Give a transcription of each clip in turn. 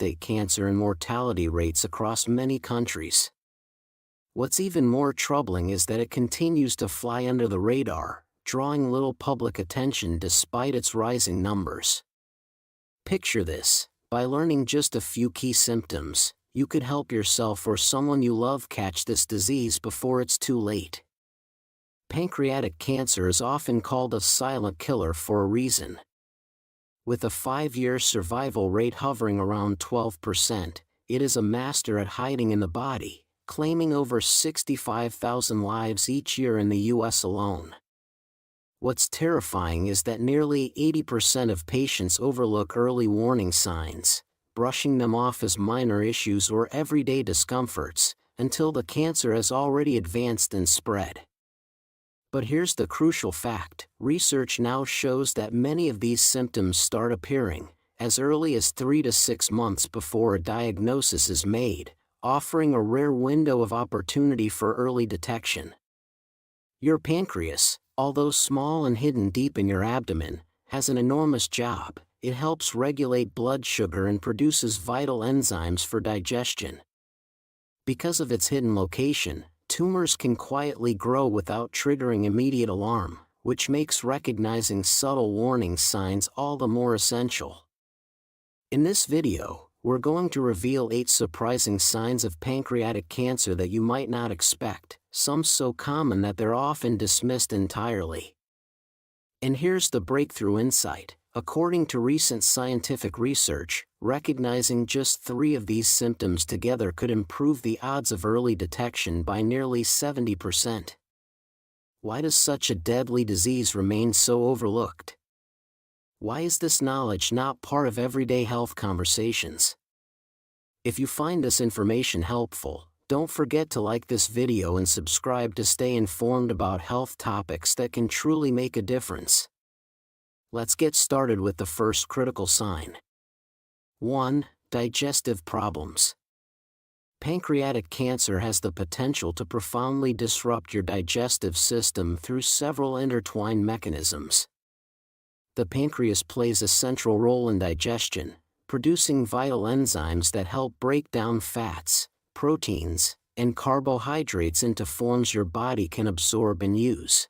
prostate cancer and mortality rates across many countries. What's even more troubling is that it continues to fly under the radar, drawing little public attention despite its rising numbers. Picture this: by learning just a few key symptoms, you could help yourself or someone you love catch this disease before it's too late. Pancreatic cancer is often called a silent killer for a reason. With a 5-year survival rate hovering around 12%, it is a master at hiding in the body, claiming over 65,000 lives each year in the US alone. What's terrifying is that nearly 80% of patients overlook early warning signs, brushing them off as minor issues or everyday discomforts, until the cancer has already advanced and spread. But here's the crucial fact: research now shows that many of these symptoms start appearing as early as 3 to 6 months before a diagnosis is made, offering a rare window of opportunity for early detection. Your pancreas, although small and hidden deep in your abdomen, has an enormous job. It helps regulate blood sugar and produces vital enzymes for digestion. Because of its hidden location, tumors can quietly grow without triggering immediate alarm, which makes recognizing subtle warning signs all the more essential. In this video, we're going to reveal 8 surprising signs of pancreatic cancer that you might not expect, some so common that they're often dismissed entirely. And here's the breakthrough insight: according to recent scientific research, recognizing just 3 of these symptoms together could improve the odds of early detection by nearly 70%. Why does such a deadly disease remain so overlooked? Why is this knowledge not part of everyday health conversations? If you find this information helpful, don't forget to like this video and subscribe to stay informed about health topics that can truly make a difference. Let's get started with the first critical sign. 1. Digestive problems. Pancreatic cancer has the potential to profoundly disrupt your digestive system through several intertwined mechanisms. The pancreas plays a central role in digestion, producing vital enzymes that help break down fats, proteins, and carbohydrates into forms your body can absorb and use.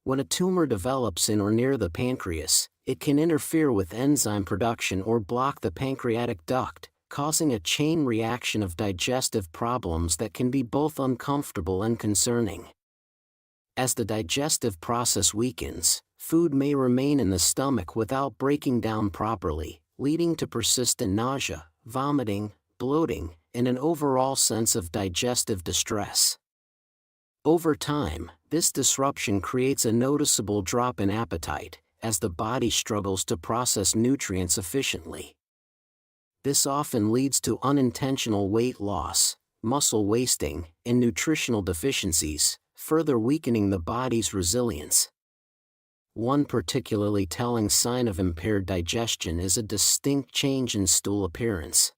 When a tumor develops in or near the pancreas, it can interfere with enzyme production or block the pancreatic duct, causing a chain reaction of digestive problems that can be both uncomfortable and concerning. As the digestive process weakens, food may remain in the stomach without breaking down properly, leading to persistent nausea, vomiting, bloating, and an overall sense of digestive distress. Over time, this disruption creates a noticeable drop in appetite, as the body struggles to process nutrients efficiently. This often leads to unintentional weight loss, muscle wasting, and nutritional deficiencies, further weakening the body's resilience. One particularly telling sign of impaired digestion is a distinct change in stool appearance.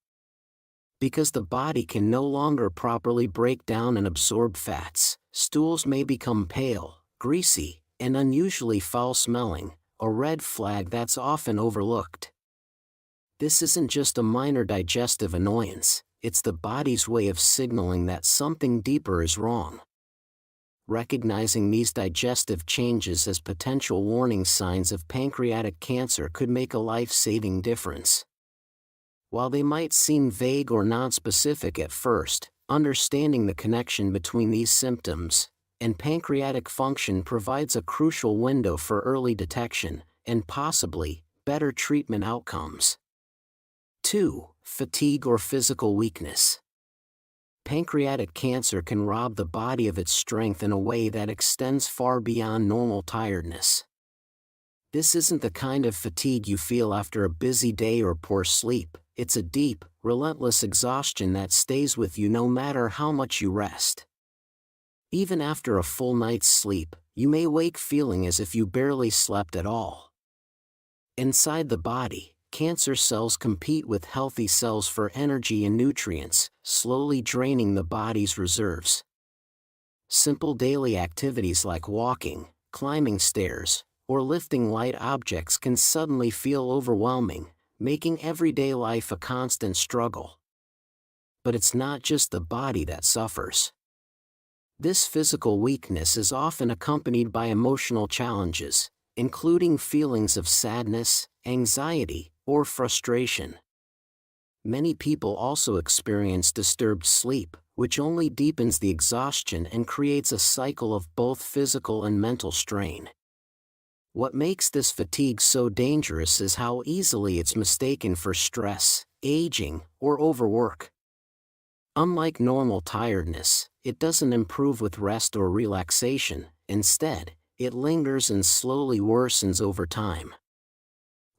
Because the body can no longer properly break down and absorb fats, stools may become pale, greasy, and unusually foul-smelling, a red flag that's often overlooked. This isn't just a minor digestive annoyance, it's the body's way of signaling that something deeper is wrong. Recognizing these digestive changes as potential warning signs of pancreatic cancer could make a life-saving difference. While they might seem vague or nonspecific at first, understanding the connection between these symptoms and pancreatic function provides a crucial window for early detection and possibly better treatment outcomes. 2. Fatigue or physical weakness. Pancreatic cancer can rob the body of its strength in a way that extends far beyond normal tiredness. This isn't the kind of fatigue you feel after a busy day or poor sleep. It's a deep, relentless exhaustion that stays with you no matter how much you rest. Even after a full night's sleep, you may wake feeling as if you barely slept at all. Inside the body, cancer cells compete with healthy cells for energy and nutrients, slowly draining the body's reserves. Simple daily activities like walking, climbing stairs, or lifting light objects can suddenly feel overwhelming, making everyday life a constant struggle. But it's not just the body that suffers. This physical weakness is often accompanied by emotional challenges, including feelings of sadness, anxiety, or frustration. Many people also experience disturbed sleep, which only deepens the exhaustion and creates a cycle of both physical and mental strain. What makes this fatigue so dangerous is how easily it's mistaken for stress, aging, or overwork. Unlike normal tiredness, it doesn't improve with rest or relaxation. Instead, it lingers and slowly worsens over time.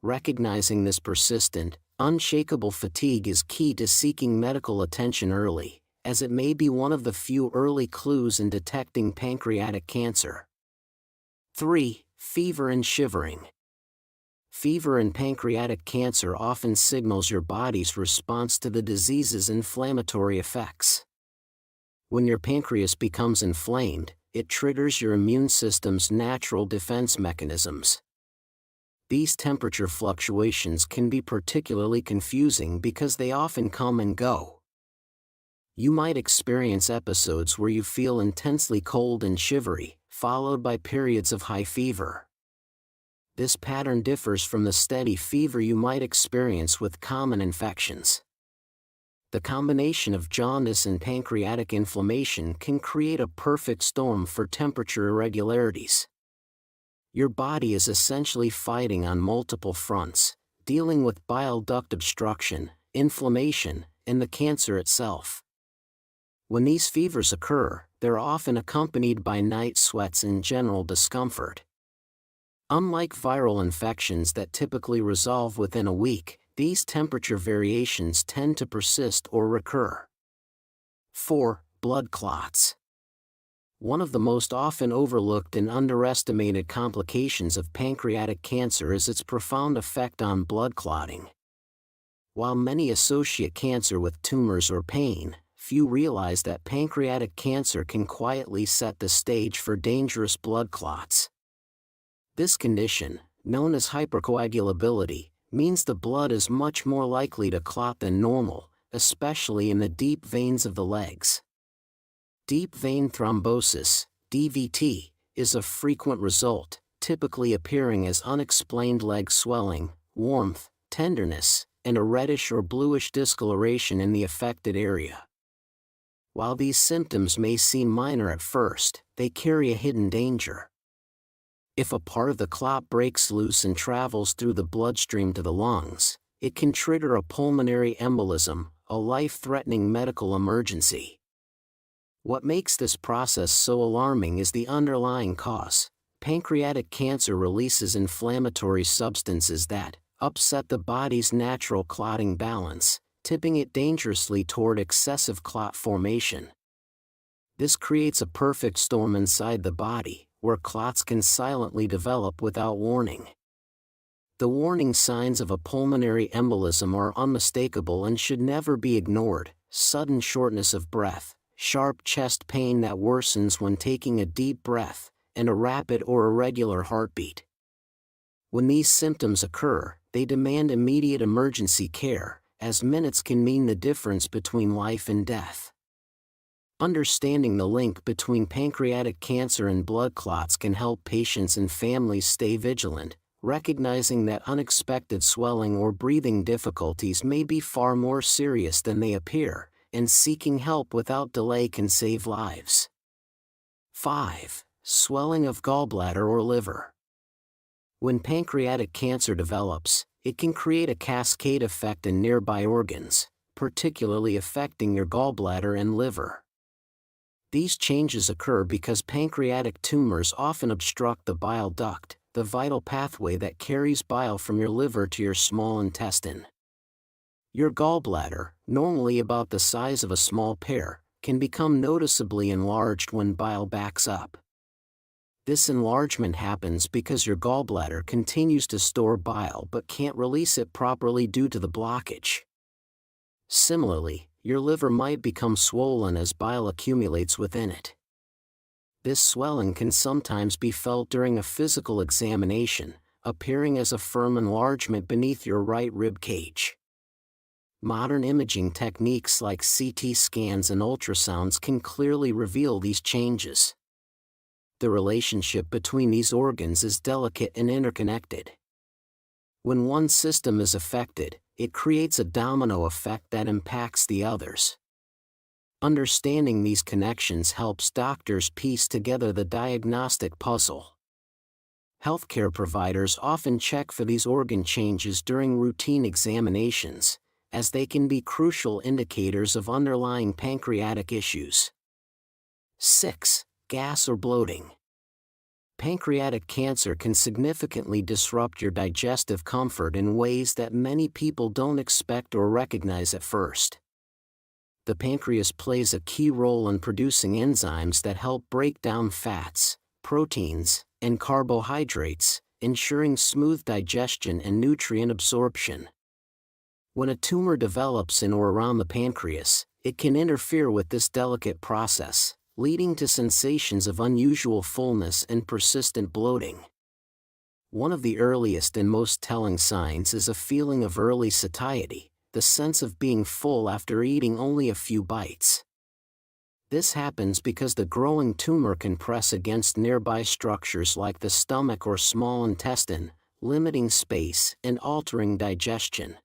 Recognizing this persistent, unshakable fatigue is key to seeking medical attention early, as it may be one of the few early clues in detecting pancreatic cancer. 3. Fever and shivering. Fever in pancreatic cancer often signals your body's response to the disease's inflammatory effects. When your pancreas becomes inflamed, it triggers your immune system's natural defense mechanisms. These temperature fluctuations can be particularly confusing because they often come and go. You might experience episodes where you feel intensely cold and shivery, followed by periods of high fever. This pattern differs from the steady fever you might experience with common infections. The combination of jaundice and pancreatic inflammation can create a perfect storm for temperature irregularities. Your body is essentially fighting on multiple fronts, dealing with bile duct obstruction, inflammation, and the cancer itself. When these fevers occur, they're often accompanied by night sweats and general discomfort. Unlike viral infections that typically resolve within a week, these temperature variations tend to persist or recur. 4. Blood clots. One of the most often overlooked and underestimated complications of pancreatic cancer is its profound effect on blood clotting. While many associate cancer with tumors or pain, few realize that pancreatic cancer can quietly set the stage for dangerous blood clots. This condition, known as hypercoagulability, means the blood is much more likely to clot than normal, especially in the deep veins of the legs. Deep vein thrombosis, DVT, is a frequent result, typically appearing as unexplained leg swelling, warmth, tenderness, and a reddish or bluish discoloration in the affected area. While these symptoms may seem minor at first, they carry a hidden danger. If a part of the clot breaks loose and travels through the bloodstream to the lungs, it can trigger a pulmonary embolism, a life-threatening medical emergency. What makes this process so alarming is the underlying cause. Pancreatic cancer releases inflammatory substances that upset the body's natural clotting balance, tipping it dangerously toward excessive clot formation. This creates a perfect storm inside the body, where clots can silently develop without warning. The warning signs of a pulmonary embolism are unmistakable and should never be ignored: sudden shortness of breath, sharp chest pain that worsens when taking a deep breath, and a rapid or irregular heartbeat. When these symptoms occur, they demand immediate emergency care, as minutes can mean the difference between life and death. Understanding the link between pancreatic cancer and blood clots can help patients and families stay vigilant, recognizing that unexpected swelling or breathing difficulties may be far more serious than they appear, and seeking help without delay can save lives. 5. Swelling of gallbladder or liver. When pancreatic cancer develops, it can create a cascade effect in nearby organs, particularly affecting your gallbladder and liver. These changes occur because pancreatic tumors often obstruct the bile duct, the vital pathway that carries bile from your liver to your small intestine. Your gallbladder, normally about the size of a small pear, can become noticeably enlarged when bile backs up. This enlargement happens because your gallbladder continues to store bile but can't release it properly due to the blockage. Similarly, your liver might become swollen as bile accumulates within it. This swelling can sometimes be felt during a physical examination, appearing as a firm enlargement beneath your right rib cage. Modern imaging techniques like CT scans and ultrasounds can clearly reveal these changes. The relationship between these organs is delicate and interconnected. When one system is affected, it creates a domino effect that impacts the others. Understanding these connections helps doctors piece together the diagnostic puzzle. Healthcare providers often check for these organ changes during routine examinations, as they can be crucial indicators of underlying pancreatic issues. 6. Gas or bloating. Pancreatic cancer can significantly disrupt your digestive comfort in ways that many people don't expect or recognize at first. The pancreas plays a key role in producing enzymes that help break down fats, proteins, and carbohydrates, ensuring smooth digestion and nutrient absorption. When a tumor develops in or around the pancreas, it can interfere with this delicate process, leading to sensations of unusual fullness and persistent bloating. One of the earliest and most telling signs is a feeling of early satiety, the sense of being full after eating only a few bites. This happens because the growing tumor can press against nearby structures like the stomach or small intestine, limiting space and altering digestion.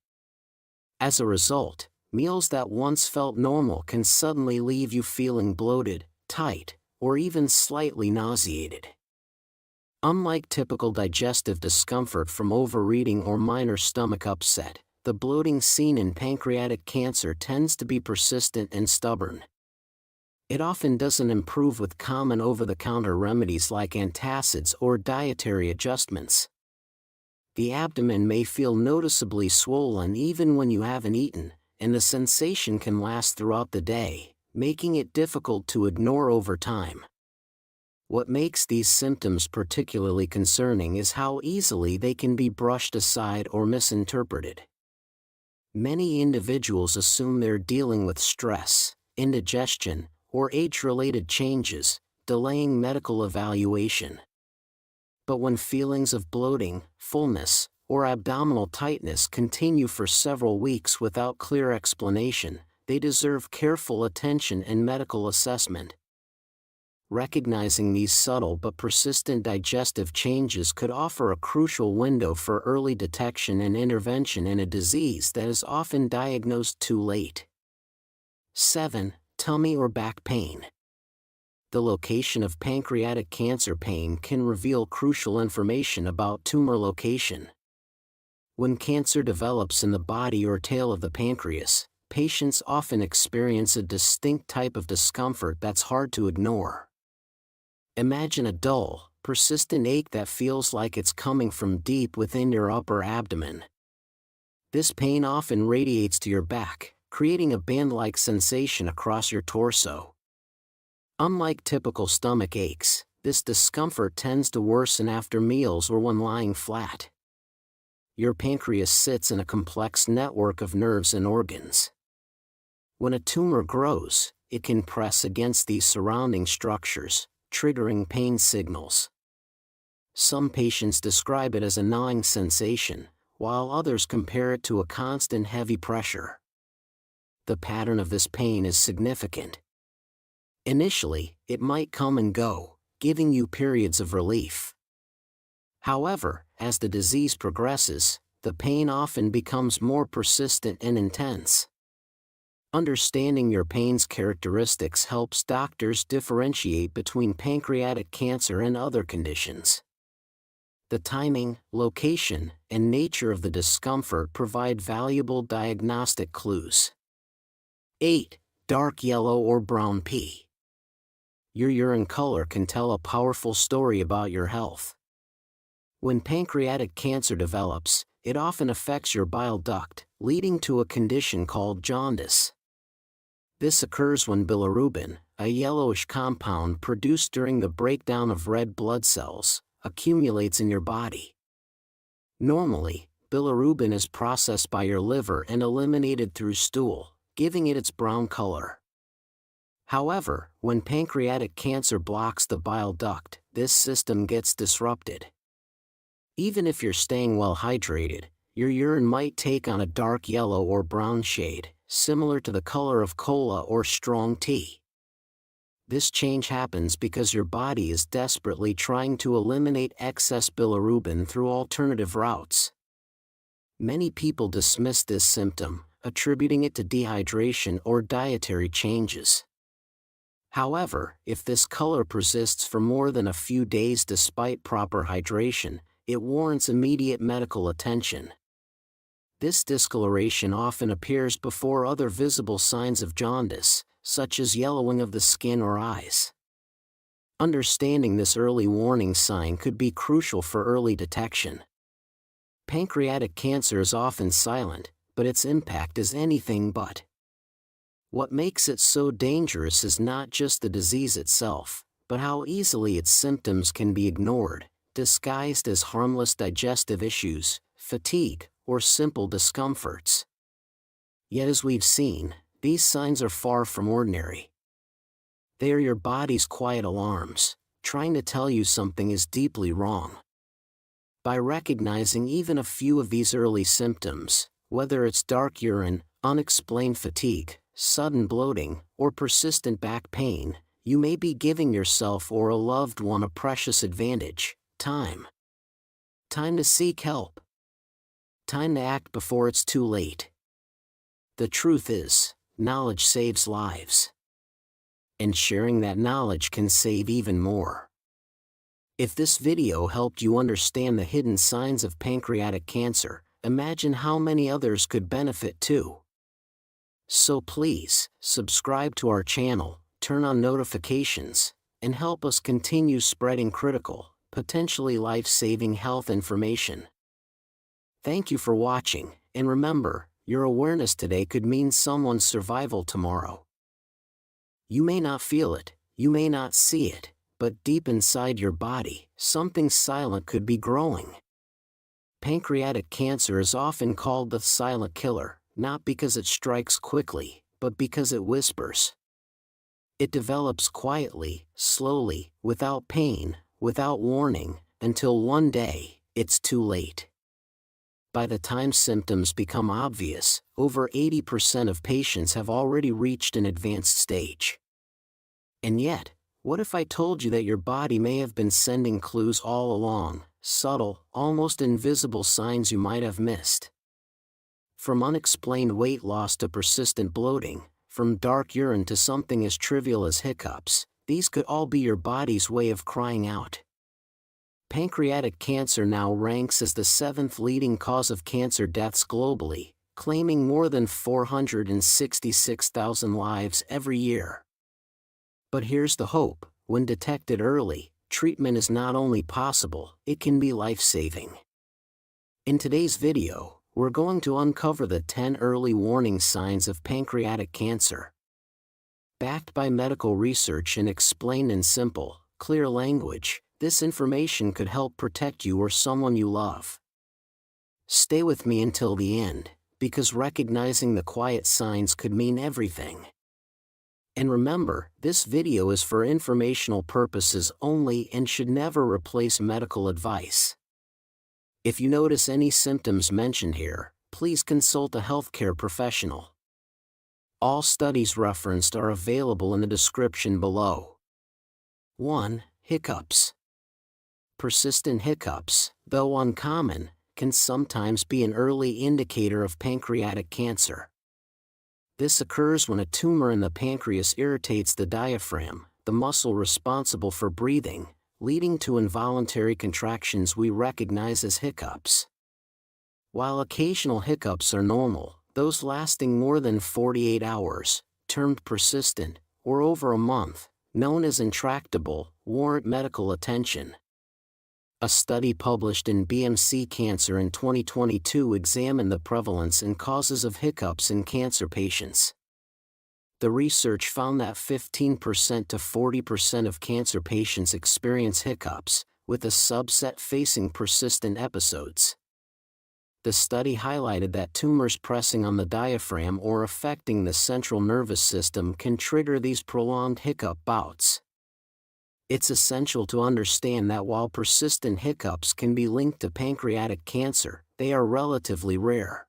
As a result, meals that once felt normal can suddenly leave you feeling bloated, tight, or even slightly nauseated. Unlike typical digestive discomfort from overeating or minor stomach upset, the bloating seen in pancreatic cancer tends to be persistent and stubborn. It often doesn't improve with common over-the-counter remedies like antacids or dietary adjustments. The abdomen may feel noticeably swollen even when you haven't eaten, and the sensation can last throughout the day, making it difficult to ignore over time. What makes these symptoms particularly concerning is how easily they can be brushed aside or misinterpreted. Many individuals assume they're dealing with stress, indigestion, or age-related changes, delaying medical evaluation. But when feelings of bloating, fullness, or abdominal tightness continue for several weeks without clear explanation, they deserve careful attention and medical assessment. Recognizing these subtle but persistent digestive changes could offer a crucial window for early detection and intervention in a disease that is often diagnosed too late. 7. Tummy or back pain. The location of pancreatic cancer pain can reveal crucial information about tumor location. When cancer develops in the body or tail of the pancreas, patients often experience a distinct type of discomfort that's hard to ignore. Imagine a dull, persistent ache that feels like it's coming from deep within your upper abdomen. This pain often radiates to your back, creating a band-like sensation across your torso. Unlike typical stomach aches, this discomfort tends to worsen after meals or when lying flat. Your pancreas sits in a complex network of nerves and organs. When a tumor grows, it can press against these surrounding structures, triggering pain signals. Some patients describe it as a gnawing sensation, while others compare it to a constant heavy pressure. The pattern of this pain is significant. Initially, it might come and go, giving you periods of relief. However, as the disease progresses, the pain often becomes more persistent and intense. Understanding your pain's characteristics helps doctors differentiate between pancreatic cancer and other conditions. The timing, location, and nature of the discomfort provide valuable diagnostic clues. 8. Dark yellow or brown pee. Your urine color can tell a powerful story about your health. When pancreatic cancer develops, it often affects your bile duct, leading to a condition called jaundice. This occurs when bilirubin, a yellowish compound produced during the breakdown of red blood cells, accumulates in your body. Normally, bilirubin is processed by your liver and eliminated through stool, giving it its brown color. However, when pancreatic cancer blocks the bile duct, this system gets disrupted. Even if you're staying well hydrated, your urine might take on a dark yellow or brown shade, similar to the color of cola or strong tea. This change happens because your body is desperately trying to eliminate excess bilirubin through alternative routes. Many people dismiss this symptom, attributing it to dehydration or dietary changes. However, if this color persists for more than a few days despite proper hydration, it warrants immediate medical attention. This discoloration often appears before other visible signs of jaundice, such as yellowing of the skin or eyes. Understanding this early warning sign could be crucial for early detection. Pancreatic cancer is often silent, but its impact is anything but. What makes it so dangerous is not just the disease itself, but how easily its symptoms can be ignored, disguised as harmless digestive issues, fatigue, or simple discomforts. Yet as we've seen, these signs are far from ordinary. They are your body's quiet alarms, trying to tell you something is deeply wrong. By recognizing even a few of these early symptoms, whether it's dark urine, unexplained fatigue, sudden bloating, or persistent back pain, you may be giving yourself or a loved one a precious advantage: time. Time to seek help. Time to act before it's too late. The truth is, knowledge saves lives. And sharing that knowledge can save even more. If this video helped you understand the hidden signs of pancreatic cancer, imagine how many others could benefit too. So please, subscribe to our channel, turn on notifications, and help us continue spreading critical, potentially life-saving health information. Thank you for watching, and remember, your awareness today could mean someone's survival tomorrow. You may not feel it, you may not see it, but deep inside your body, something silent could be growing. Pancreatic cancer is often called the silent killer, not because it strikes quickly, but because it whispers. It develops quietly, slowly, without pain, without warning, until one day, it's too late. By the time symptoms become obvious, over 80% of patients have already reached an advanced stage. And yet, what if I told you that your body may have been sending clues all along, subtle, almost invisible signs you might have missed? From unexplained weight loss to persistent bloating, from dark urine to something as trivial as hiccups, these could all be your body's way of crying out. Pancreatic cancer now ranks as the 7th leading cause of cancer deaths globally, claiming more than 466,000 lives every year. But here's the hope: when detected early, treatment is not only possible, it can be life-saving. In today's video, we're going to uncover the 10 early warning signs of pancreatic cancer. Backed by medical research and explained in simple, clear language, this information could help protect you or someone you love. Stay with me until the end, because recognizing the quiet signs could mean everything. And remember, this video is for informational purposes only and should never replace medical advice. If you notice any symptoms mentioned here, please consult a healthcare professional. All studies referenced are available in the description below. 1. Hiccups. Persistent hiccups, though uncommon, can sometimes be an early indicator of pancreatic cancer. This occurs when a tumor in the pancreas irritates the diaphragm, the muscle responsible for breathing, leading to involuntary contractions we recognize as hiccups. While occasional hiccups are normal, those lasting more than 48 hours, termed persistent, or over a month, known as intractable, warrant medical attention. A study published in BMC Cancer in 2022 examined the prevalence and causes of hiccups in cancer patients. The research found that 15% to 40% of cancer patients experience hiccups, with a subset facing persistent episodes. The study highlighted that tumors pressing on the diaphragm or affecting the central nervous system can trigger these prolonged hiccup bouts. It's essential to understand that while persistent hiccups can be linked to pancreatic cancer, they are relatively rare.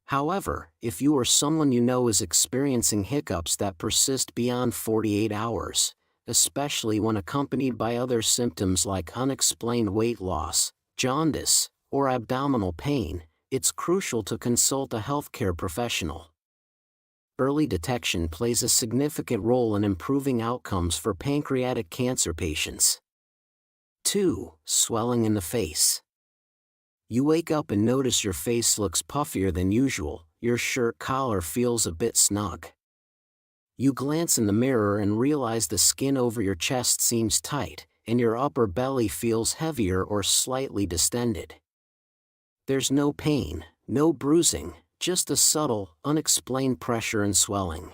However, if you or someone you know is experiencing hiccups that persist beyond 48 hours, especially when accompanied by other symptoms like unexplained weight loss, jaundice, or abdominal pain, it's crucial to consult a healthcare professional. Early detection plays a significant role in improving outcomes for pancreatic cancer patients. 2. Swelling in the face. You wake up and notice your face looks puffier than usual, your shirt collar feels a bit snug. You glance in the mirror and realize the skin over your chest seems tight, and your upper belly feels heavier or slightly distended. There's no pain, no bruising, just a subtle, unexplained pressure and swelling.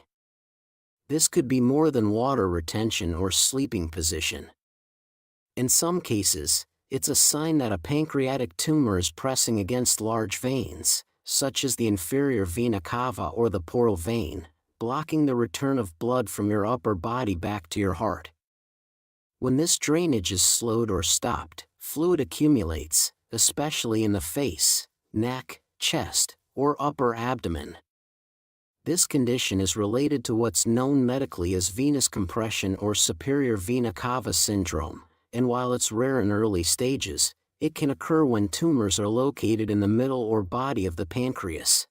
This could be more than water retention or sleeping position. In some cases, it's a sign that a pancreatic tumor is pressing against large veins, such as the inferior vena cava or the portal vein, blocking the return of blood from your upper body back to your heart. When this drainage is slowed or stopped, fluid accumulates, especially in the face, neck, chest, or upper abdomen. This condition is related to what's known medically as venous compression or superior vena cava syndrome, and while it's rare in early stages, it can occur when tumors are located in the middle or body of the pancreas.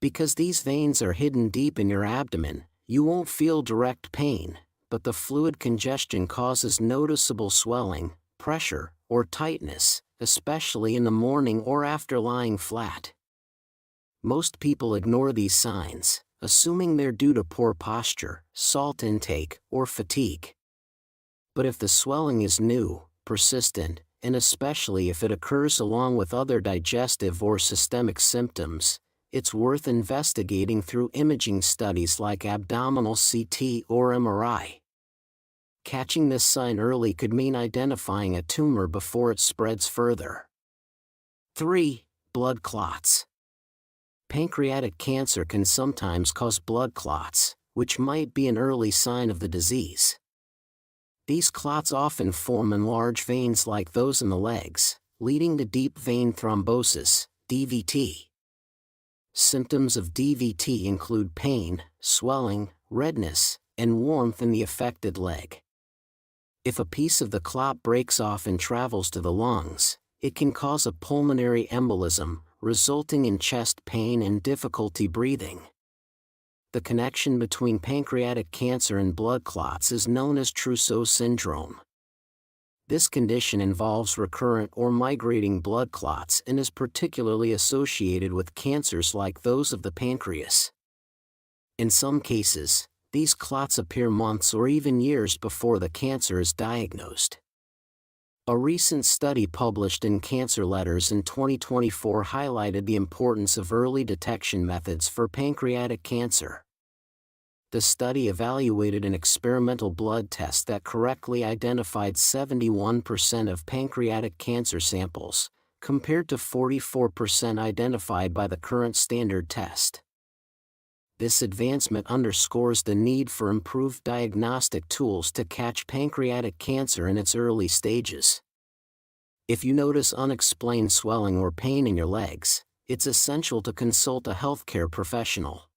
Because these veins are hidden deep in your abdomen, you won't feel direct pain, but the fluid congestion causes noticeable swelling, pressure, or tightness, especially in the morning or after lying flat. Most people ignore these signs, assuming they're due to poor posture, salt intake, or fatigue. But if the swelling is new, persistent, and especially if it occurs along with other digestive or systemic symptoms, it's worth investigating through imaging studies like abdominal CT or MRI. Catching this sign early could mean identifying a tumor before it spreads further. 3. Blood clots. Pancreatic cancer can sometimes cause blood clots, which might be an early sign of the disease. These clots often form in large veins like those in the legs, leading to deep vein thrombosis, DVT. Symptoms of DVT include pain, swelling, redness, and warmth in the affected leg. If a piece of the clot breaks off and travels to the lungs, it can cause a pulmonary embolism, resulting in chest pain and difficulty breathing. The connection between pancreatic cancer and blood clots is known as Trousseau syndrome. This condition involves recurrent or migrating blood clots and is particularly associated with cancers like those of the pancreas. In some cases, these clots appear months or even years before the cancer is diagnosed. A recent study published in Cancer Letters in 2024 highlighted the importance of early detection methods for pancreatic cancer. The study evaluated an experimental blood test that correctly identified 71% of pancreatic cancer samples, compared to 44% identified by the current standard test. This advancement underscores the need for improved diagnostic tools to catch pancreatic cancer in its early stages. If you notice unexplained swelling or pain in your legs, it's essential to consult a healthcare professional.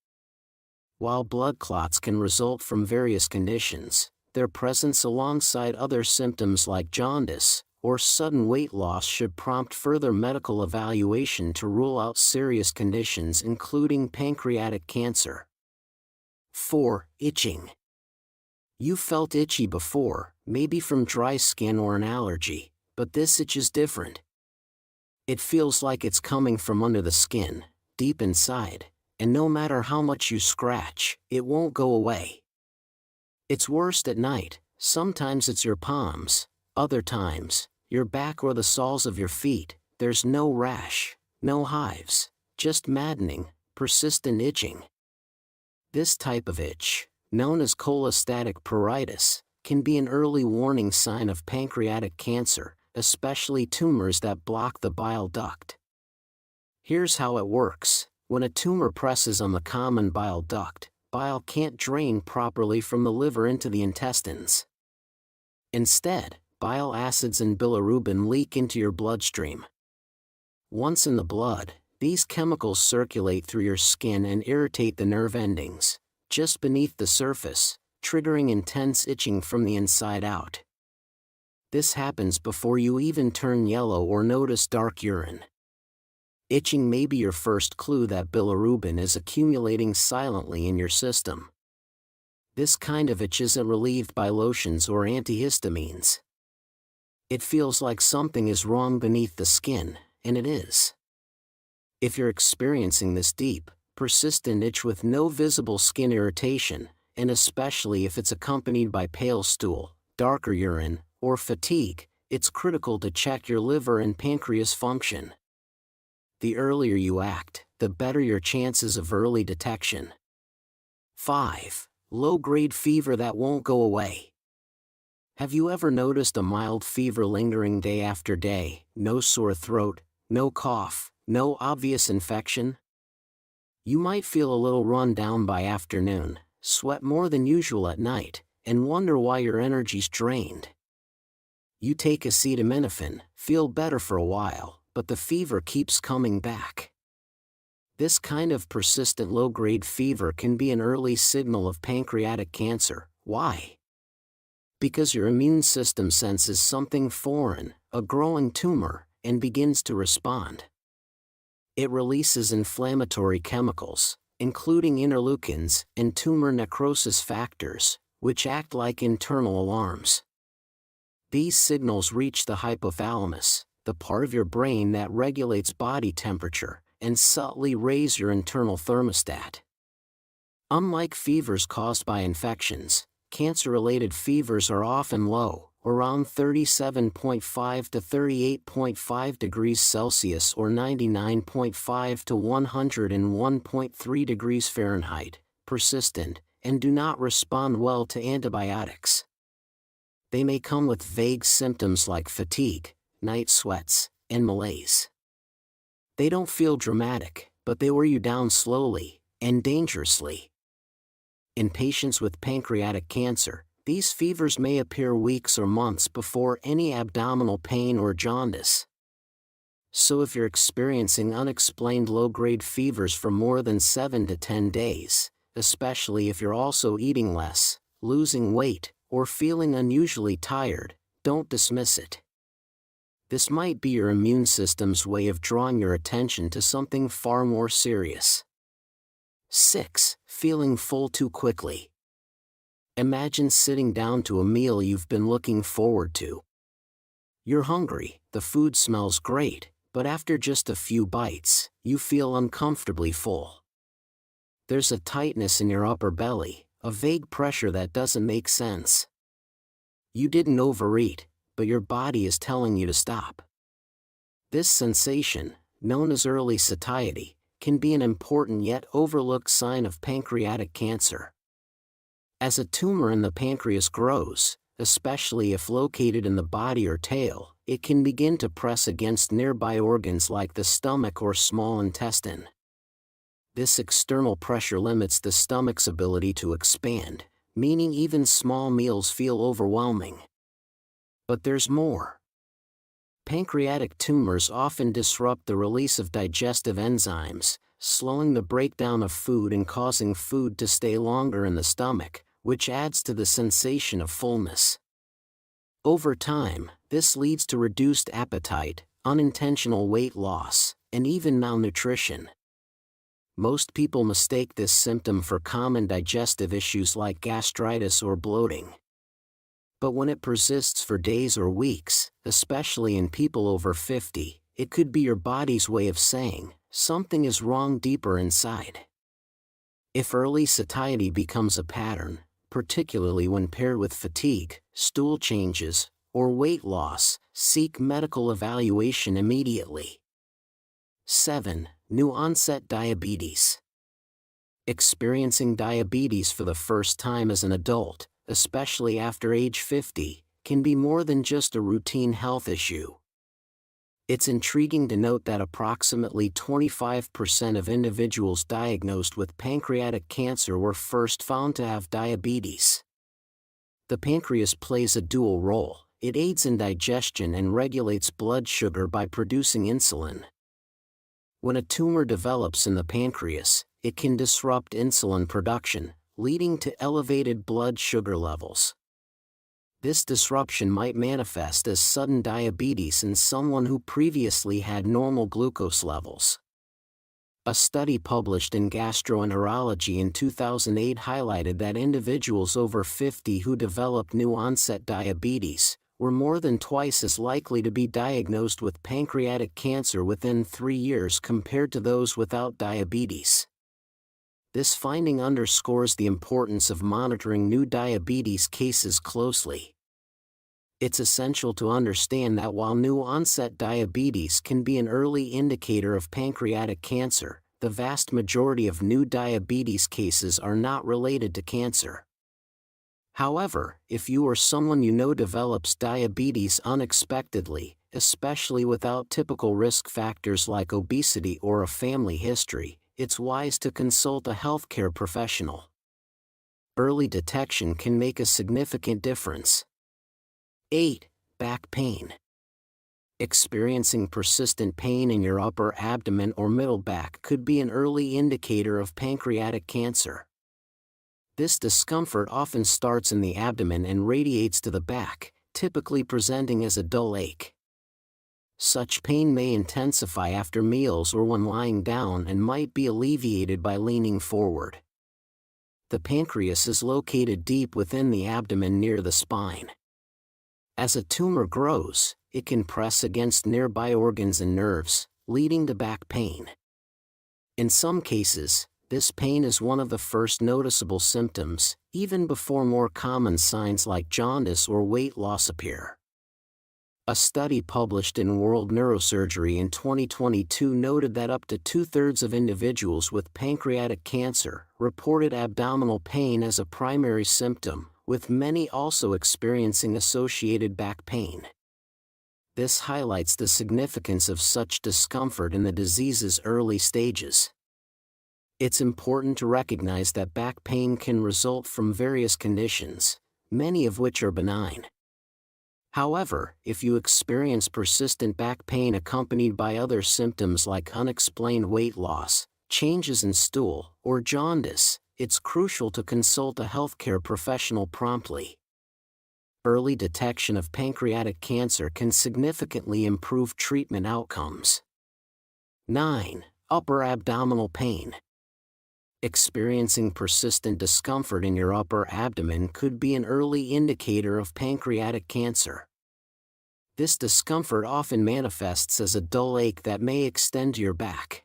While blood clots can result from various conditions, their presence alongside other symptoms like jaundice or sudden weight loss should prompt further medical evaluation to rule out serious conditions including pancreatic cancer. 4. Itching. You felt itchy before, maybe from dry skin or an allergy, but this itch is different. It feels like it's coming from under the skin, deep inside, and no matter how much you scratch, it won't go away. It's worst at night. Sometimes it's your palms, other times, your back or the soles of your feet. There's no rash, no hives, just maddening, persistent itching. This type of itch, known as cholestatic pruritus, can be an early warning sign of pancreatic cancer, especially tumors that block the bile duct. Here's how it works. When a tumor presses on the common bile duct, bile can't drain properly from the liver into the intestines. Instead, bile acids and bilirubin leak into your bloodstream. Once in the blood, these chemicals circulate through your skin and irritate the nerve endings, just beneath the surface, triggering intense itching from the inside out. This happens before you even turn yellow or notice dark urine. Itching may be your first clue that bilirubin is accumulating silently in your system. This kind of itch isn't relieved by lotions or antihistamines. It feels like something is wrong beneath the skin, and it is. If you're experiencing this deep, persistent itch with no visible skin irritation, and especially if it's accompanied by pale stool, darker urine, or fatigue, it's critical to check your liver and pancreas function. The earlier you act, the better your chances of early detection. 5. Low-grade fever that won't go away. Have you ever noticed a mild fever lingering day after day, no sore throat, no cough, no obvious infection? You might feel a little run down by afternoon, sweat more than usual at night, and wonder why your energy's drained. You take acetaminophen, feel better for a while, but the fever keeps coming back. This kind of persistent low-grade fever can be an early signal of pancreatic cancer. Why? Because your immune system senses something foreign, a growing tumor, and begins to respond. It releases inflammatory chemicals, including interleukins and tumor necrosis factors, which act like internal alarms. These signals reach the hypothalamus, the part of your brain that regulates body temperature, and subtly raise your internal thermostat. Unlike fevers caused by infections, cancer-related fevers are often low, around 37.5 to 38.5 degrees Celsius or 99.5 to 101.3 degrees Fahrenheit, persistent, and do not respond well to antibiotics. They may come with vague symptoms like fatigue, night sweats, and malaise. They don't feel dramatic, but they wear you down slowly, and dangerously. In patients with pancreatic cancer, these fevers may appear weeks or months before any abdominal pain or jaundice. So if you're experiencing unexplained low-grade fevers for more than 7 to 10 days, especially if you're also eating less, losing weight, or feeling unusually tired, don't dismiss it. This might be your immune system's way of drawing your attention to something far more serious. 6. Feeling full too quickly. Imagine sitting down to a meal you've been looking forward to. You're hungry, the food smells great, but after just a few bites, you feel uncomfortably full. There's a tightness in your upper belly, a vague pressure that doesn't make sense. You didn't overeat, but your body is telling you to stop. This sensation, known as early satiety, can be an important yet overlooked sign of pancreatic cancer. As a tumor in the pancreas grows, especially if located in the body or tail, it can begin to press against nearby organs like the stomach or small intestine. This external pressure limits the stomach's ability to expand, meaning even small meals feel overwhelming. But there's more. Pancreatic tumors often disrupt the release of digestive enzymes, slowing the breakdown of food and causing food to stay longer in the stomach, which adds to the sensation of fullness. Over time, this leads to reduced appetite, unintentional weight loss, and even malnutrition. Most people mistake this symptom for common digestive issues like gastritis or bloating. But when it persists for days or weeks, especially in people over 50, it could be your body's way of saying, something is wrong deeper inside. If early satiety becomes a pattern, particularly when paired with fatigue, stool changes, or weight loss, seek medical evaluation immediately. 7. New-onset diabetes. Experiencing diabetes for the first time as an adult, especially after age 50, can be more than just a routine health issue. It's intriguing to note that approximately 25% of individuals diagnosed with pancreatic cancer were first found to have diabetes. The pancreas plays a dual role. It aids in digestion and regulates blood sugar by producing insulin. When a tumor develops in the pancreas, it can disrupt insulin production, leading to elevated blood sugar levels. This disruption might manifest as sudden diabetes in someone who previously had normal glucose levels. A study published in Gastroenterology in 2008 highlighted that individuals over 50 who developed new-onset diabetes were more than twice as likely to be diagnosed with pancreatic cancer within 3 years compared to those without diabetes. This finding underscores the importance of monitoring new diabetes cases closely. It's essential to understand that while new-onset diabetes can be an early indicator of pancreatic cancer, the vast majority of new diabetes cases are not related to cancer. However, if you or someone you know develops diabetes unexpectedly, especially without typical risk factors like obesity or a family history, it's wise to consult a healthcare professional. Early detection can make a significant difference. 8. Back pain. Experiencing persistent pain in your upper abdomen or middle back could be an early indicator of pancreatic cancer. This discomfort often starts in the abdomen and radiates to the back, typically presenting as a dull ache. Such pain may intensify after meals or when lying down and might be alleviated by leaning forward. The pancreas is located deep within the abdomen near the spine. As a tumor grows, it can press against nearby organs and nerves, leading to back pain. In some cases, this pain is one of the first noticeable symptoms, even before more common signs like jaundice or weight loss appear. A study published in World Neurosurgery in 2022 noted that up to 2/3 of individuals with pancreatic cancer reported abdominal pain as a primary symptom, with many also experiencing associated back pain. This highlights the significance of such discomfort in the disease's early stages. It's important to recognize that back pain can result from various conditions, many of which are benign. However, if you experience persistent back pain accompanied by other symptoms like unexplained weight loss, changes in stool, or jaundice, it's crucial to consult a healthcare professional promptly. Early detection of pancreatic cancer can significantly improve treatment outcomes. 9. Upper abdominal pain. Experiencing persistent discomfort in your upper abdomen could be an early indicator of pancreatic cancer. This discomfort often manifests as a dull ache that may extend to your back.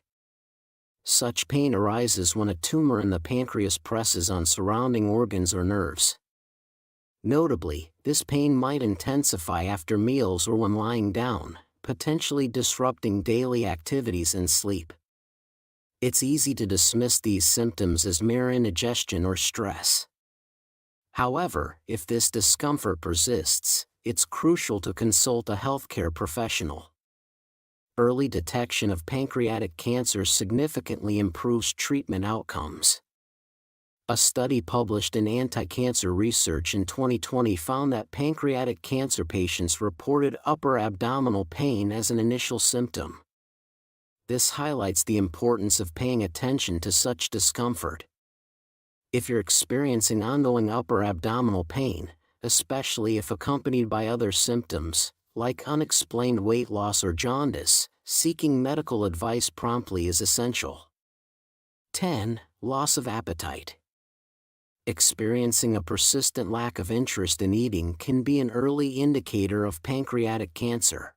Such pain arises when a tumor in the pancreas presses on surrounding organs or nerves. Notably, this pain might intensify after meals or when lying down, potentially disrupting daily activities and sleep. It's easy to dismiss these symptoms as mere indigestion or stress. However, if this discomfort persists, it's crucial to consult a healthcare professional. Early detection of pancreatic cancer significantly improves treatment outcomes. A study published in Anti-Cancer Research in 2020 found that pancreatic cancer patients reported upper abdominal pain as an initial symptom. This highlights the importance of paying attention to such discomfort. If you're experiencing ongoing upper abdominal pain, especially if accompanied by other symptoms, like unexplained weight loss or jaundice, seeking medical advice promptly is essential. 10. Loss of appetite. Experiencing a persistent lack of interest in eating can be an early indicator of pancreatic cancer.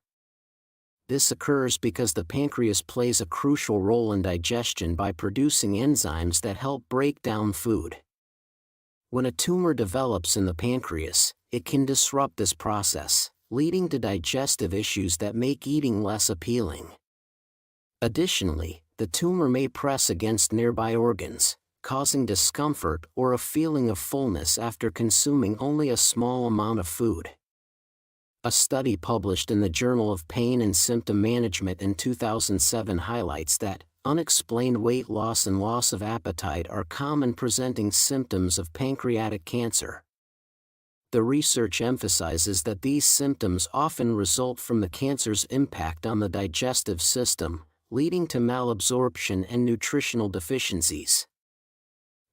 This occurs because the pancreas plays a crucial role in digestion by producing enzymes that help break down food. When a tumor develops in the pancreas, it can disrupt this process, leading to digestive issues that make eating less appealing. Additionally, the tumor may press against nearby organs, causing discomfort or a feeling of fullness after consuming only a small amount of food. A study published in the Journal of Pain and Symptom Management in 2007 highlights that unexplained weight loss and loss of appetite are common presenting symptoms of pancreatic cancer. The research emphasizes that these symptoms often result from the cancer's impact on the digestive system, leading to malabsorption and nutritional deficiencies.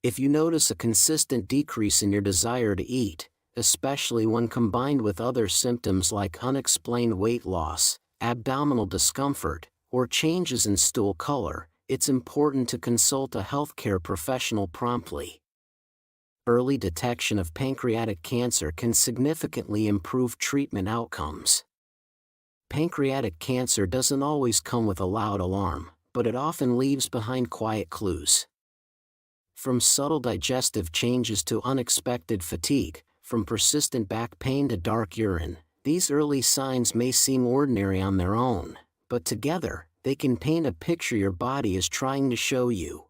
If you notice a consistent decrease in your desire to eat, especially when combined with other symptoms like unexplained weight loss, abdominal discomfort, or changes in stool color, it's important to consult a healthcare professional promptly. Early detection of pancreatic cancer can significantly improve treatment outcomes. Pancreatic cancer doesn't always come with a loud alarm, but it often leaves behind quiet clues. From subtle digestive changes to unexpected fatigue, from persistent back pain to dark urine, these early signs may seem ordinary on their own, but together, they can paint a picture your body is trying to show you.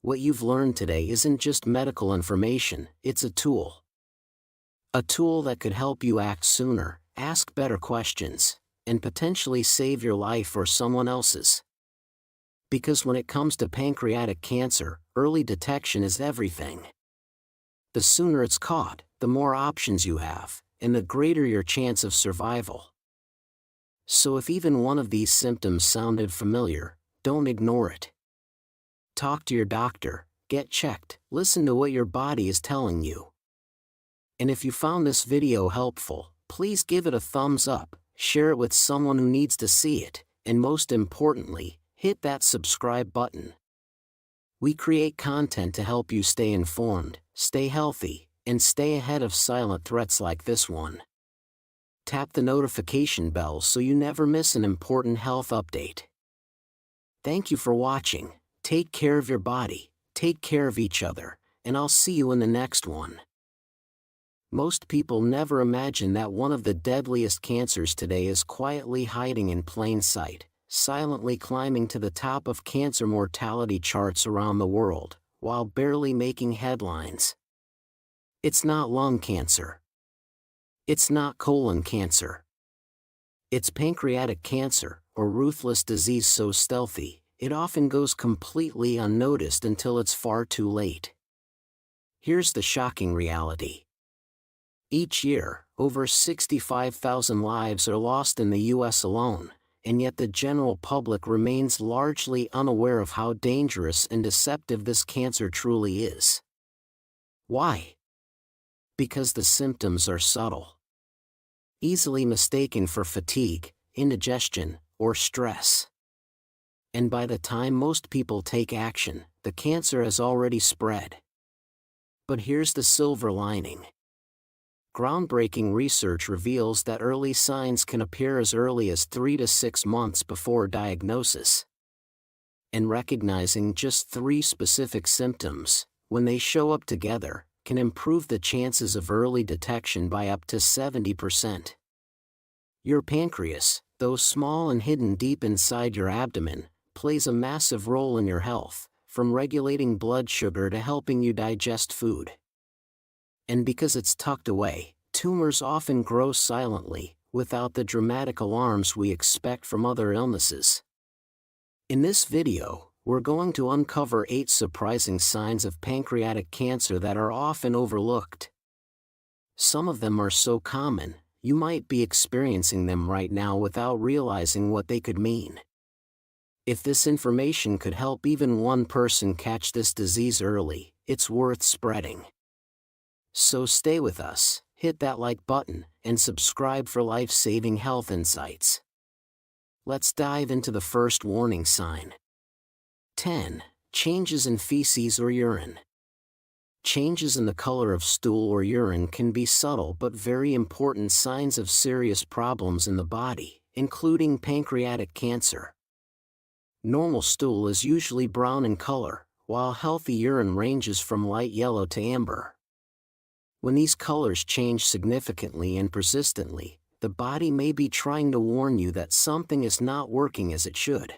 What you've learned today isn't just medical information, it's a tool. A tool that could help you act sooner, ask better questions, and potentially save your life or someone else's. Because when it comes to pancreatic cancer, early detection is everything. The sooner it's caught, the more options you have, and the greater your chance of survival. So if even one of these symptoms sounded familiar, don't ignore it. Talk to your doctor, get checked, listen to what your body is telling you. And if you found this video helpful, please give it a thumbs up, share it with someone who needs to see it, and most importantly, hit that subscribe button. We create content to help you stay informed, stay healthy, and stay ahead of silent threats like this one. Tap the notification bell so you never miss an important health update. Thank you for watching. Take care of your body, take care of each other, and I'll see you in the next one. Most people never imagine that one of the deadliest cancers today is quietly hiding in plain sight, silently climbing to the top of cancer mortality charts around the world, while barely making headlines. It's not lung cancer. It's not colon cancer. It's pancreatic cancer, or ruthless disease so stealthy, it often goes completely unnoticed until it's far too late. Here's the shocking reality. Each year, over 65,000 lives are lost in the US alone, and yet the general public remains largely unaware of how dangerous and deceptive this cancer truly is. Why? Because the symptoms are subtle. Easily mistaken for fatigue, indigestion, or stress. And by the time most people take action, the cancer has already spread. But here's the silver lining. Groundbreaking research reveals that early signs can appear as early as 3 to 6 months before diagnosis. And recognizing just 3 specific symptoms, when they show up together, can improve the chances of early detection by up to 70%. Your pancreas, though small and hidden deep inside your abdomen, plays a massive role in your health, from regulating blood sugar to helping you digest food. And because it's tucked away, tumors often grow silently, without the dramatic alarms we expect from other illnesses. In this video, we're going to uncover 8 surprising signs of pancreatic cancer that are often overlooked. Some of them are so common, you might be experiencing them right now without realizing what they could mean. If this information could help even one person catch this disease early, it's worth spreading. So stay with us, hit that like button, and subscribe for life-saving health insights. Let's dive into the first warning sign. 10. Changes in feces or urine. Changes in the color of stool or urine can be subtle but very important signs of serious problems in the body, including pancreatic cancer. Normal stool is usually brown in color, while healthy urine ranges from light yellow to amber. When these colors change significantly and persistently, the body may be trying to warn you that something is not working as it should.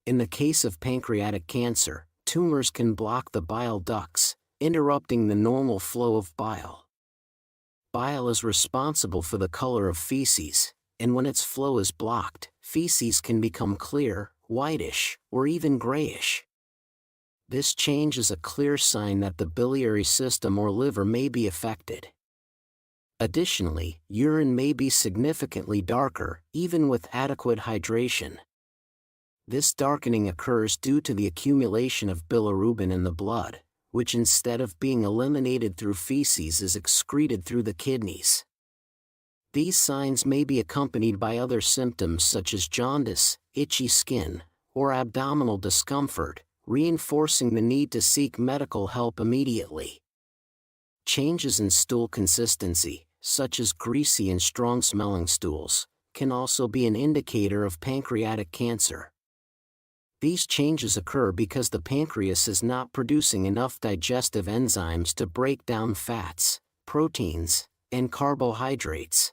In the case of pancreatic cancer, tumors can block the bile ducts, interrupting the normal flow of bile. Bile is responsible for the color of feces, and when its flow is blocked, feces can become clear, whitish, or even grayish. This change is a clear sign that the biliary system or liver may be affected. Additionally, urine may be significantly darker, even with adequate hydration. This darkening occurs due to the accumulation of bilirubin in the blood, which instead of being eliminated through feces is excreted through the kidneys. These signs may be accompanied by other symptoms such as jaundice, itchy skin, or abdominal discomfort, reinforcing the need to seek medical help immediately. Changes in stool consistency, such as greasy and strong-smelling stools, can also be an indicator of pancreatic cancer. These changes occur because the pancreas is not producing enough digestive enzymes to break down fats, proteins, and carbohydrates.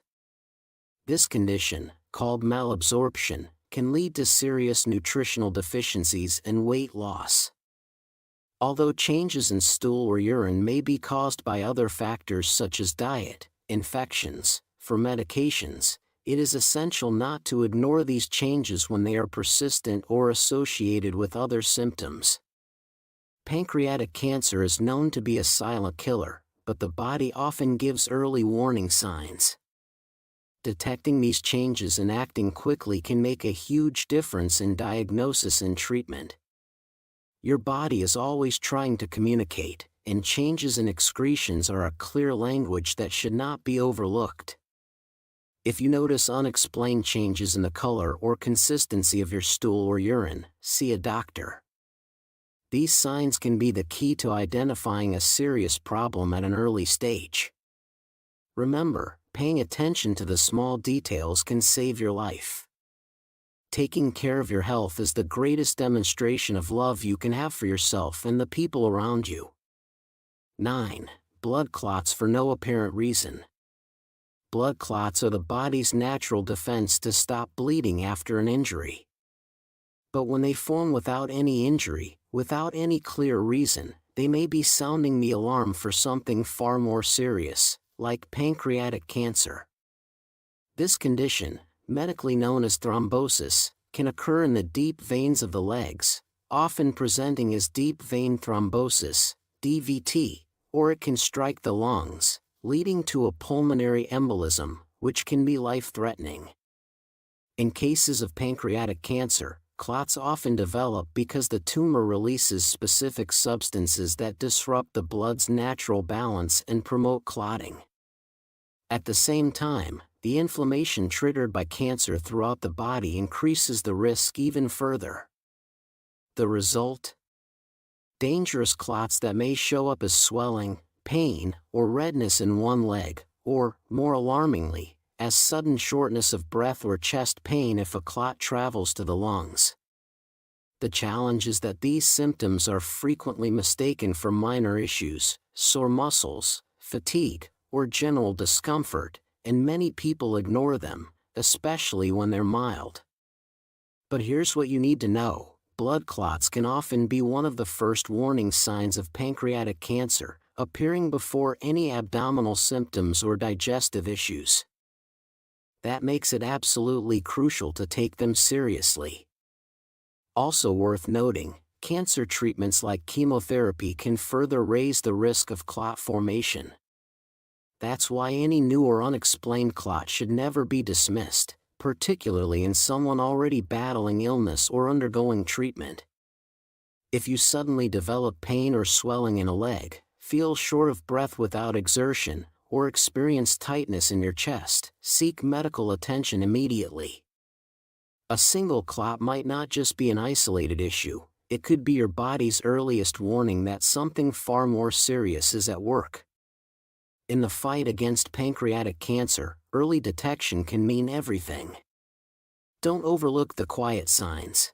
This condition, called malabsorption, can lead to serious nutritional deficiencies and weight loss. Although changes in stool or urine may be caused by other factors such as diet, infections, or medications, it is essential not to ignore these changes when they are persistent or associated with other symptoms. Pancreatic cancer is known to be a silent killer, but the body often gives early warning signs. Detecting these changes and acting quickly can make a huge difference in diagnosis and treatment. Your body is always trying to communicate, and changes in excretions are a clear language that should not be overlooked. If you notice unexplained changes in the color or consistency of your stool or urine, see a doctor. These signs can be the key to identifying a serious problem at an early stage. Remember, paying attention to the small details can save your life. Taking care of your health is the greatest demonstration of love you can have for yourself and the people around you. 9. Blood clots for no apparent reason. Blood clots are the body's natural defense to stop bleeding after an injury. But when they form without any injury, without any clear reason, they may be sounding the alarm for something far more serious, like pancreatic cancer. This condition, medically known as thrombosis, can occur in the deep veins of the legs, often presenting as deep vein thrombosis, DVT, or it can strike the lungs, leading to a pulmonary embolism, which can be life-threatening. In cases of pancreatic cancer, clots often develop because the tumor releases specific substances that disrupt the blood's natural balance and promote clotting. At the same time, the inflammation triggered by cancer throughout the body increases the risk even further. The result? Dangerous clots that may show up as swelling, pain, or redness in one leg, or, more alarmingly, as sudden shortness of breath or chest pain if a clot travels to the lungs. The challenge is that these symptoms are frequently mistaken for minor issues, sore muscles, fatigue, or general discomfort, and many people ignore them, especially when they're mild. But here's what you need to know: blood clots can often be one of the first warning signs of pancreatic cancer, appearing before any abdominal symptoms or digestive issues. That makes it absolutely crucial to take them seriously. Also worth noting, cancer treatments like chemotherapy can further raise the risk of clot formation. That's why any new or unexplained clot should never be dismissed, particularly in someone already battling illness or undergoing treatment. If you suddenly develop pain or swelling in a leg, feel short of breath without exertion, or experience tightness in your chest, seek medical attention immediately. A single clot might not just be an isolated issue, it could be your body's earliest warning that something far more serious is at work. In the fight against pancreatic cancer, early detection can mean everything. Don't overlook the quiet signs.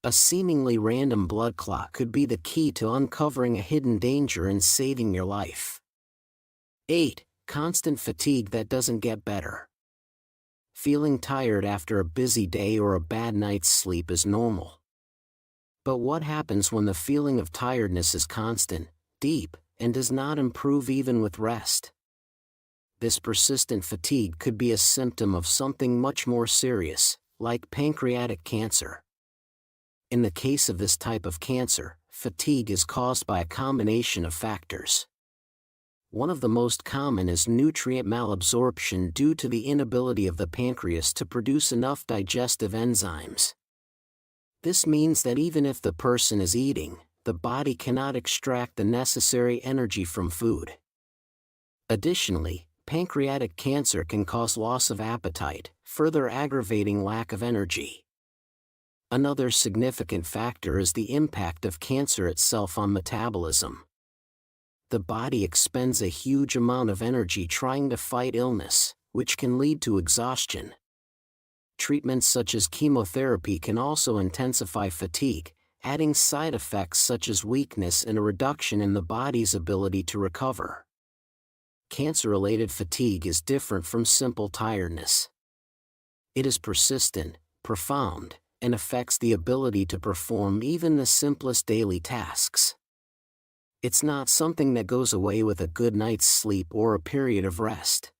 A seemingly random blood clot could be the key to uncovering a hidden danger and saving your life. 8. Constant fatigue that doesn't get better. Feeling tired after a busy day or a bad night's sleep is normal. But what happens when the feeling of tiredness is constant, deep, and does not improve even with rest? This persistent fatigue could be a symptom of something much more serious, like pancreatic cancer. In the case of this type of cancer, fatigue is caused by a combination of factors. One of the most common is nutrient malabsorption due to the inability of the pancreas to produce enough digestive enzymes. This means that even if the person is eating, the body cannot extract the necessary energy from food. Additionally, pancreatic cancer can cause loss of appetite, further aggravating lack of energy. Another significant factor is the impact of cancer itself on metabolism. The body expends a huge amount of energy trying to fight illness, which can lead to exhaustion. Treatments such as chemotherapy can also intensify fatigue, adding side effects such as weakness and a reduction in the body's ability to recover. Cancer-related fatigue is different from simple tiredness. It is persistent, profound, and affects the ability to perform even the simplest daily tasks. It's not something that goes away with a good night's sleep or a period of rest.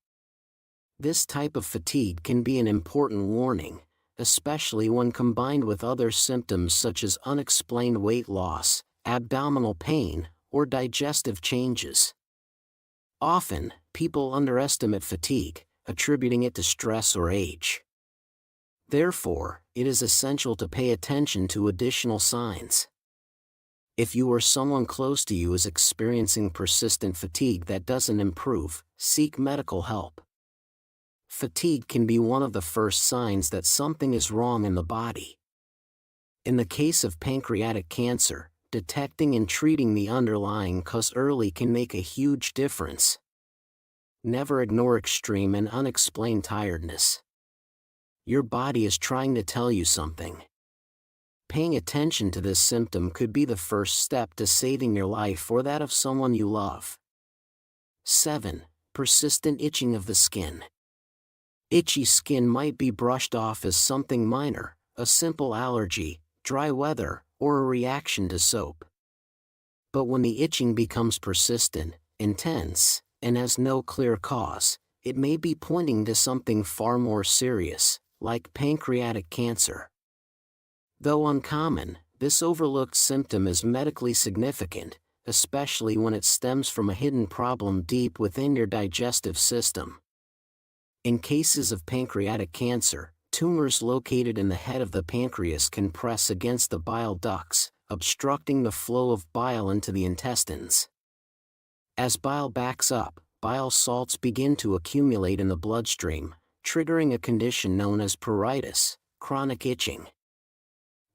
This type of fatigue can be an important warning, especially when combined with other symptoms such as unexplained weight loss, abdominal pain, or digestive changes. Often, people underestimate fatigue, attributing it to stress or age. Therefore, it is essential to pay attention to additional signs. If you or someone close to you is experiencing persistent fatigue that doesn't improve, seek medical help. Fatigue can be one of the first signs that something is wrong in the body. In the case of pancreatic cancer, detecting and treating the underlying cause early can make a huge difference. Never ignore extreme and unexplained tiredness. Your body is trying to tell you something. Paying attention to this symptom could be the first step to saving your life or that of someone you love. 7. Persistent itching of the skin. Itchy skin might be brushed off as something minor, a simple allergy, dry weather, or a reaction to soap. But when the itching becomes persistent, intense, and has no clear cause, it may be pointing to something far more serious, like pancreatic cancer. Though uncommon, this overlooked symptom is medically significant, especially when it stems from a hidden problem deep within your digestive system. In cases of pancreatic cancer, tumors located in the head of the pancreas can press against the bile ducts, obstructing the flow of bile into the intestines. As bile backs up, bile salts begin to accumulate in the bloodstream, triggering a condition known as pruritus, chronic itching.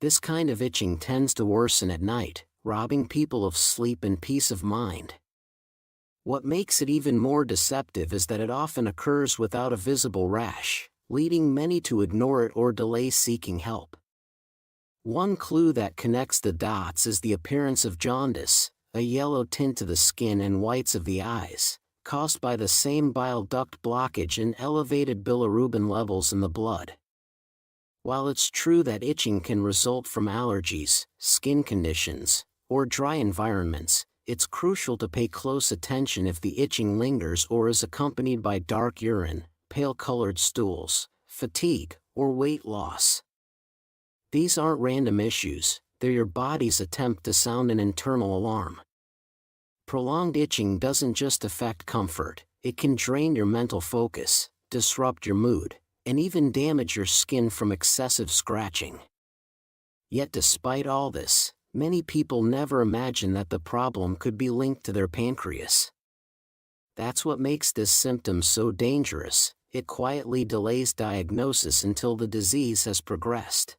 This kind of itching tends to worsen at night, robbing people of sleep and peace of mind. What makes it even more deceptive is that it often occurs without a visible rash, leading many to ignore it or delay seeking help. One clue that connects the dots is the appearance of jaundice, a yellow tint to the skin and whites of the eyes, caused by the same bile duct blockage and elevated bilirubin levels in the blood. While it's true that itching can result from allergies, skin conditions, or dry environments, it's crucial to pay close attention if the itching lingers or is accompanied by dark urine, pale-colored stools, fatigue, or weight loss. These aren't random issues, they're your body's attempt to sound an internal alarm. Prolonged itching doesn't just affect comfort, it can drain your mental focus, disrupt your mood, and even damage your skin from excessive scratching. Yet despite all this, many people never imagine that the problem could be linked to their pancreas. That's what makes this symptom so dangerous, it quietly delays diagnosis until the disease has progressed.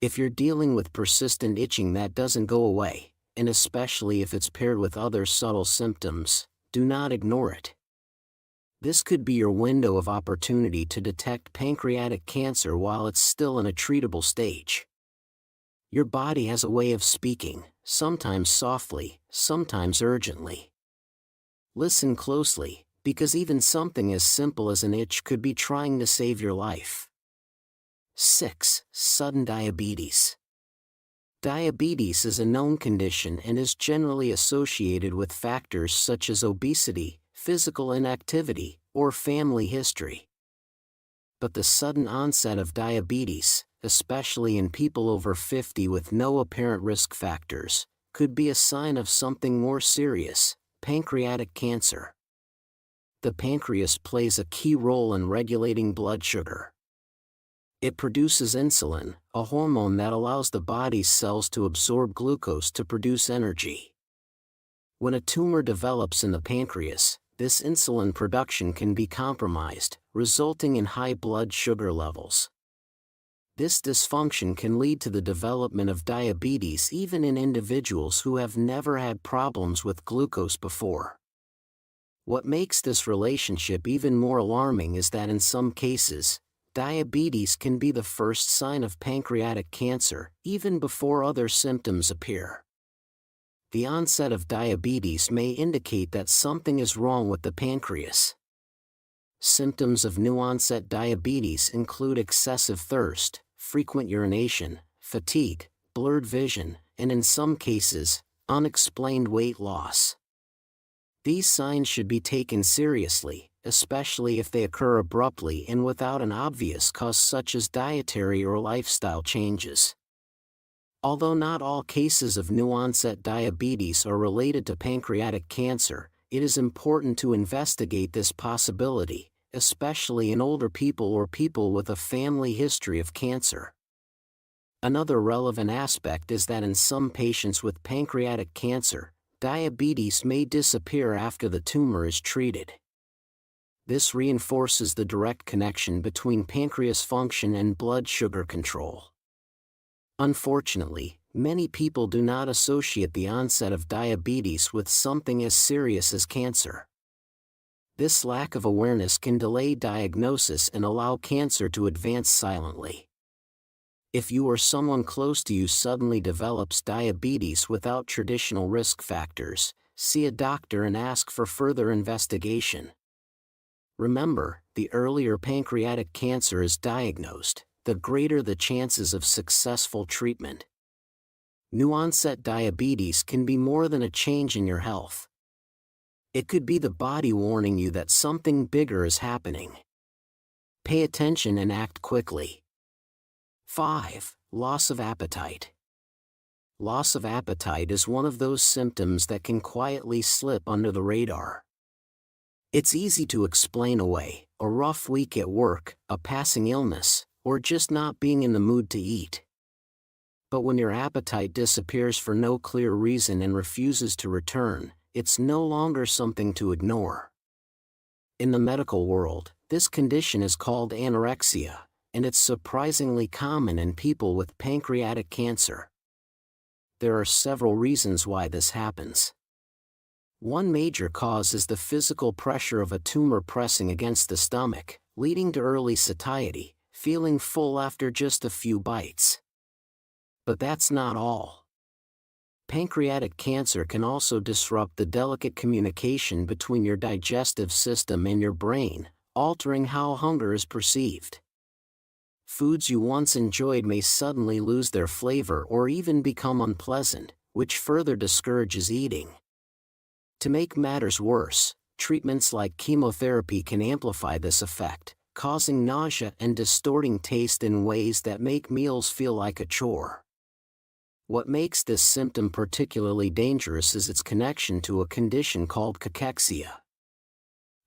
If you're dealing with persistent itching that doesn't go away, and especially if it's paired with other subtle symptoms, do not ignore it. This could be your window of opportunity to detect pancreatic cancer while it's still in a treatable stage. Your body has a way of speaking, sometimes softly, sometimes urgently. Listen closely, because even something as simple as an itch could be trying to save your life. 6. Sudden diabetes. Diabetes is a known condition and is generally associated with factors such as obesity, physical inactivity, or family history. But the sudden onset of diabetes, especially in people over 50 with no apparent risk factors, could be a sign of something more serious, Pancreatic cancer. The pancreas plays a key role in regulating blood sugar. It produces insulin, a hormone that allows the body's cells to absorb glucose to produce energy. When a tumor develops in the pancreas, this insulin production can be compromised, resulting in high blood sugar levels. This dysfunction can lead to the development of diabetes even in individuals who have never had problems with glucose before. What makes this relationship even more alarming is that in some cases, diabetes can be the first sign of pancreatic cancer, even before other symptoms appear. The onset of diabetes may indicate that something is wrong with the pancreas. Symptoms of new-onset diabetes include excessive thirst, frequent urination, fatigue, blurred vision, and in some cases, unexplained weight loss. These signs should be taken seriously, especially if they occur abruptly and without an obvious cause such as dietary or lifestyle changes. Although not all cases of new-onset diabetes are related to pancreatic cancer, it is important to investigate this possibility, especially in older people or people with a family history of cancer. Another relevant aspect is that in some patients with pancreatic cancer, diabetes may disappear after the tumor is treated. This reinforces the direct connection between pancreas function and blood sugar control. Unfortunately, many people do not associate the onset of diabetes with something as serious as cancer. This lack of awareness can delay diagnosis and allow cancer to advance silently. If you or someone close to you suddenly develops diabetes without traditional risk factors, see a doctor and ask for further investigation. Remember, the earlier pancreatic cancer is diagnosed, the greater the chances of successful treatment. New-onset diabetes can be more than a change in your health. It could be the body warning you that something bigger is happening. Pay attention and act quickly. 5. Loss of appetite. Loss of appetite is one of those symptoms that can quietly slip under the radar. It's easy to explain away: a rough week at work, a passing illness, or just not being in the mood to eat. But when your appetite disappears for no clear reason and refuses to return, it's no longer something to ignore. In the medical world, this condition is called anorexia, and it's surprisingly common in people with pancreatic cancer. There are several reasons why this happens. One major cause is the physical pressure of a tumor pressing against the stomach, leading to early satiety, feeling full after just a few bites. But that's not all. Pancreatic cancer can also disrupt the delicate communication between your digestive system and your brain, altering how hunger is perceived. Foods you once enjoyed may suddenly lose their flavor or even become unpleasant, which further discourages eating. To make matters worse, treatments like chemotherapy can amplify this effect, causing nausea and distorting taste in ways that make meals feel like a chore. What makes this symptom particularly dangerous is its connection to a condition called cachexia.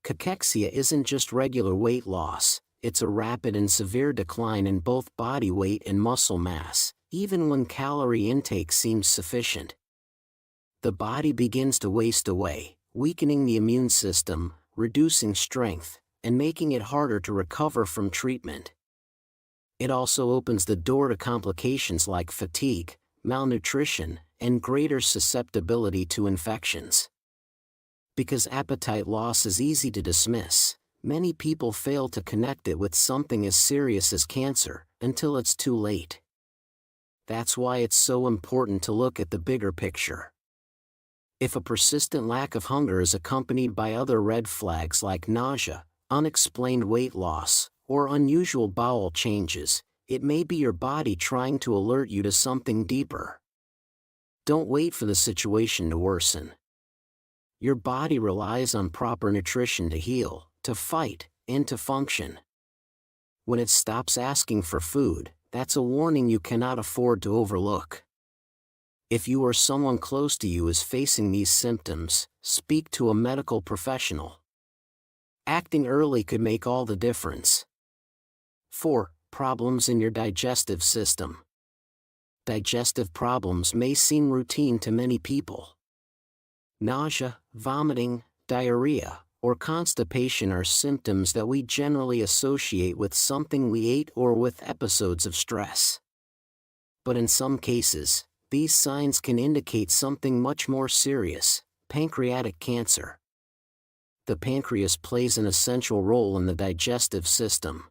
Cachexia isn't just regular weight loss, it's a rapid and severe decline in both body weight and muscle mass, even when calorie intake seems sufficient. The body begins to waste away, weakening the immune system, reducing strength, and making it harder to recover from treatment. It also opens the door to complications like fatigue, malnutrition, and greater susceptibility to infections. Because appetite loss is easy to dismiss, many people fail to connect it with something as serious as cancer, until it's too late. That's why it's so important to look at the bigger picture. If a persistent lack of hunger is accompanied by other red flags like nausea, unexplained weight loss, or unusual bowel changes, it may be your body trying to alert you to something deeper. Don't wait for the situation to worsen. Your body relies on proper nutrition to heal, to fight, and to function. When it stops asking for food, that's a warning you cannot afford to overlook. If you or someone close to you is facing these symptoms, speak to a medical professional. Acting early could make all the difference. 4. Problems in your digestive system. Digestive problems may seem routine to many people. Nausea, vomiting, diarrhea, or constipation are symptoms that we generally associate with something we ate or with episodes of stress. But in some cases, these signs can indicate something much more serious: pancreatic cancer. The pancreas plays an essential role in the digestive system.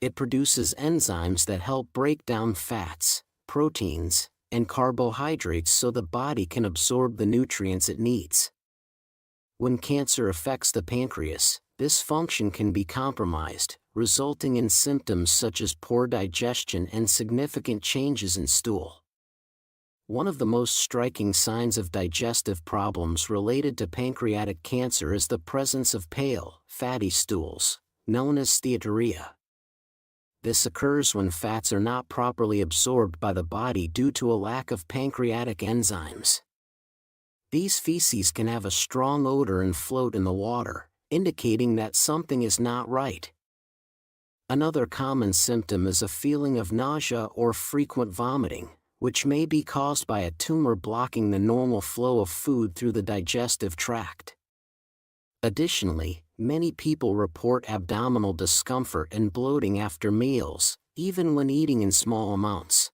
It produces enzymes that help break down fats, proteins, and carbohydrates so the body can absorb the nutrients it needs. When cancer affects the pancreas, this function can be compromised, resulting in symptoms such as poor digestion and significant changes in stool. One of the most striking signs of digestive problems related to pancreatic cancer is the presence of pale, fatty stools, known as steatorrhea. This occurs when fats are not properly absorbed by the body due to a lack of pancreatic enzymes. These feces can have a strong odor and float in the water, indicating that something is not right. Another common symptom is a feeling of nausea or frequent vomiting, which may be caused by a tumor blocking the normal flow of food through the digestive tract. Additionally, many people report abdominal discomfort and bloating after meals, even when eating in small amounts.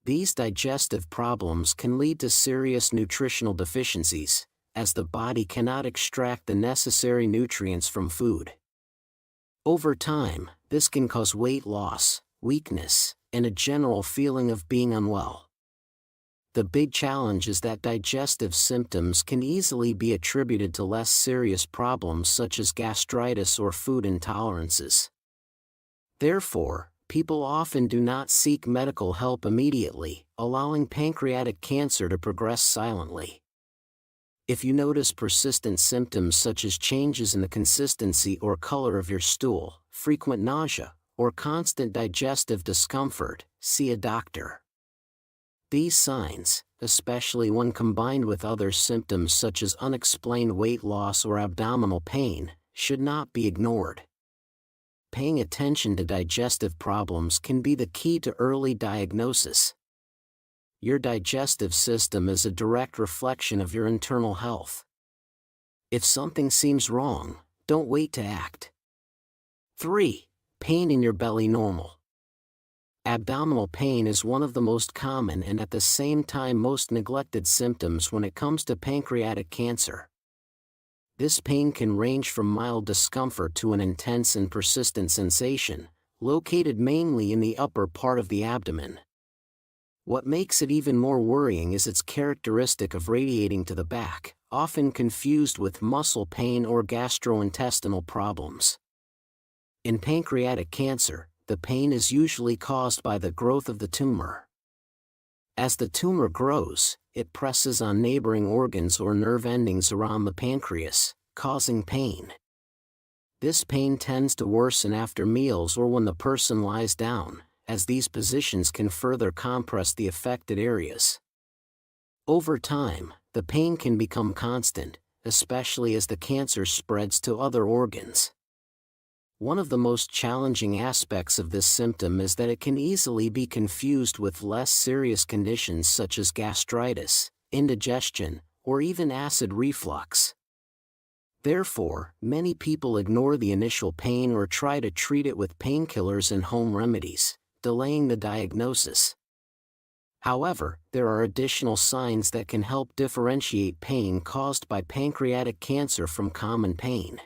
These digestive problems can lead to serious nutritional deficiencies, as the body cannot extract the necessary nutrients from food. Over time, this can cause weight loss, weakness, and a general feeling of being unwell. The big challenge is that digestive symptoms can easily be attributed to less serious problems such as gastritis or food intolerances. Therefore, people often do not seek medical help immediately, allowing pancreatic cancer to progress silently. If you notice persistent symptoms such as changes in the consistency or color of your stool, frequent nausea, or constant digestive discomfort, see a doctor. These signs, especially when combined with other symptoms such as unexplained weight loss or abdominal pain, should not be ignored. Paying attention to digestive problems can be the key to early diagnosis. Your digestive system is a direct reflection of your internal health. If something seems wrong, don't wait to act. 3. Pain in your belly normal. Abdominal pain is one of the most common and at the same time most neglected symptoms when it comes to pancreatic cancer. This pain can range from mild discomfort to an intense and persistent sensation, located mainly in the upper part of the abdomen. What makes it even more worrying is its characteristic of radiating to the back, often confused with muscle pain or gastrointestinal problems. In pancreatic cancer, the pain is usually caused by the growth of the tumor. As the tumor grows, it presses on neighboring organs or nerve endings around the pancreas, causing pain. This pain tends to worsen after meals or when the person lies down, as these positions can further compress the affected areas. Over time, the pain can become constant, especially as the cancer spreads to other organs. One of the most challenging aspects of this symptom is that it can easily be confused with less serious conditions such as gastritis, indigestion, or even acid reflux. Therefore, many people ignore the initial pain or try to treat it with painkillers and home remedies, delaying the diagnosis. However, there are additional signs that can help differentiate pain caused by pancreatic cancer from common pain.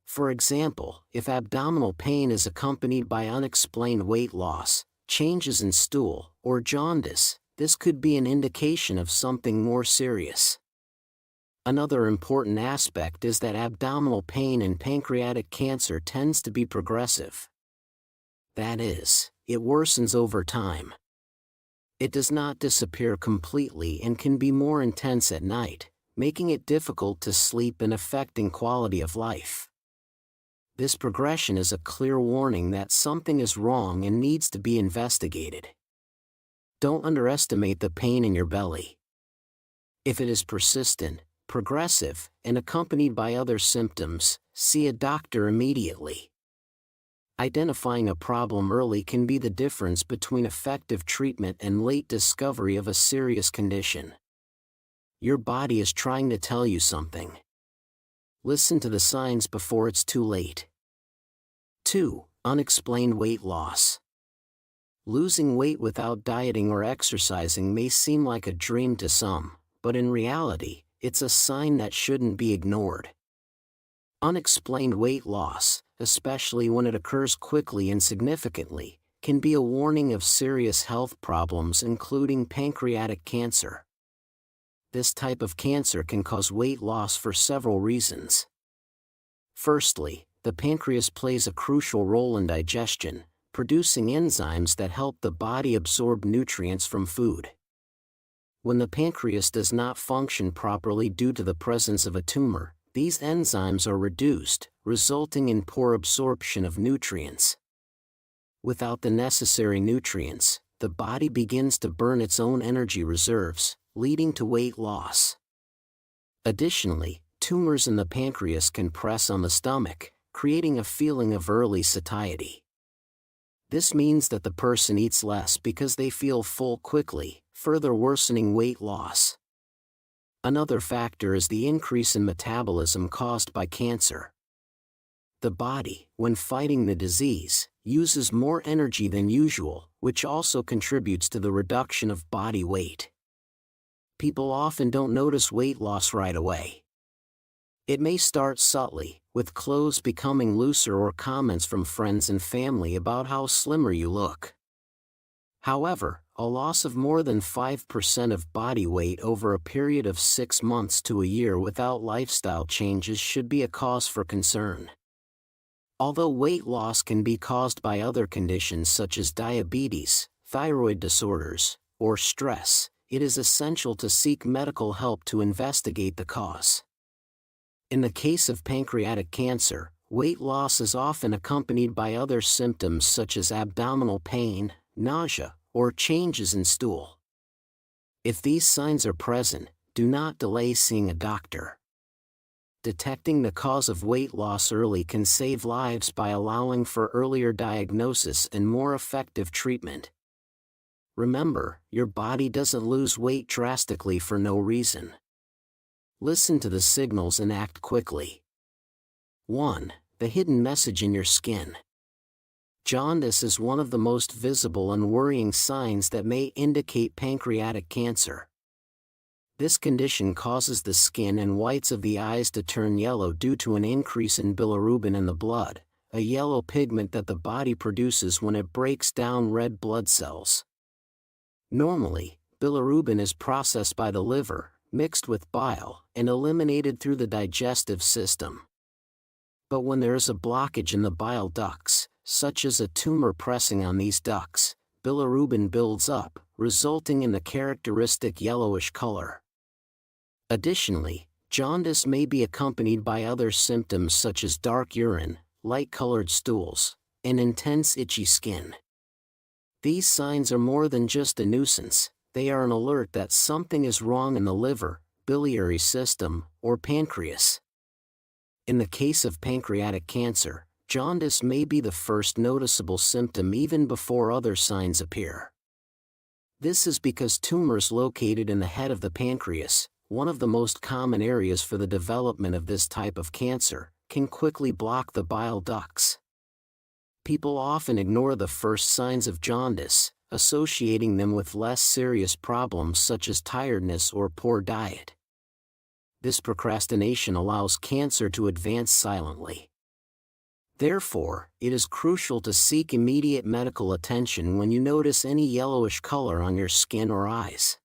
For example, if abdominal pain is accompanied by unexplained weight loss, changes in stool, or jaundice, this could be an indication of something more serious. Another important aspect is that abdominal pain in pancreatic cancer tends to be progressive. That is, it worsens over time. It does not disappear completely and can be more intense at night, making it difficult to sleep and affecting quality of life. This progression is a clear warning that something is wrong and needs to be investigated. Don't underestimate the pain in your belly. If it is persistent, progressive, and accompanied by other symptoms, see a doctor immediately. Identifying a problem early can be the difference between effective treatment and late discovery of a serious condition. Your body is trying to tell you something. Listen to the signs before it's too late. 2. Unexplained weight loss. Losing weight without dieting or exercising may seem like a dream to some, but in reality, it's a sign that shouldn't be ignored. Unexplained weight loss, especially when it occurs quickly and significantly, can be a warning of serious health problems including pancreatic cancer. This type of cancer can cause weight loss for several reasons. Firstly, the pancreas plays a crucial role in digestion, producing enzymes that help the body absorb nutrients from food. When the pancreas does not function properly due to the presence of a tumor, these enzymes are reduced, resulting in poor absorption of nutrients. Without the necessary nutrients, the body begins to burn its own energy reserves, leading to weight loss. Additionally, tumors in the pancreas can press on the stomach, creating a feeling of early satiety. This means that the person eats less because they feel full quickly, further worsening weight loss. Another factor is the increase in metabolism caused by cancer. The body, when fighting the disease, uses more energy than usual, which also contributes to the reduction of body weight. People often don't notice weight loss right away. It may start subtly, with clothes becoming looser or comments from friends and family about how slimmer you look. However, a loss of more than 5% of body weight over a period of 6 months to a year without lifestyle changes should be a cause for concern. Although weight loss can be caused by other conditions such as diabetes, thyroid disorders, or stress, it is essential to seek medical help to investigate the cause. In the case of pancreatic cancer, weight loss is often accompanied by other symptoms such as abdominal pain, nausea, or changes in stool. If these signs are present, do not delay seeing a doctor. Detecting the cause of weight loss early can save lives by allowing for earlier diagnosis and more effective treatment. Remember, your body doesn't lose weight drastically for no reason. Listen to the signals and act quickly. 1. The hidden message in your skin. Jaundice is one of the most visible and worrying signs that may indicate pancreatic cancer. This condition causes the skin and whites of the eyes to turn yellow due to an increase in bilirubin in the blood, a yellow pigment that the body produces when it breaks down red blood cells. Normally, bilirubin is processed by the liver, mixed with bile, and eliminated through the digestive system. But when there is a blockage in the bile ducts, such as a tumor pressing on these ducts, bilirubin builds up, resulting in the characteristic yellowish color. Additionally, jaundice may be accompanied by other symptoms such as dark urine, light-colored stools, and intense itchy skin. These signs are more than just a nuisance, they are an alert that something is wrong in the liver, biliary system, or pancreas. In the case of pancreatic cancer, jaundice may be the first noticeable symptom even before other signs appear. This is because tumors located in the head of the pancreas, one of the most common areas for the development of this type of cancer, can quickly block the bile ducts. People often ignore the first signs of jaundice, associating them with less serious problems such as tiredness or poor diet. This procrastination allows cancer to advance silently. Therefore, it is crucial to seek immediate medical attention when you notice any yellowish color on your skin or eyes.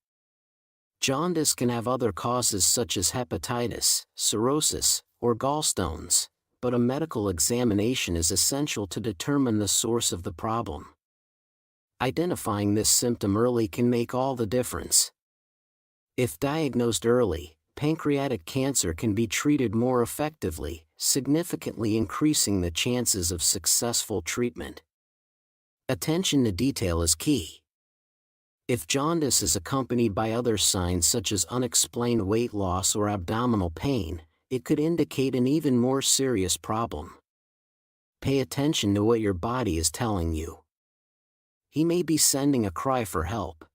Jaundice can have other causes such as hepatitis, cirrhosis, or gallstones, but a medical examination is essential to determine the source of the problem. Identifying this symptom early can make all the difference. If diagnosed early, pancreatic cancer can be treated more effectively, significantly increasing the chances of successful treatment. Attention to detail is key. If jaundice is accompanied by other signs such as unexplained weight loss or abdominal pain, it could indicate an even more serious problem. Pay attention to what your body is telling you. He may be sending a cry for help.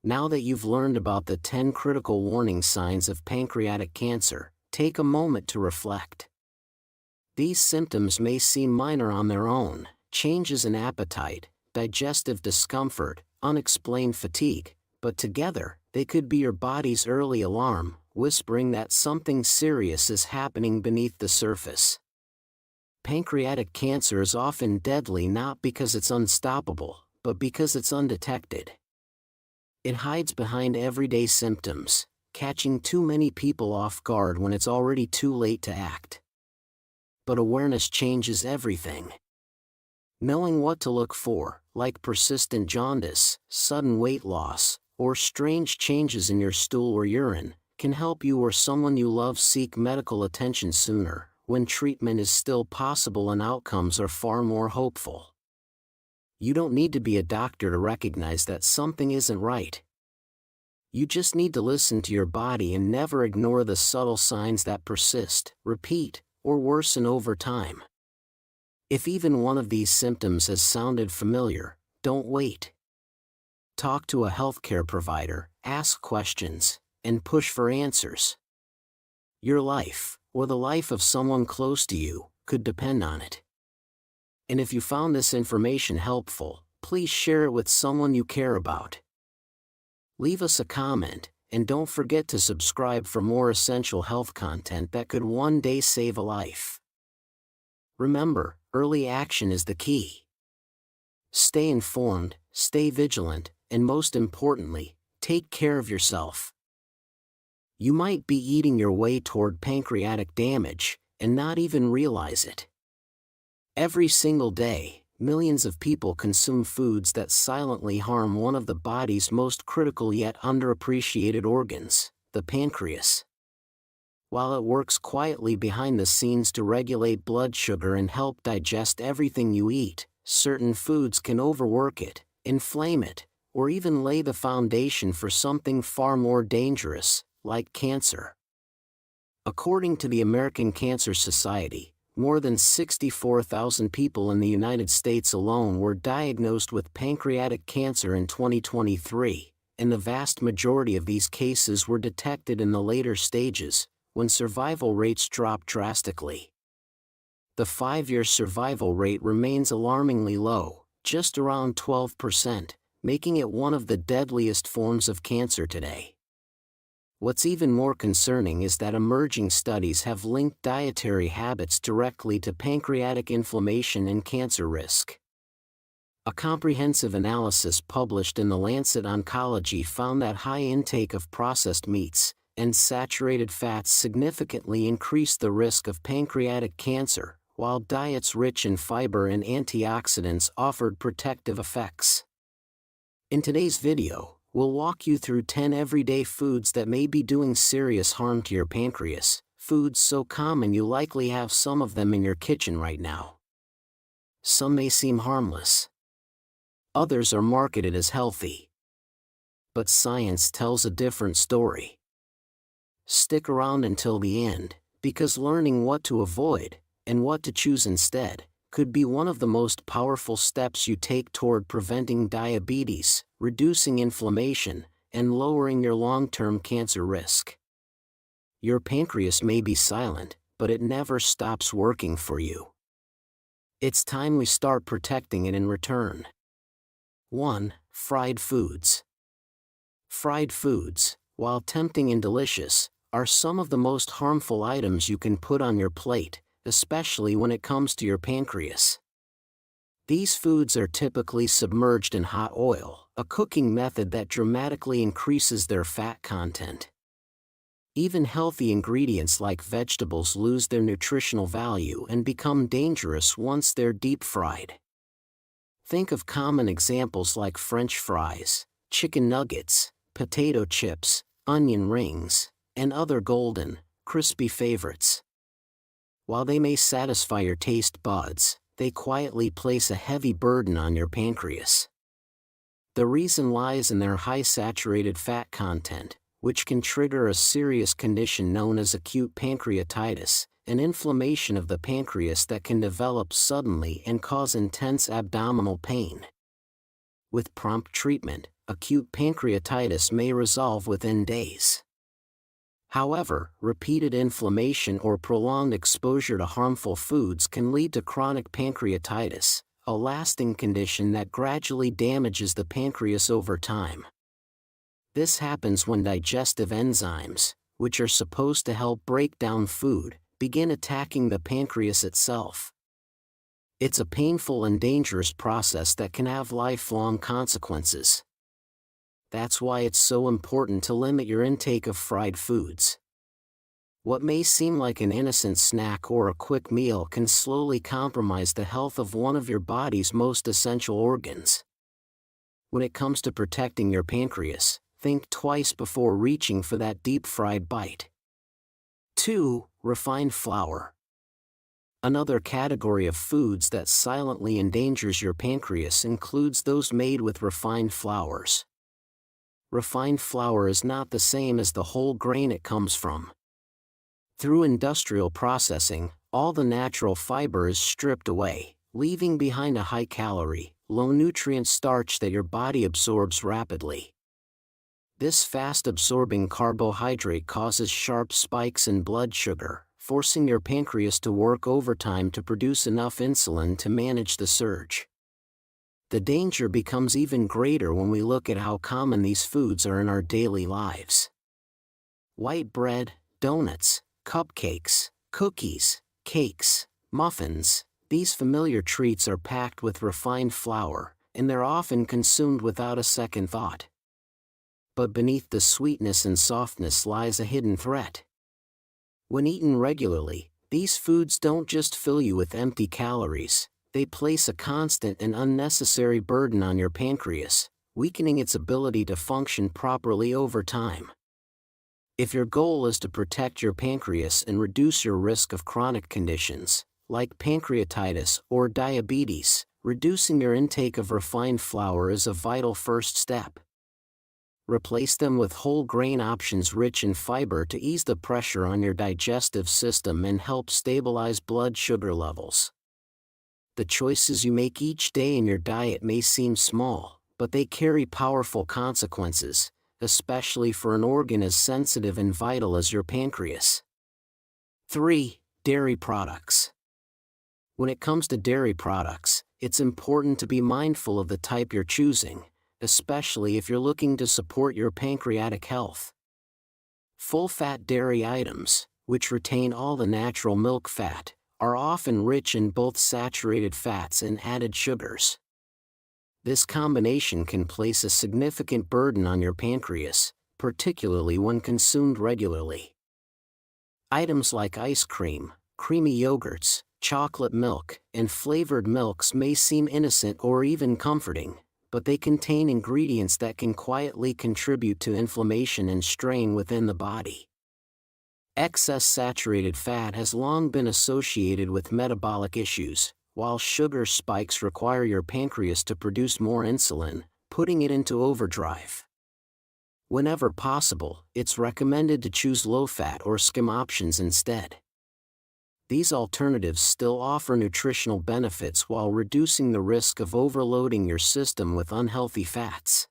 Now that you've learned about the 10 critical warning signs of pancreatic cancer, take a moment to reflect. These symptoms may seem minor on their own: changes in appetite, digestive discomfort, unexplained fatigue, but together, they could be your body's early alarm, whispering that something serious is happening beneath the surface. Pancreatic cancer is often deadly not because it's unstoppable, but because it's undetected. It hides behind everyday symptoms, catching too many people off guard when it's already too late to act. But awareness changes everything. Knowing what to look for, like persistent jaundice, sudden weight loss, or strange changes in your stool or urine, can help you or someone you love seek medical attention sooner, when treatment is still possible and outcomes are far more hopeful. You don't need to be a doctor to recognize that something isn't right. You just need to listen to your body and never ignore the subtle signs that persist, repeat, or worsen over time. If even one of these symptoms has sounded familiar, don't wait. Talk to a healthcare provider, ask questions, and push for answers. Your life, or the life of someone close to you, could depend on it. And if you found this information helpful, please share it with someone you care about. Leave us a comment, and don't forget to subscribe for more essential health content that could one day save a life. Remember, early action is the key. Stay informed, stay vigilant, and most importantly, take care of yourself. You might be eating your way toward pancreatic damage, and not even realize it. Every single day, millions of people consume foods that silently harm one of the body's most critical yet underappreciated organs, the pancreas. While it works quietly behind the scenes to regulate blood sugar and help digest everything you eat, certain foods can overwork it, inflame it, or even lay the foundation for something far more dangerous, like cancer. According to the American Cancer Society, more than 64,000 people in the United States alone were diagnosed with pancreatic cancer in 2023, and the vast majority of these cases were detected in the later stages, when survival rates dropped drastically. The 5-year survival rate remains alarmingly low, just around 12%, making it one of the deadliest forms of cancer today. What's even more concerning is that emerging studies have linked dietary habits directly to pancreatic inflammation and cancer risk. A comprehensive analysis published in The Lancet Oncology found that high intake of processed meats and saturated fats significantly increase the risk of pancreatic cancer, while diets rich in fiber and antioxidants offered protective effects. In today's video, we'll walk you through 10 everyday foods that may be doing serious harm to your pancreas, foods so common you likely have some of them in your kitchen right now. Some may seem harmless. Others are marketed as healthy. But science tells a different story. Stick around until the end, because learning what to avoid, and what to choose instead, could be one of the most powerful steps you take toward preventing diabetes, reducing inflammation, and lowering your long-term cancer risk. Your pancreas may be silent, but it never stops working for you. It's time we start protecting it in return. 1. Fried foods. Fried foods, while tempting and delicious, are some of the most harmful items you can put on your plate, especially when it comes to your pancreas. These foods are typically submerged in hot oil, a cooking method that dramatically increases their fat content. Even healthy ingredients like vegetables lose their nutritional value and become dangerous once they're deep-fried. Think of common examples like French fries, chicken nuggets, potato chips, onion rings, and other golden, crispy favorites. While they may satisfy your taste buds, they quietly place a heavy burden on your pancreas. The reason lies in their high saturated fat content, which can trigger a serious condition known as acute pancreatitis, an inflammation of the pancreas that can develop suddenly and cause intense abdominal pain. With prompt treatment, acute pancreatitis may resolve within days. However, repeated inflammation or prolonged exposure to harmful foods can lead to chronic pancreatitis, a lasting condition that gradually damages the pancreas over time. This happens when digestive enzymes, which are supposed to help break down food, begin attacking the pancreas itself. It's a painful and dangerous process that can have lifelong consequences. That's why it's so important to limit your intake of fried foods. What may seem like an innocent snack or a quick meal can slowly compromise the health of one of your body's most essential organs. When it comes to protecting your pancreas, think twice before reaching for that deep-fried bite. 2. Refined flour. Another category of foods that silently endangers your pancreas includes those made with refined flours. Refined flour is not the same as the whole grain it comes from. Through industrial processing, all the natural fiber is stripped away, leaving behind a high-calorie, low-nutrient starch that your body absorbs rapidly. This fast-absorbing carbohydrate causes sharp spikes in blood sugar, forcing your pancreas to work overtime to produce enough insulin to manage the surge. The danger becomes even greater when we look at how common these foods are in our daily lives. White bread, donuts, cupcakes, cookies, cakes, muffins, these familiar treats are packed with refined flour, and they're often consumed without a second thought. But beneath the sweetness and softness lies a hidden threat. When eaten regularly, these foods don't just fill you with empty calories, they place a constant and unnecessary burden on your pancreas, weakening its ability to function properly over time. If your goal is to protect your pancreas and reduce your risk of chronic conditions, like pancreatitis or diabetes, reducing your intake of refined flour is a vital first step. Replace them with whole grain options rich in fiber to ease the pressure on your digestive system and help stabilize blood sugar levels. The choices you make each day in your diet may seem small, but they carry powerful consequences, especially for an organ as sensitive and vital as your pancreas. 3. Dairy products. When it comes to dairy products, it's important to be mindful of the type you're choosing, especially if you're looking to support your pancreatic health. Full-fat dairy items, which retain all the natural milk fat, are often rich in both saturated fats and added sugars. This combination can place a significant burden on your pancreas, particularly when consumed regularly. Items like ice cream, creamy yogurts, chocolate milk, and flavored milks may seem innocent or even comforting, but they contain ingredients that can quietly contribute to inflammation and strain within the body. Excess saturated fat has long been associated with metabolic issues, while sugar spikes require your pancreas to produce more insulin, putting it into overdrive. Whenever possible, it's recommended to choose low-fat or skim options instead. These alternatives still offer nutritional benefits while reducing the risk of overloading your system with unhealthy fats.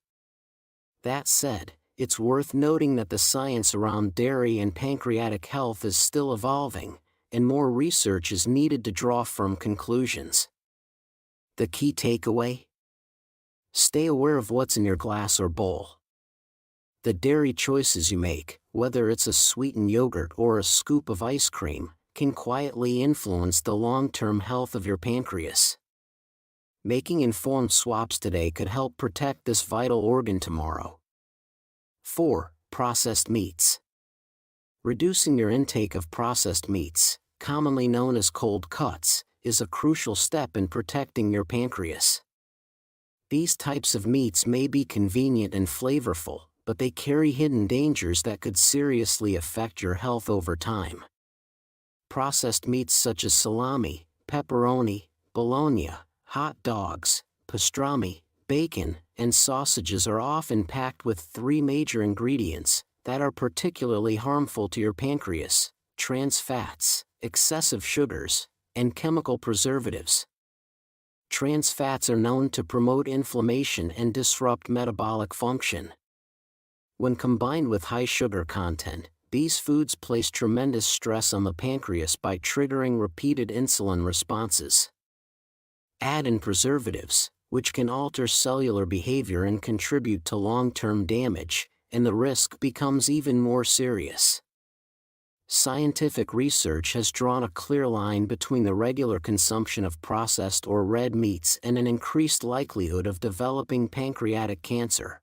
That said, it's worth noting that the science around dairy and pancreatic health is still evolving, and more research is needed to draw firm conclusions. The key takeaway? Stay aware of what's in your glass or bowl. The dairy choices you make, whether it's a sweetened yogurt or a scoop of ice cream, can quietly influence the long-term health of your pancreas. Making informed swaps today could help protect this vital organ tomorrow. 4. Processed meats. Reducing your intake of processed meats, commonly known as cold cuts, is a crucial step in protecting your pancreas. These types of meats may be convenient and flavorful, but they carry hidden dangers that could seriously affect your health over time. Processed meats such as salami, pepperoni, bologna, hot dogs, pastrami, bacon, and sausages are often packed with 3 major ingredients that are particularly harmful to your pancreas: trans fats, excessive sugars, and chemical preservatives. Trans fats are known to promote inflammation and disrupt metabolic function. When combined with high sugar content, these foods place tremendous stress on the pancreas by triggering repeated insulin responses. Add in preservatives, which can alter cellular behavior and contribute to long-term damage, and the risk becomes even more serious. Scientific research has drawn a clear line between the regular consumption of processed or red meats and an increased likelihood of developing pancreatic cancer.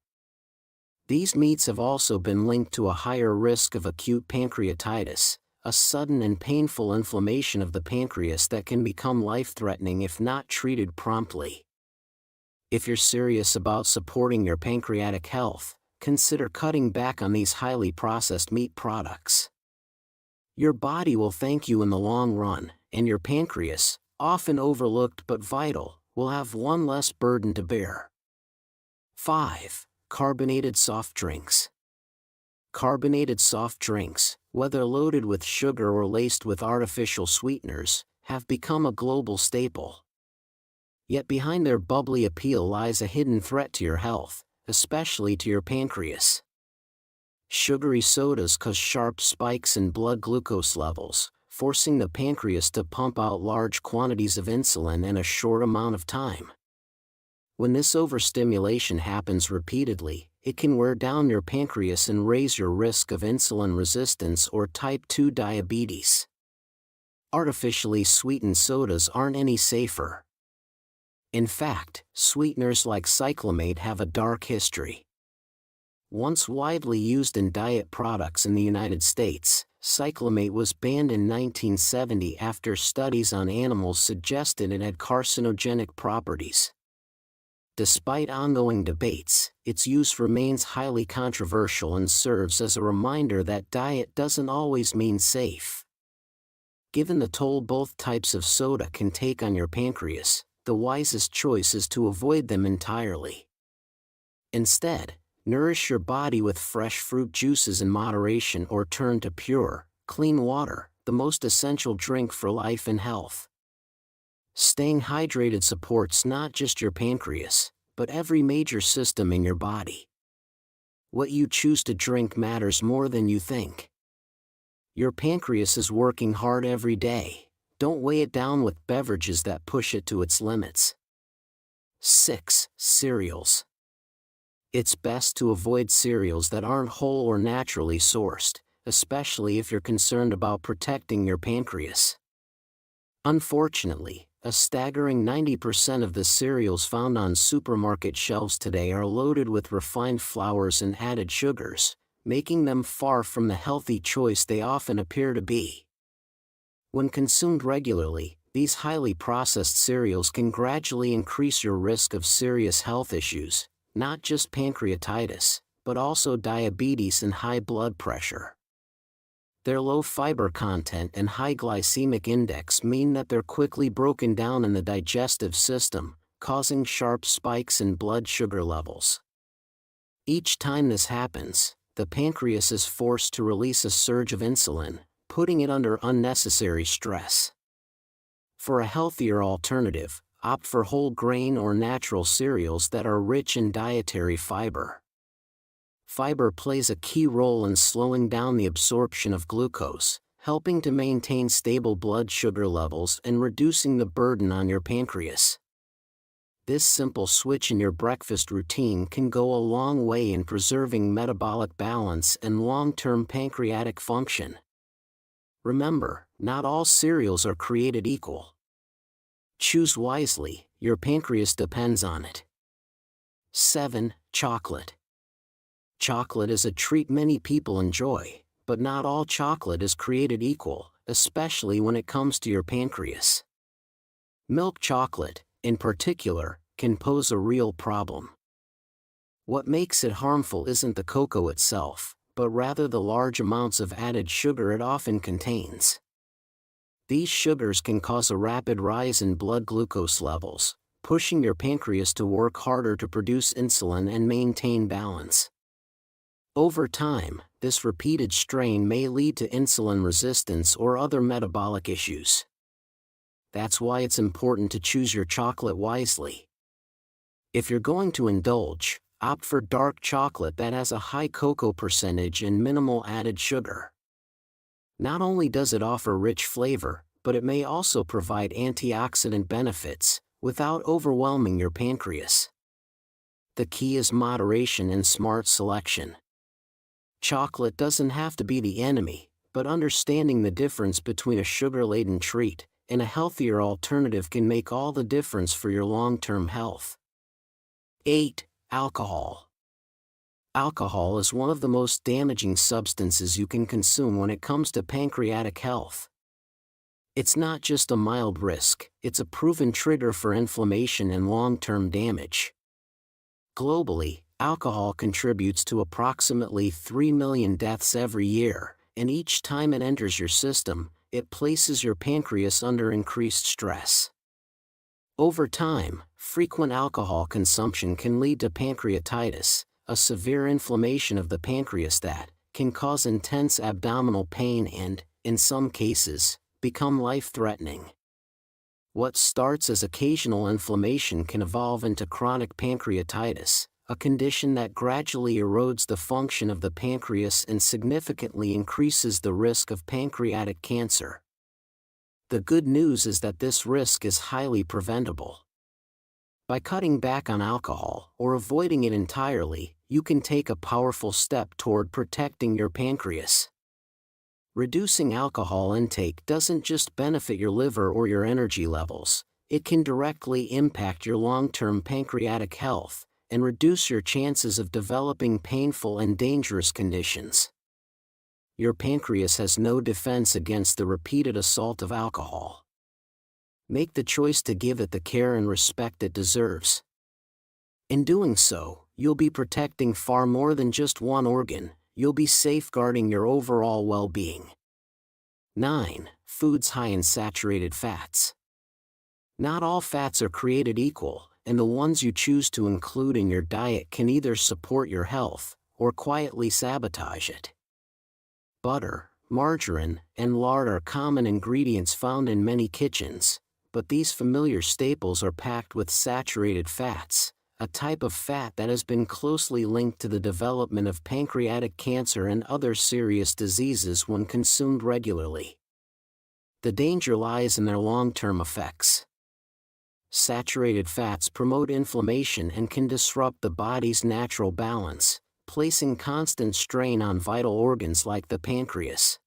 These meats have also been linked to a higher risk of acute pancreatitis, a sudden and painful inflammation of the pancreas that can become life-threatening if not treated promptly. If you're serious about supporting your pancreatic health, consider cutting back on these highly processed meat products. Your body will thank you in the long run, and your pancreas, often overlooked but vital, will have one less burden to bear. 5. Carbonated soft drinks. Carbonated soft drinks, whether loaded with sugar or laced with artificial sweeteners, have become a global staple. Yet behind their bubbly appeal lies a hidden threat to your health, especially to your pancreas. Sugary sodas cause sharp spikes in blood glucose levels, forcing the pancreas to pump out large quantities of insulin in a short amount of time. When this overstimulation happens repeatedly, it can wear down your pancreas and raise your risk of insulin resistance or type 2 diabetes. Artificially sweetened sodas aren't any safer. In fact, sweeteners like cyclamate have a dark history. Once widely used in diet products in the United States, cyclamate was banned in 1970 after studies on animals suggested it had carcinogenic properties. Despite ongoing debates, its use remains highly controversial and serves as a reminder that diet doesn't always mean safe. Given the toll both types of soda can take on your pancreas, the wisest choice is to avoid them entirely. Instead, nourish your body with fresh fruit juices in moderation or turn to pure, clean water, the most essential drink for life and health. Staying hydrated supports not just your pancreas, but every major system in your body. What you choose to drink matters more than you think. Your pancreas is working hard every day. Don't weigh it down with beverages that push it to its limits. 6. Cereals. It's best to avoid cereals that aren't whole or naturally sourced, especially if you're concerned about protecting your pancreas. Unfortunately, a staggering 90% of the cereals found on supermarket shelves today are loaded with refined flours and added sugars, making them far from the healthy choice they often appear to be. When consumed regularly, these highly processed cereals can gradually increase your risk of serious health issues, not just pancreatitis, but also diabetes and high blood pressure. Their low fiber content and high glycemic index mean that they're quickly broken down in the digestive system, causing sharp spikes in blood sugar levels. Each time this happens, the pancreas is forced to release a surge of insulin, putting it under unnecessary stress. For a healthier alternative, opt for whole grain or natural cereals that are rich in dietary fiber. Fiber plays a key role in slowing down the absorption of glucose, helping to maintain stable blood sugar levels and reducing the burden on your pancreas. This simple switch in your breakfast routine can go a long way in preserving metabolic balance and long-term pancreatic function. Remember, not all cereals are created equal. Choose wisely, your pancreas depends on it. 7. Chocolate. Chocolate is a treat many people enjoy, but not all chocolate is created equal, especially when it comes to your pancreas. Milk chocolate, in particular, can pose a real problem. What makes it harmful isn't the cocoa itself, but rather the large amounts of added sugar it often contains. These sugars can cause a rapid rise in blood glucose levels, pushing your pancreas to work harder to produce insulin and maintain balance. Over time, this repeated strain may lead to insulin resistance or other metabolic issues. That's why it's important to choose your chocolate wisely. If you're going to indulge, opt for dark chocolate that has a high cocoa percentage and minimal added sugar. Not only does it offer rich flavor, but it may also provide antioxidant benefits, without overwhelming your pancreas. The key is moderation and smart selection. Chocolate doesn't have to be the enemy, but understanding the difference between a sugar-laden treat and a healthier alternative can make all the difference for your long-term health. 8. Alcohol. Alcohol is one of the most damaging substances you can consume when it comes to pancreatic health. It's not just a mild risk, it's a proven trigger for inflammation and long-term damage. Globally, alcohol contributes to approximately 3 million deaths every year, and each time it enters your system, it places your pancreas under increased stress. Over time, frequent alcohol consumption can lead to pancreatitis, a severe inflammation of the pancreas that can cause intense abdominal pain and, in some cases, become life-threatening. What starts as occasional inflammation can evolve into chronic pancreatitis, a condition that gradually erodes the function of the pancreas and significantly increases the risk of pancreatic cancer. The good news is that this risk is highly preventable. By cutting back on alcohol or avoiding it entirely, you can take a powerful step toward protecting your pancreas. Reducing alcohol intake doesn't just benefit your liver or your energy levels, it can directly impact your long-term pancreatic health and reduce your chances of developing painful and dangerous conditions. Your pancreas has no defense against the repeated assault of alcohol. Make the choice to give it the care and respect it deserves. In doing so, you'll be protecting far more than just one organ, you'll be safeguarding your overall well-being. 9. Foods high in saturated fats. Not all fats are created equal, and the ones you choose to include in your diet can either support your health or quietly sabotage it. Butter, margarine, and lard are common ingredients found in many kitchens, but these familiar staples are packed with saturated fats, a type of fat that has been closely linked to the development of pancreatic cancer and other serious diseases when consumed regularly. The danger lies in their long-term effects. Saturated fats promote inflammation and can disrupt the body's natural balance, placing constant strain on vital organs like the pancreas.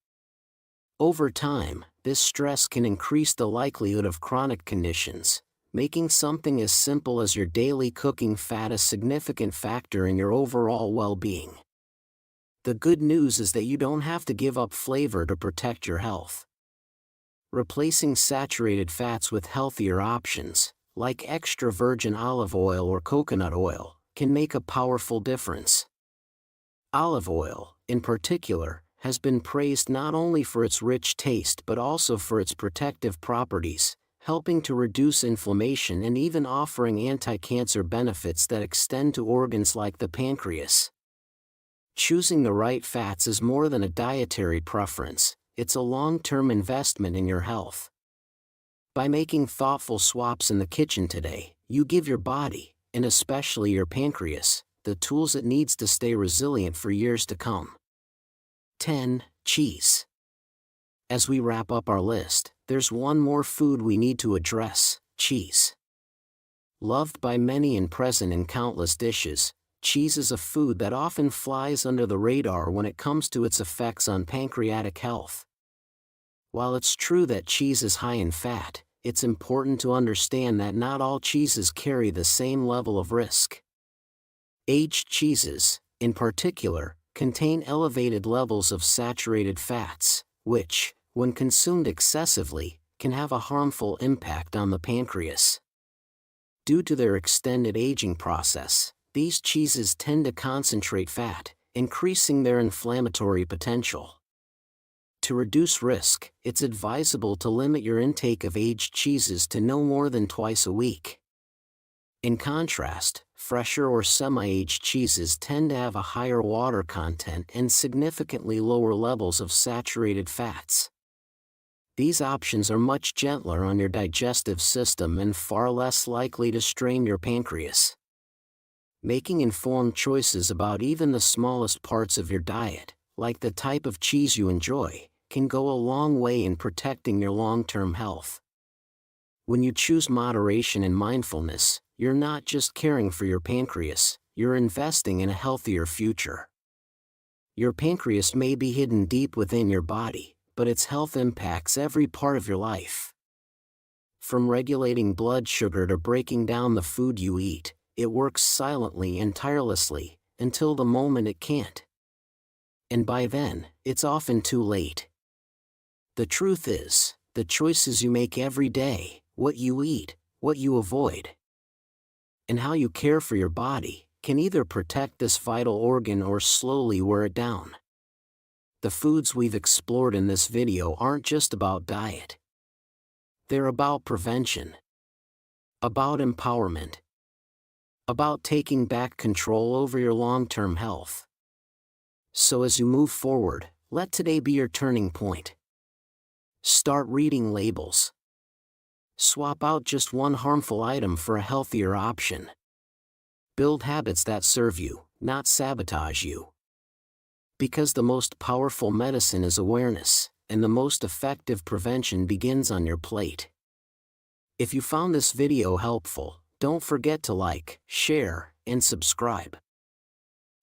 Over time, this stress can increase the likelihood of chronic conditions, making something as simple as your daily cooking fat a significant factor in your overall well-being. The good news is that you don't have to give up flavor to protect your health. Replacing saturated fats with healthier options, like extra virgin olive oil or coconut oil, can make a powerful difference. Olive oil, in particular, has been praised not only for its rich taste but also for its protective properties, helping to reduce inflammation and even offering anti-cancer benefits that extend to organs like the pancreas. Choosing the right fats is more than a dietary preference, it's a long-term investment in your health. By making thoughtful swaps in the kitchen today, you give your body, and especially your pancreas, the tools it needs to stay resilient for years to come. 10. Cheese. As we wrap up our list, there's one more food we need to address: cheese. Loved by many and present in countless dishes, cheese is a food that often flies under the radar when it comes to its effects on pancreatic health. While it's true that cheese is high in fat, it's important to understand that not all cheeses carry the same level of risk. Aged cheeses, in particular, contain elevated levels of saturated fats, which, when consumed excessively, can have a harmful impact on the pancreas. Due to their extended aging process, these cheeses tend to concentrate fat, increasing their inflammatory potential. To reduce risk, it's advisable to limit your intake of aged cheeses to no more than twice a week. In contrast, fresher or semi-aged cheeses tend to have a higher water content and significantly lower levels of saturated fats. These options are much gentler on your digestive system and far less likely to strain your pancreas. Making informed choices about even the smallest parts of your diet, like the type of cheese you enjoy, can go a long way in protecting your long-term health. When you choose moderation and mindfulness, you're not just caring for your pancreas, you're investing in a healthier future. Your pancreas may be hidden deep within your body, but its health impacts every part of your life. From regulating blood sugar to breaking down the food you eat, it works silently and tirelessly, until the moment it can't. And by then, it's often too late. The truth is, the choices you make every day, what you eat, what you avoid, and how you care for your body, can either protect this vital organ or slowly wear it down. The foods we've explored in this video aren't just about diet. They're about prevention, about empowerment, about taking back control over your long-term health. So as you move forward, let today be your turning point. Start reading labels. Swap out just one harmful item for a healthier option. Build habits that serve you, not sabotage you. Because the most powerful medicine is awareness, and the most effective prevention begins on your plate. If you found this video helpful, don't forget to like, share, and subscribe.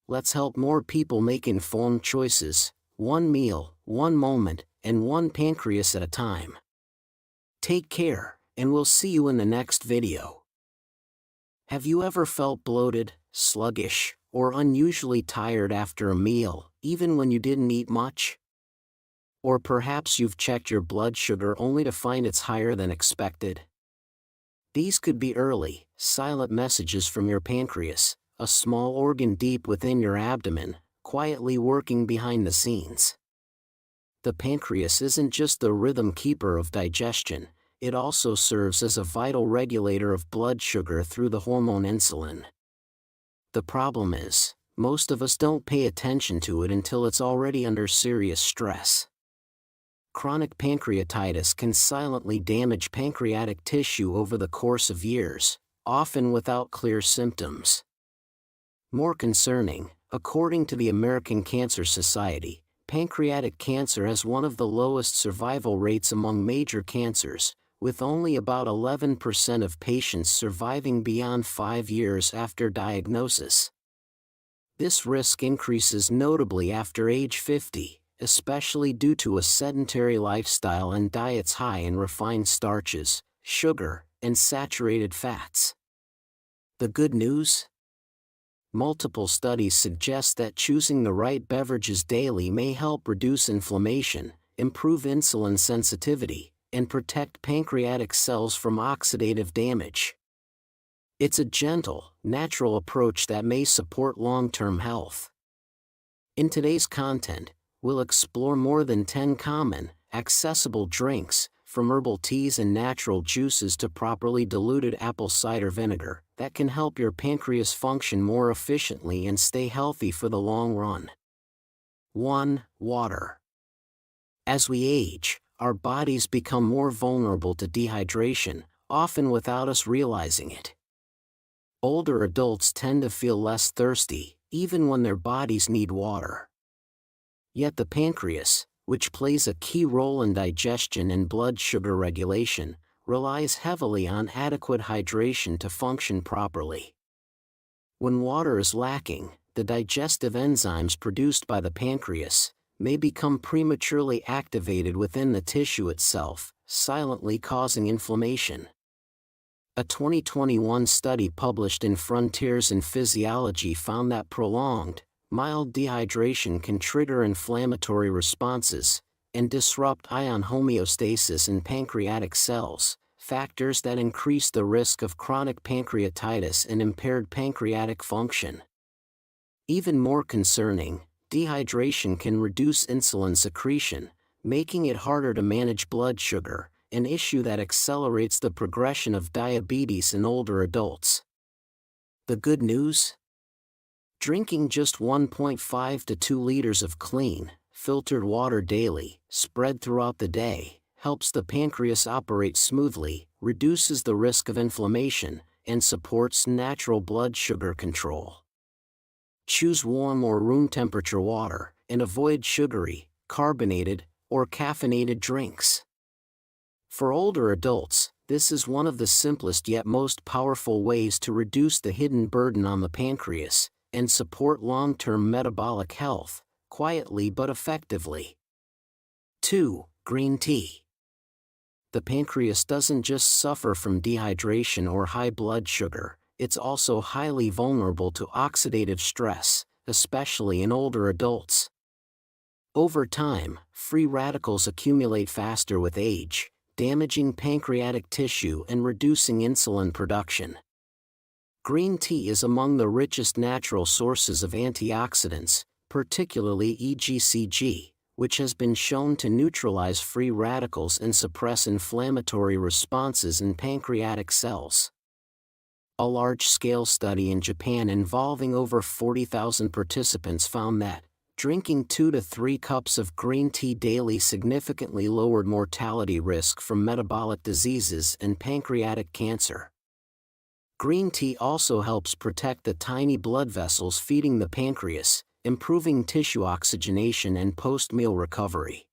Let's help more people make informed choices, one meal, one moment, and one pancreas at a time. Take care, and we'll see you in the next video. Have you ever felt bloated, sluggish, or unusually tired after a meal, even when you didn't eat much? Or perhaps you've checked your blood sugar only to find it's higher than expected? These could be early, silent messages from your pancreas, a small organ deep within your abdomen, quietly working behind the scenes. The pancreas isn't just the rhythm keeper of digestion, it also serves as a vital regulator of blood sugar through the hormone insulin. The problem is, most of us don't pay attention to it until it's already under serious stress. Chronic pancreatitis can silently damage pancreatic tissue over the course of years, often without clear symptoms. More concerning, according to the American Cancer Society, pancreatic cancer has one of the lowest survival rates among major cancers, with only about 11% of patients surviving beyond 5 years after diagnosis. This risk increases notably after age 50, especially due to a sedentary lifestyle and diets high in refined starches, sugar, and saturated fats. The good news? Multiple studies suggest that choosing the right beverages daily may help reduce inflammation, improve insulin sensitivity, and protect pancreatic cells from oxidative damage. It's a gentle, natural approach that may support long-term health. In today's content, we'll explore more than 10 common, accessible drinks, from herbal teas and natural juices to properly diluted apple cider vinegar, that can help your pancreas function more efficiently and stay healthy for the long run. 1. Water. As we age, our bodies become more vulnerable to dehydration, often without us realizing it. Older adults tend to feel less thirsty, even when their bodies need water. Yet the pancreas, which plays a key role in digestion and blood sugar regulation, relies heavily on adequate hydration to function properly. When water is lacking, the digestive enzymes produced by the pancreas may become prematurely activated within the tissue itself, silently causing inflammation. A 2021 study published in Frontiers in Physiology found that prolonged, mild dehydration can trigger inflammatory responses and disrupt ion homeostasis in pancreatic cells, factors that increase the risk of chronic pancreatitis and impaired pancreatic function. Even more concerning, dehydration can reduce insulin secretion, making it harder to manage blood sugar, an issue that accelerates the progression of diabetes in older adults. The good news? Drinking just 1.5 to 2 liters of clean, filtered water daily, spread throughout the day, helps the pancreas operate smoothly, reduces the risk of inflammation, and supports natural blood sugar control. Choose warm or room temperature water, and avoid sugary, carbonated, or caffeinated drinks. For older adults, this is one of the simplest yet most powerful ways to reduce the hidden burden on the pancreas and support long-term metabolic health, quietly but effectively. 2. Green tea. The pancreas doesn't just suffer from dehydration or high blood sugar, it's also highly vulnerable to oxidative stress, especially in older adults. Over time, free radicals accumulate faster with age, damaging pancreatic tissue and reducing insulin production. Green tea is among the richest natural sources of antioxidants, particularly EGCG, which has been shown to neutralize free radicals and suppress inflammatory responses in pancreatic cells. A large-scale study in Japan involving over 40,000 participants found that drinking 2 to 3 cups of green tea daily significantly lowered mortality risk from metabolic diseases and pancreatic cancer. Green tea also helps protect the tiny blood vessels feeding the pancreas, improving tissue oxygenation and post-meal recovery.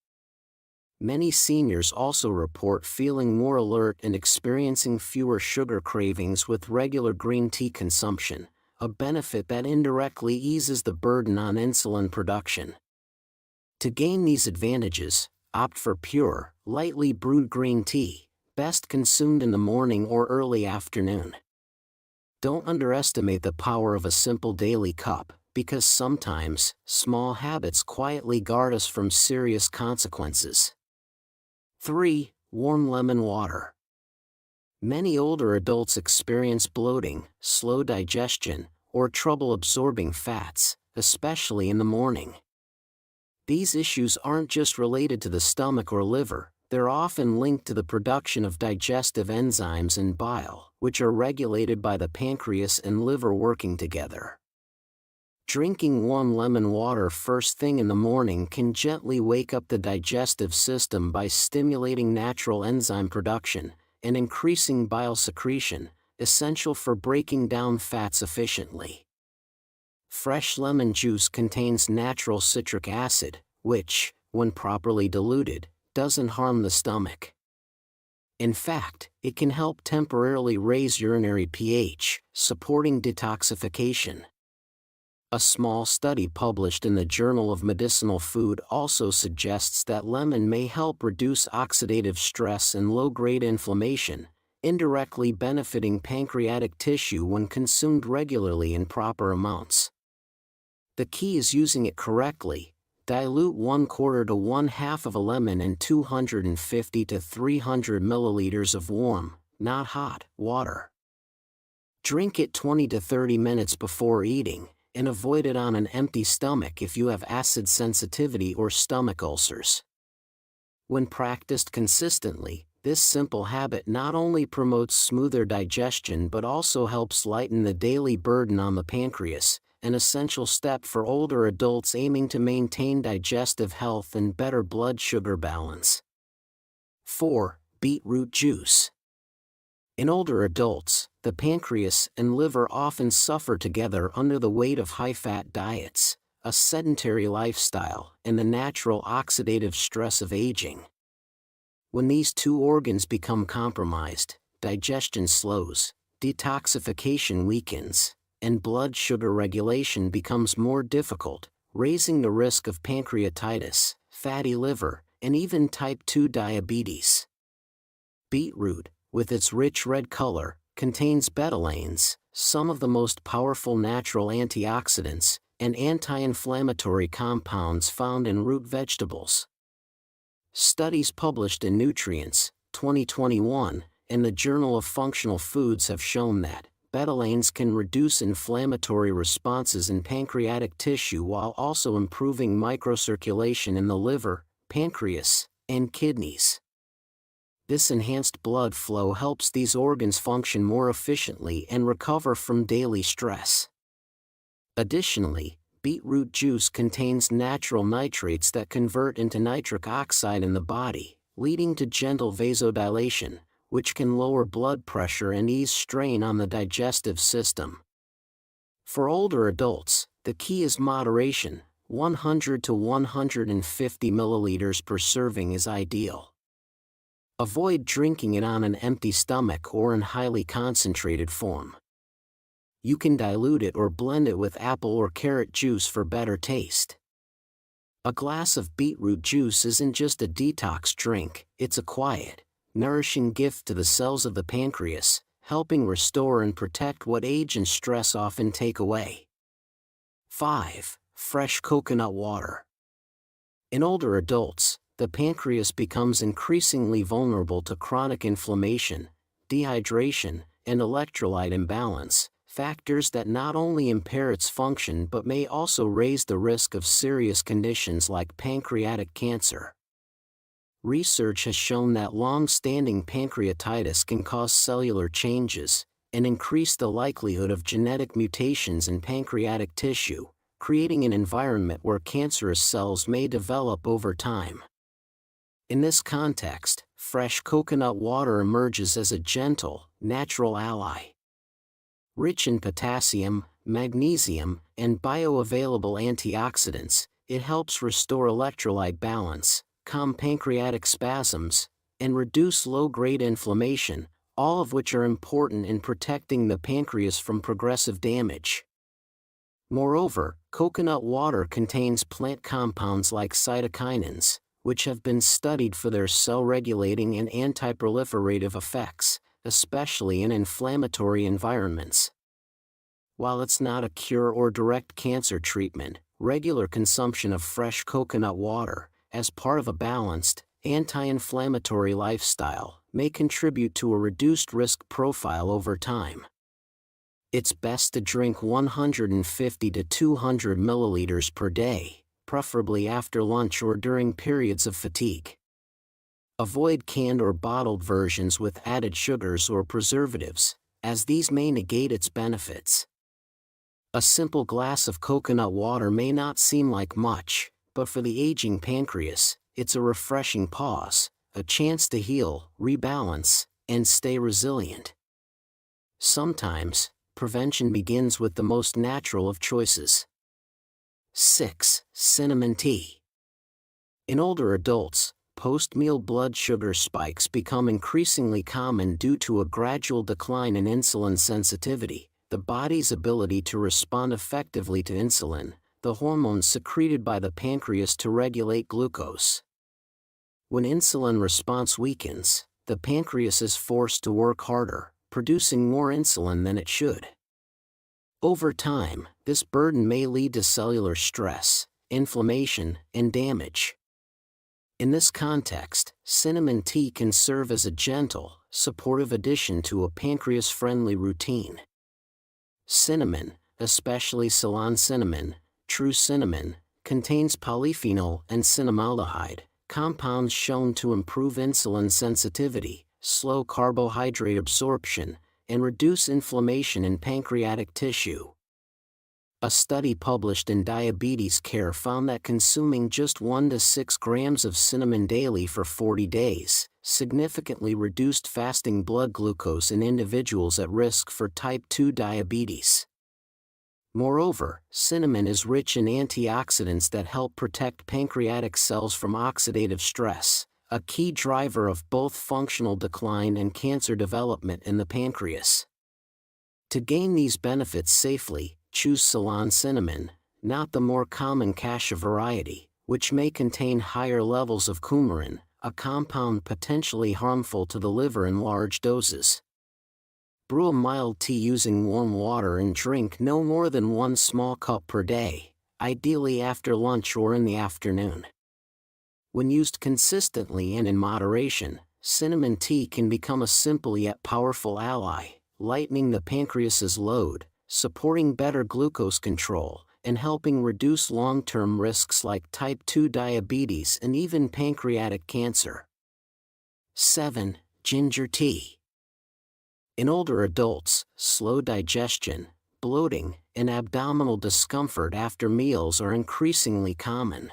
Many seniors also report feeling more alert and experiencing fewer sugar cravings with regular green tea consumption, a benefit that indirectly eases the burden on insulin production. To gain these advantages, opt for pure, lightly brewed green tea, best consumed in the morning or early afternoon. Don't underestimate the power of a simple daily cup, because sometimes, small habits quietly guard us from serious consequences. 3. Warm lemon water. Many older adults experience bloating, slow digestion, or trouble absorbing fats, especially in the morning. These issues aren't just related to the stomach or liver, they're often linked to the production of digestive enzymes and bile, which are regulated by the pancreas and liver working together. Drinking warm lemon water first thing in the morning can gently wake up the digestive system by stimulating natural enzyme production and increasing bile secretion, essential for breaking down fats efficiently. Fresh lemon juice contains natural citric acid, which, when properly diluted, doesn't harm the stomach. In fact, it can help temporarily raise urinary pH, supporting detoxification. A small study published in the Journal of Medicinal Food also suggests that lemon may help reduce oxidative stress and low-grade inflammation, indirectly benefiting pancreatic tissue when consumed regularly in proper amounts. The key is using it correctly. Dilute 1/4 to 1/2 of a lemon in 250 to 300 milliliters of warm, not hot, water. Drink it 20 to 30 minutes before eating, and avoid it on an empty stomach if you have acid sensitivity or stomach ulcers. When practiced consistently, this simple habit not only promotes smoother digestion but also helps lighten the daily burden on the pancreas, an essential step for older adults aiming to maintain digestive health and better blood sugar balance. 4. Beetroot juice. In older adults, the pancreas and liver often suffer together under the weight of high-fat diets, a sedentary lifestyle, and the natural oxidative stress of aging. When these two organs become compromised, digestion slows, detoxification weakens, and blood sugar regulation becomes more difficult, raising the risk of pancreatitis, fatty liver, and even type 2 diabetes. Beetroot, with its rich red color, contains betalains, some of the most powerful natural antioxidants, and anti-inflammatory compounds found in root vegetables. Studies published in Nutrients, 2021, and the Journal of Functional Foods have shown that betalains can reduce inflammatory responses in pancreatic tissue while also improving microcirculation in the liver, pancreas, and kidneys. This enhanced blood flow helps these organs function more efficiently and recover from daily stress. Additionally, beetroot juice contains natural nitrates that convert into nitric oxide in the body, leading to gentle vasodilation, which can lower blood pressure and ease strain on the digestive system. For older adults, the key is moderation. 100 to 150 milliliters per serving is ideal. Avoid drinking it on an empty stomach or in highly concentrated form. You can dilute it or blend it with apple or carrot juice for better taste. A glass of beetroot juice isn't just a detox drink, it's a quiet, nourishing gift to the cells of the pancreas, helping restore and protect what age and stress often take away. 5. Fresh coconut water. In older adults, the pancreas becomes increasingly vulnerable to chronic inflammation, dehydration, and electrolyte imbalance, factors that not only impair its function but may also raise the risk of serious conditions like pancreatic cancer. Research has shown that long-standing pancreatitis can cause cellular changes and increase the likelihood of genetic mutations in pancreatic tissue, creating an environment where cancerous cells may develop over time. In this context, fresh coconut water emerges as a gentle, natural ally. Rich in potassium, magnesium, and bioavailable antioxidants, it helps restore electrolyte balance, calm pancreatic spasms, and reduce low-grade inflammation, all of which are important in protecting the pancreas from progressive damage. Moreover, coconut water contains plant compounds like cytokinins, which have been studied for their cell-regulating and anti-proliferative effects, especially in inflammatory environments. While it's not a cure or direct cancer treatment, regular consumption of fresh coconut water, as part of a balanced, anti-inflammatory lifestyle, may contribute to a reduced risk profile over time. It's best to drink 150 to 200 milliliters per day, preferably after lunch or during periods of fatigue. Avoid canned or bottled versions with added sugars or preservatives, as these may negate its benefits. A simple glass of coconut water may not seem like much, but for the aging pancreas, it's a refreshing pause, a chance to heal, rebalance, and stay resilient. Sometimes, prevention begins with the most natural of choices. 6. Cinnamon tea. In older adults, post-meal blood sugar spikes become increasingly common due to a gradual decline in insulin sensitivity, the body's ability to respond effectively to insulin, the hormone secreted by the pancreas to regulate glucose. When insulin response weakens, the pancreas is forced to work harder, producing more insulin than it should. Over time, this burden may lead to cellular stress, inflammation, and damage. In this context, cinnamon tea can serve as a gentle, supportive addition to a pancreas-friendly routine. Cinnamon, especially Ceylon cinnamon, true cinnamon, contains polyphenol and cinnamaldehyde, compounds shown to improve insulin sensitivity, slow carbohydrate absorption, and reduce inflammation in pancreatic tissue. A study published in Diabetes Care found that consuming just 1 to 6 grams of cinnamon daily for 40 days significantly reduced fasting blood glucose in individuals at risk for type 2 diabetes. Moreover, cinnamon is rich in antioxidants that help protect pancreatic cells from oxidative stress, a key driver of both functional decline and cancer development in the pancreas. To gain these benefits safely, choose Ceylon cinnamon, not the more common cassia variety, which may contain higher levels of coumarin, a compound potentially harmful to the liver in large doses. Brew a mild tea using warm water and drink no more than 1 small cup per day, ideally after lunch or in the afternoon. When used consistently and in moderation, cinnamon tea can become a simple yet powerful ally, lightening the pancreas's load, supporting better glucose control, and helping reduce long-term risks like type 2 diabetes and even pancreatic cancer. 7. Ginger tea. In older adults, slow digestion, bloating, and abdominal discomfort after meals are increasingly common.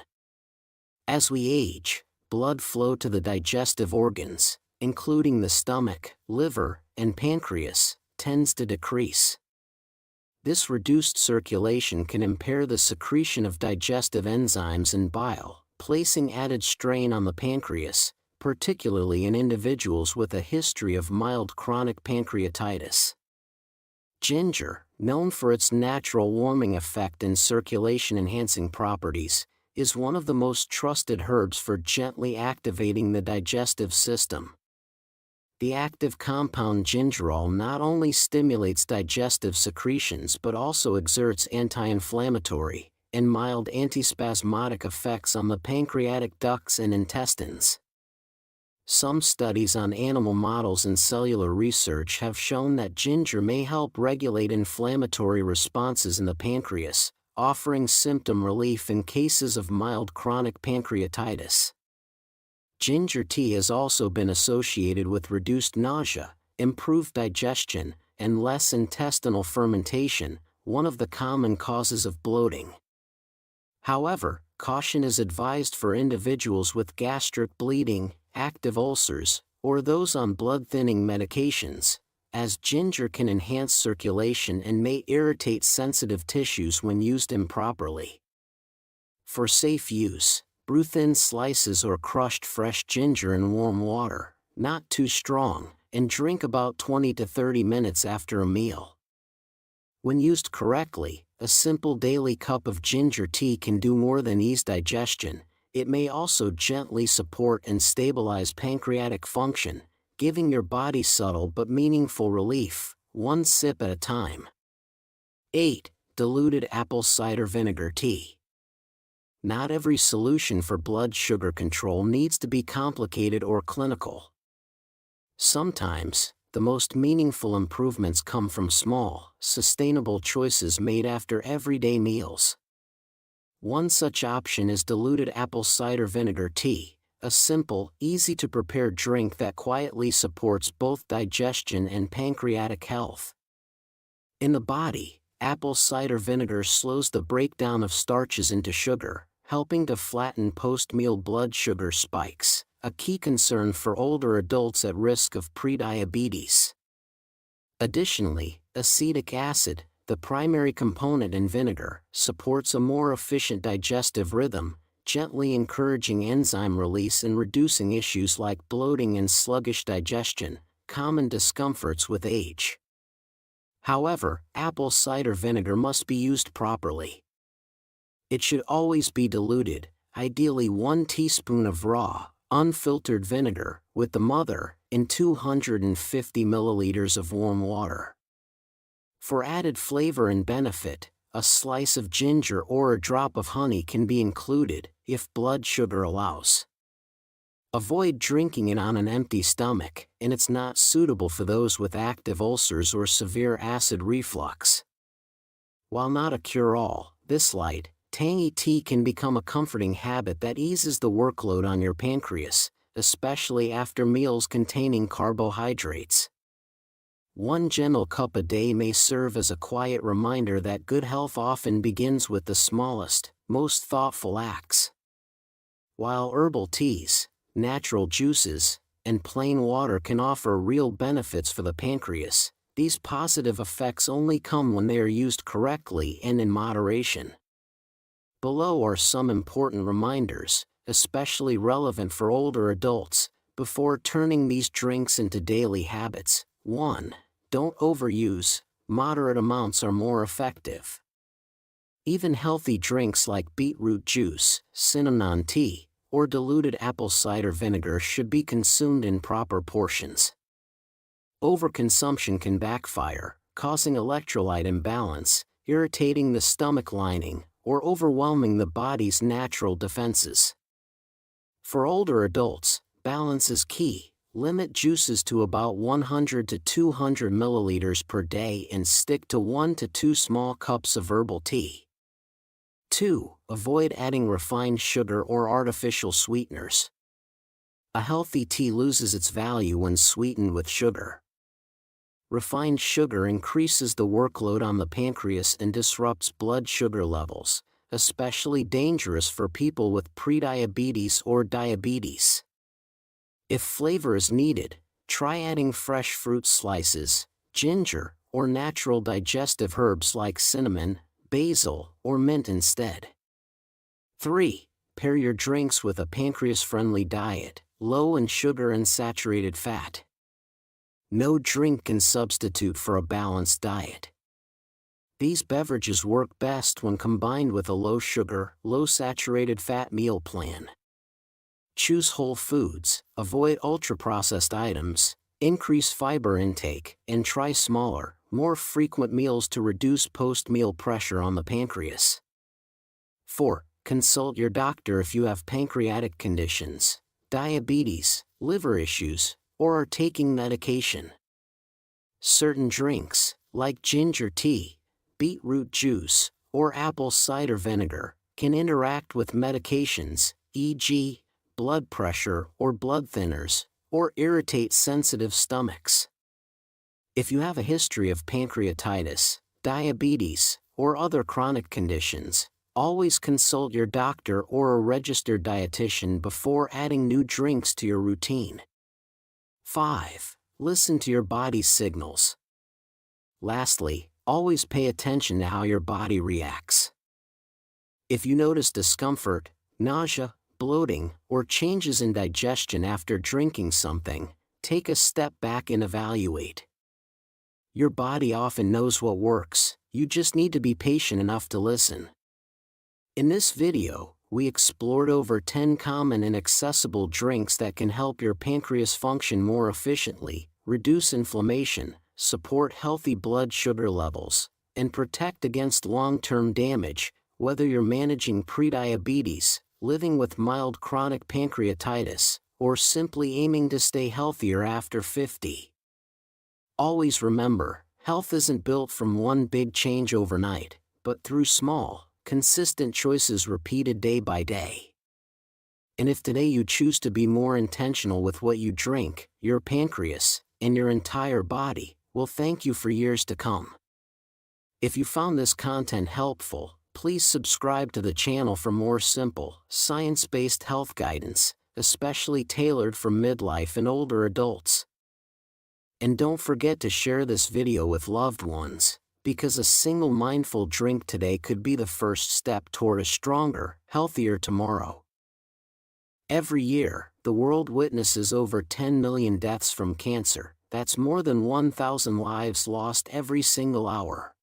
As we age, blood flow to the digestive organs, including the stomach, liver, and pancreas, tends to decrease. This reduced circulation can impair the secretion of digestive enzymes and bile, placing added strain on the pancreas, particularly in individuals with a history of mild chronic pancreatitis. Ginger, known for its natural warming effect and circulation-enhancing properties, is one of the most trusted herbs for gently activating the digestive system. The active compound gingerol not only stimulates digestive secretions but also exerts anti-inflammatory and mild antispasmodic effects on the pancreatic ducts and intestines. Some studies on animal models and cellular research have shown that ginger may help regulate inflammatory responses in the pancreas, offering symptom relief in cases of mild chronic pancreatitis. Ginger tea has also been associated with reduced nausea, improved digestion, and less intestinal fermentation, one of the common causes of bloating. However, caution is advised for individuals with gastric bleeding, active ulcers, or those on blood-thinning medications, as ginger can enhance circulation and may irritate sensitive tissues when used improperly. For safe use, brew thin slices or crushed fresh ginger in warm water, not too strong, and drink about 20 to 30 minutes after a meal. When used correctly, a simple daily cup of ginger tea can do more than ease digestion. It may also gently support and stabilize pancreatic function, giving your body subtle but meaningful relief, one sip at a time. 8. Diluted apple cider vinegar tea. Not every solution for blood sugar control needs to be complicated or clinical. Sometimes, the most meaningful improvements come from small, sustainable choices made after everyday meals. One such option is diluted apple cider vinegar tea, a simple, easy-to-prepare drink that quietly supports both digestion and pancreatic health. In the body, apple cider vinegar slows the breakdown of starches into sugar, helping to flatten post-meal blood sugar spikes, a key concern for older adults at risk of prediabetes. Additionally, acetic acid, the primary component in vinegar, supports a more efficient digestive rhythm, gently encouraging enzyme release and reducing issues like bloating and sluggish digestion, common discomforts with age. However, apple cider vinegar must be used properly. It should always be diluted, ideally 1 teaspoon of raw, unfiltered vinegar, with the mother, in 250 milliliters of warm water. For added flavor and benefit, a slice of ginger or a drop of honey can be included, if blood sugar allows. Avoid drinking it on an empty stomach, and it's not suitable for those with active ulcers or severe acid reflux. While not a cure-all, this light, tangy tea can become a comforting habit that eases the workload on your pancreas, especially after meals containing carbohydrates. One gentle cup a day may serve as a quiet reminder that good health often begins with the smallest, most thoughtful acts. While herbal teas, natural juices, and plain water can offer real benefits for the pancreas, these positive effects only come when they are used correctly and in moderation. Below are some important reminders, especially relevant for older adults, before turning these drinks into daily habits. 1. Don't overuse, moderate amounts are more effective. Even healthy drinks like beetroot juice, cinnamon tea, or diluted apple cider vinegar should be consumed in proper portions. Overconsumption can backfire, causing electrolyte imbalance, irritating the stomach lining, or overwhelming the body's natural defenses. For older adults, balance is key. Limit juices to about 100 to 200 milliliters per day and stick to 1 to 2 small cups of herbal tea. 2. Avoid adding refined sugar or artificial sweeteners. A healthy tea loses its value when sweetened with sugar. Refined sugar increases the workload on the pancreas and disrupts blood sugar levels, especially dangerous for people with prediabetes or diabetes. If flavor is needed, try adding fresh fruit slices, ginger, or natural digestive herbs like cinnamon, basil, or mint instead. 3. Pair your drinks with a pancreas-friendly diet, low in sugar and saturated fat. No drink can substitute for a balanced diet. These beverages work best when combined with a low-sugar, low-saturated fat meal plan. Choose whole foods, avoid ultra-processed items, increase fiber intake, and try smaller, more frequent meals to reduce post-meal pressure on the pancreas. 4. Consult your doctor if you have pancreatic conditions, diabetes, liver issues, or are taking medication. Certain drinks, like ginger tea, beetroot juice, or apple cider vinegar, can interact with medications, e.g., blood pressure or blood thinners, or irritate sensitive stomachs. If you have a history of pancreatitis, diabetes, or other chronic conditions, always consult your doctor or a registered dietitian before adding new drinks to your routine. 5. Listen to your body's signals. Lastly, always pay attention to how your body reacts. If you notice discomfort, nausea, bloating, or changes in digestion after drinking something, take a step back and evaluate. Your body often knows what works, you just need to be patient enough to listen. In this video, we explored over 10 common and accessible drinks that can help your pancreas function more efficiently, reduce inflammation, support healthy blood sugar levels, and protect against long-term damage, whether you're managing prediabetes, living with mild chronic pancreatitis, or simply aiming to stay healthier after 50. Always remember, health isn't built from one big change overnight, but through small, consistent choices repeated day by day. And if today you choose to be more intentional with what you drink, your pancreas, and your entire body, will thank you for years to come. If you found this content helpful, please subscribe to the channel for more simple, science-based health guidance, especially tailored for midlife and older adults. And don't forget to share this video with loved ones, because a single mindful drink today could be the first step toward a stronger, healthier tomorrow. Every year, the world witnesses over 10 million deaths from cancer. That's more than 1,000 lives lost every single hour.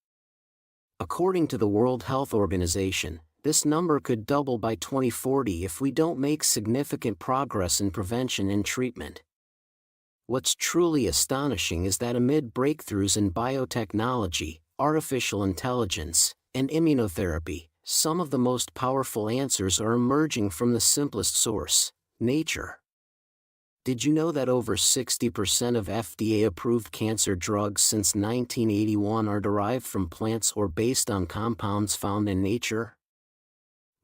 According to the World Health Organization, this number could double by 2040 if we don't make significant progress in prevention and treatment. What's truly astonishing is that amid breakthroughs in biotechnology, artificial intelligence, and immunotherapy, some of the most powerful answers are emerging from the simplest source, nature. Did you know that over 60% of FDA-approved cancer drugs since 1981 are derived from plants or based on compounds found in nature?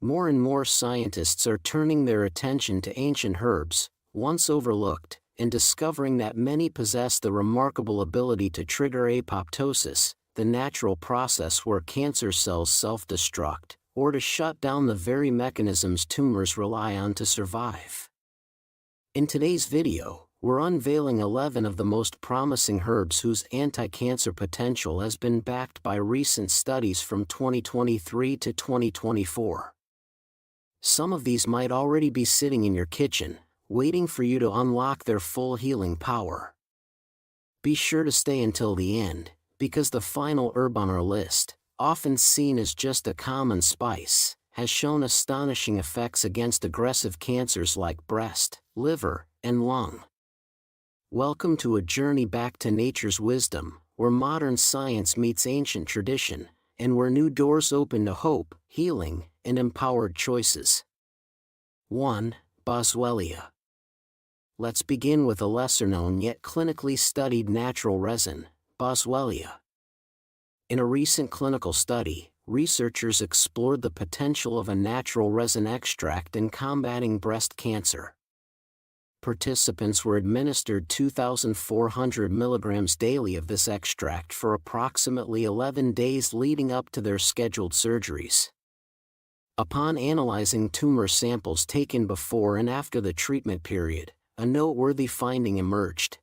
More and more scientists are turning their attention to ancient herbs, once overlooked, and discovering that many possess the remarkable ability to trigger apoptosis, the natural process where cancer cells self-destruct, or to shut down the very mechanisms tumors rely on to survive. In today's video, we're unveiling 11 of the most promising herbs whose anti-cancer potential has been backed by recent studies from 2023 to 2024. Some of these might already be sitting in your kitchen, waiting for you to unlock their full healing power. Be sure to stay until the end, because the final herb on our list, often seen as just a common spice, has shown astonishing effects against aggressive cancers like breast, liver, and lung. Welcome to a journey back to nature's wisdom, where modern science meets ancient tradition, and where new doors open to hope, healing, and empowered choices. 1. Boswellia. Let's begin with a lesser-known yet clinically studied natural resin, Boswellia. In a recent clinical study, researchers explored the potential of a natural resin extract in combating breast cancer. Participants were administered 2,400 milligrams daily of this extract for approximately 11 days leading up to their scheduled surgeries. Upon analyzing tumor samples taken before and after the treatment period, a noteworthy finding emerged.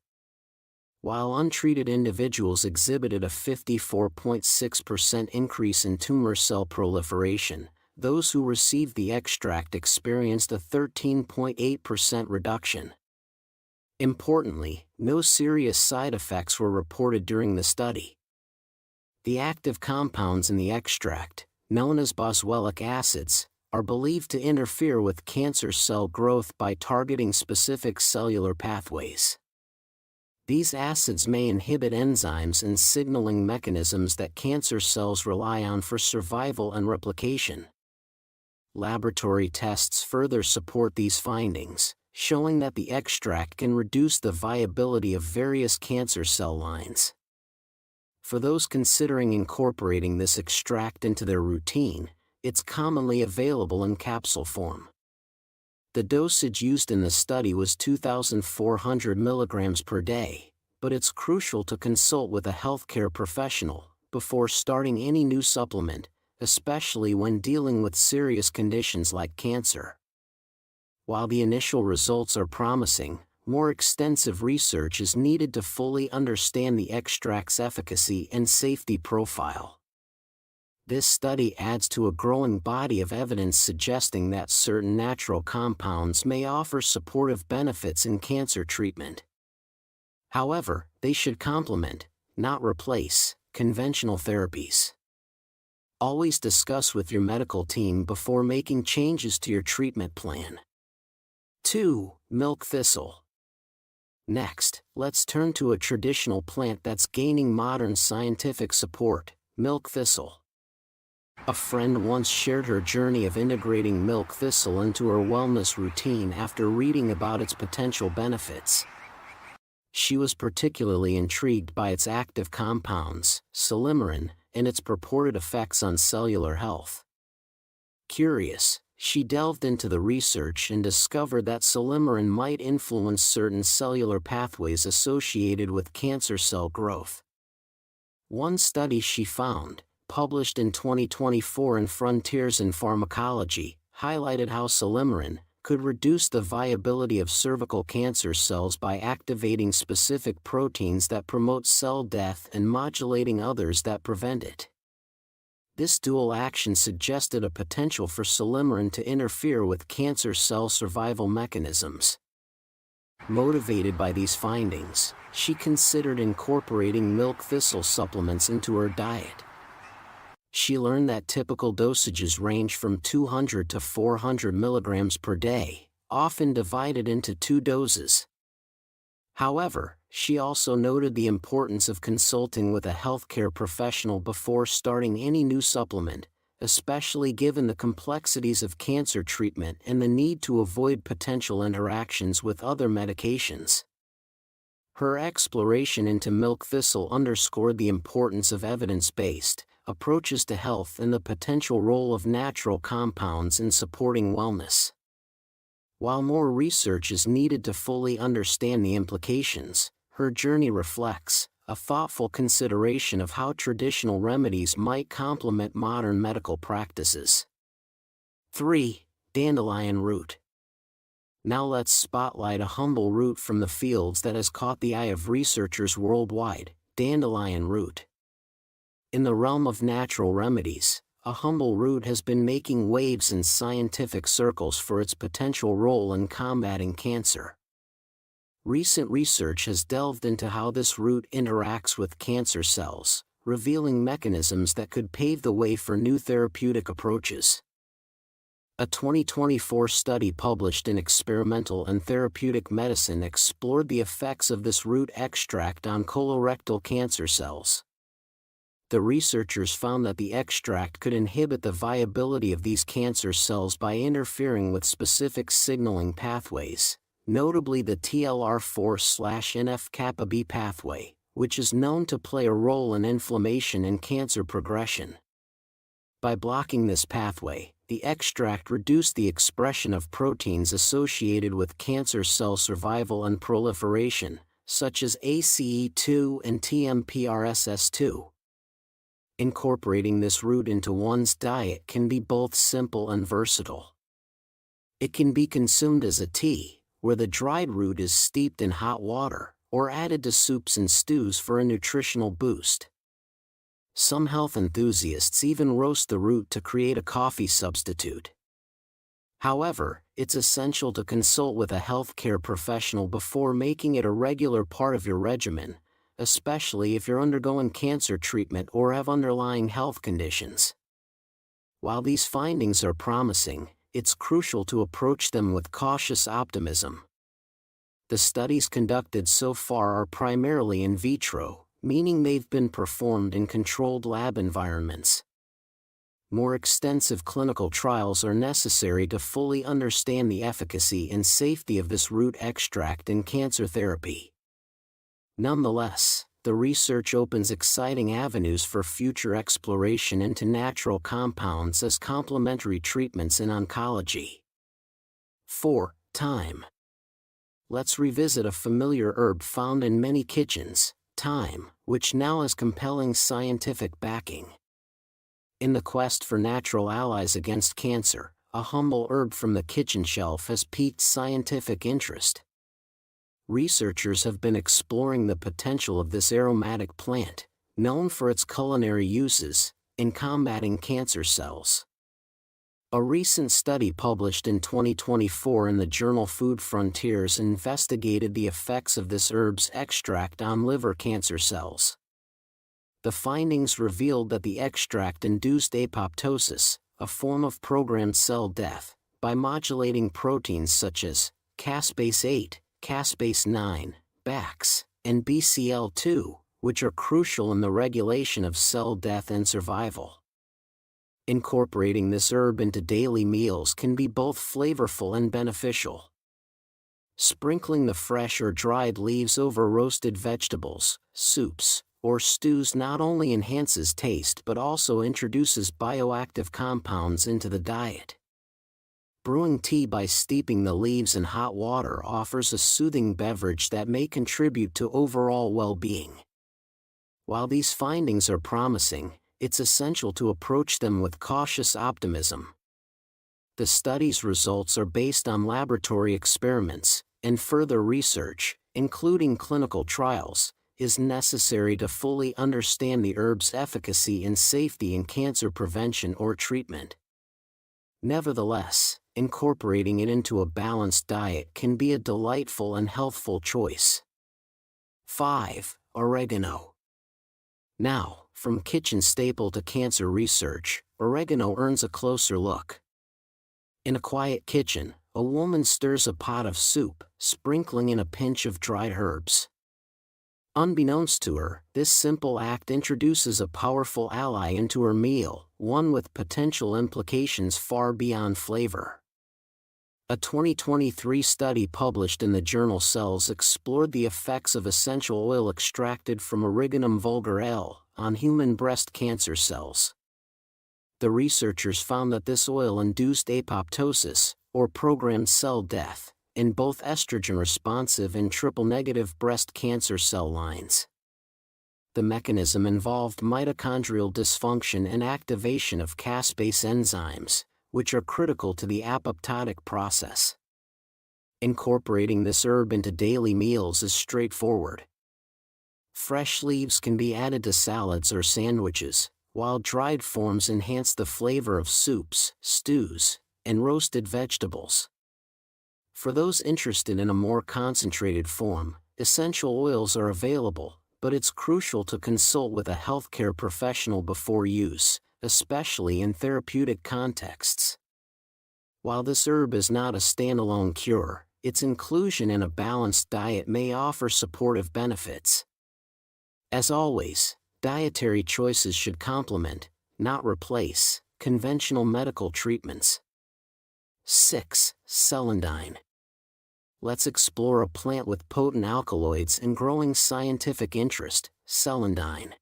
While untreated individuals exhibited a 54.6% increase in tumor cell proliferation, those who received the extract experienced a 13.8% reduction. Importantly, no serious side effects were reported during the study. The active compounds in the extract, known as boswellic acids, are believed to interfere with cancer cell growth by targeting specific cellular pathways. These acids may inhibit enzymes and signaling mechanisms that cancer cells rely on for survival and replication. Laboratory tests further support these findings, showing that the extract can reduce the viability of various cancer cell lines. For those considering incorporating this extract into their routine, it's commonly available in capsule form. The dosage used in the study was 2,400 milligrams per day, but it's crucial to consult with a healthcare professional before starting any new supplement, especially when dealing with serious conditions like cancer. While the initial results are promising, more extensive research is needed to fully understand the extract's efficacy and safety profile. This study adds to a growing body of evidence suggesting that certain natural compounds may offer supportive benefits in cancer treatment. However, they should complement, not replace, conventional therapies. Always discuss with your medical team before making changes to your treatment plan. 2. Milk thistle. Next, let's turn to a traditional plant that's gaining modern scientific support, milk thistle. A friend once shared her journey of integrating milk thistle into her wellness routine after reading about its potential benefits. She was particularly intrigued by its active compounds, silymarin, and its purported effects on cellular health. Curious, she delved into the research and discovered that silymarin might influence certain cellular pathways associated with cancer cell growth. One study she found, published in 2024 in Frontiers in Pharmacology, highlighted how silymarin could reduce the viability of cervical cancer cells by activating specific proteins that promote cell death and modulating others that prevent it. This dual action suggested a potential for silymarin to interfere with cancer cell survival mechanisms. Motivated by these findings, she considered incorporating milk thistle supplements into her diet. She learned that typical dosages range from 200 to 400 milligrams per day, often divided into 2 doses. However, she also noted the importance of consulting with a healthcare professional before starting any new supplement, especially given the complexities of cancer treatment and the need to avoid potential interactions with other medications. Her exploration into milk thistle underscored the importance of evidence-based approaches to health and the potential role of natural compounds in supporting wellness. While more research is needed to fully understand the implications, her journey reflects a thoughtful consideration of how traditional remedies might complement modern medical practices. 3. Dandelion root. Now let's spotlight a humble root from the fields that has caught the eye of researchers worldwide, dandelion root. In the realm of natural remedies, a humble root has been making waves in scientific circles for its potential role in combating cancer. Recent research has delved into how this root interacts with cancer cells, revealing mechanisms that could pave the way for new therapeutic approaches. A 2024 study published in Experimental and Therapeutic Medicine explored the effects of this root extract on colorectal cancer cells. The researchers found that the extract could inhibit the viability of these cancer cells by interfering with specific signaling pathways, notably the TLR4/NF-kappa B pathway, which is known to play a role in inflammation and cancer progression. By blocking this pathway, the extract reduced the expression of proteins associated with cancer cell survival and proliferation, such as ACE2 and TMPRSS2. Incorporating this root into one's diet can be both simple and versatile. It can be consumed as a tea, where the dried root is steeped in hot water, or added to soups and stews for a nutritional boost. Some health enthusiasts even roast the root to create a coffee substitute. However, it's essential to consult with a healthcare professional before making it a regular part of your regimen, especially if you're undergoing cancer treatment or have underlying health conditions. While these findings are promising, it's crucial to approach them with cautious optimism. The studies conducted so far are primarily in vitro, meaning they've been performed in controlled lab environments. More extensive clinical trials are necessary to fully understand the efficacy and safety of this root extract in cancer therapy. Nonetheless, the research opens exciting avenues for future exploration into natural compounds as complementary treatments in oncology. 4. Thyme. Let's revisit a familiar herb found in many kitchens, thyme, which now has compelling scientific backing. In the quest for natural allies against cancer, a humble herb from the kitchen shelf has piqued scientific interest. Researchers have been exploring the potential of this aromatic plant, known for its culinary uses, in combating cancer cells. A recent study published in 2024 in the journal Food Frontiers investigated the effects of this herb's extract on liver cancer cells. The findings revealed that the extract induced apoptosis, a form of programmed cell death, by modulating proteins such as caspase-8, caspase-9, BAX, and BCL2, which are crucial in the regulation of cell death and survival. Incorporating this herb into daily meals can be both flavorful and beneficial. Sprinkling the fresh or dried leaves over roasted vegetables, soups, or stews not only enhances taste but also introduces bioactive compounds into the diet. Brewing tea by steeping the leaves in hot water offers a soothing beverage that may contribute to overall well-being. While these findings are promising, it's essential to approach them with cautious optimism. The study's results are based on laboratory experiments, and further research, including clinical trials, is necessary to fully understand the herb's efficacy and safety in cancer prevention or treatment. Nevertheless, incorporating it into a balanced diet can be a delightful and healthful choice. 5. Oregano. Now, from kitchen staple to cancer research, oregano earns a closer look. In a quiet kitchen, a woman stirs a pot of soup, sprinkling in a pinch of dried herbs. Unbeknownst to her, this simple act introduces a powerful ally into her meal, one with potential implications far beyond flavor. A 2023 study published in the journal Cells explored the effects of essential oil extracted from Origanum vulgar L on human breast cancer cells. The researchers found that this oil induced apoptosis, or programmed cell death, in both estrogen-responsive and triple-negative breast cancer cell lines. The mechanism involved mitochondrial dysfunction and activation of caspase enzymes, which are critical to the apoptotic process. Incorporating this herb into daily meals is straightforward. Fresh leaves can be added to salads or sandwiches, while dried forms enhance the flavor of soups, stews, and roasted vegetables. For those interested in a more concentrated form, essential oils are available, but it's crucial to consult with a healthcare professional before use, especially in therapeutic contexts. While this herb is not a standalone cure, its inclusion in a balanced diet may offer supportive benefits. As always, dietary choices should complement, not replace, conventional medical treatments. 6. Celandine. Let's explore a plant with potent alkaloids and growing scientific interest, celandine.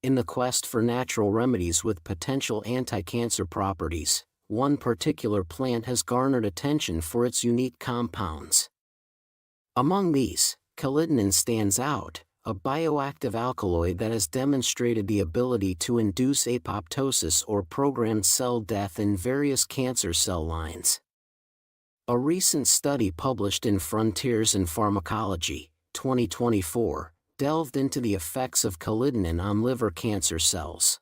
In the quest for natural remedies with potential anti-cancer properties, one particular plant has garnered attention for its unique compounds. Among these, Celandine stands out, a bioactive alkaloid that has demonstrated the ability to induce apoptosis or programmed cell death in various cancer cell lines. A recent study published in Frontiers in Pharmacology, 2024, delved into the effects of Celandine on liver cancer cells.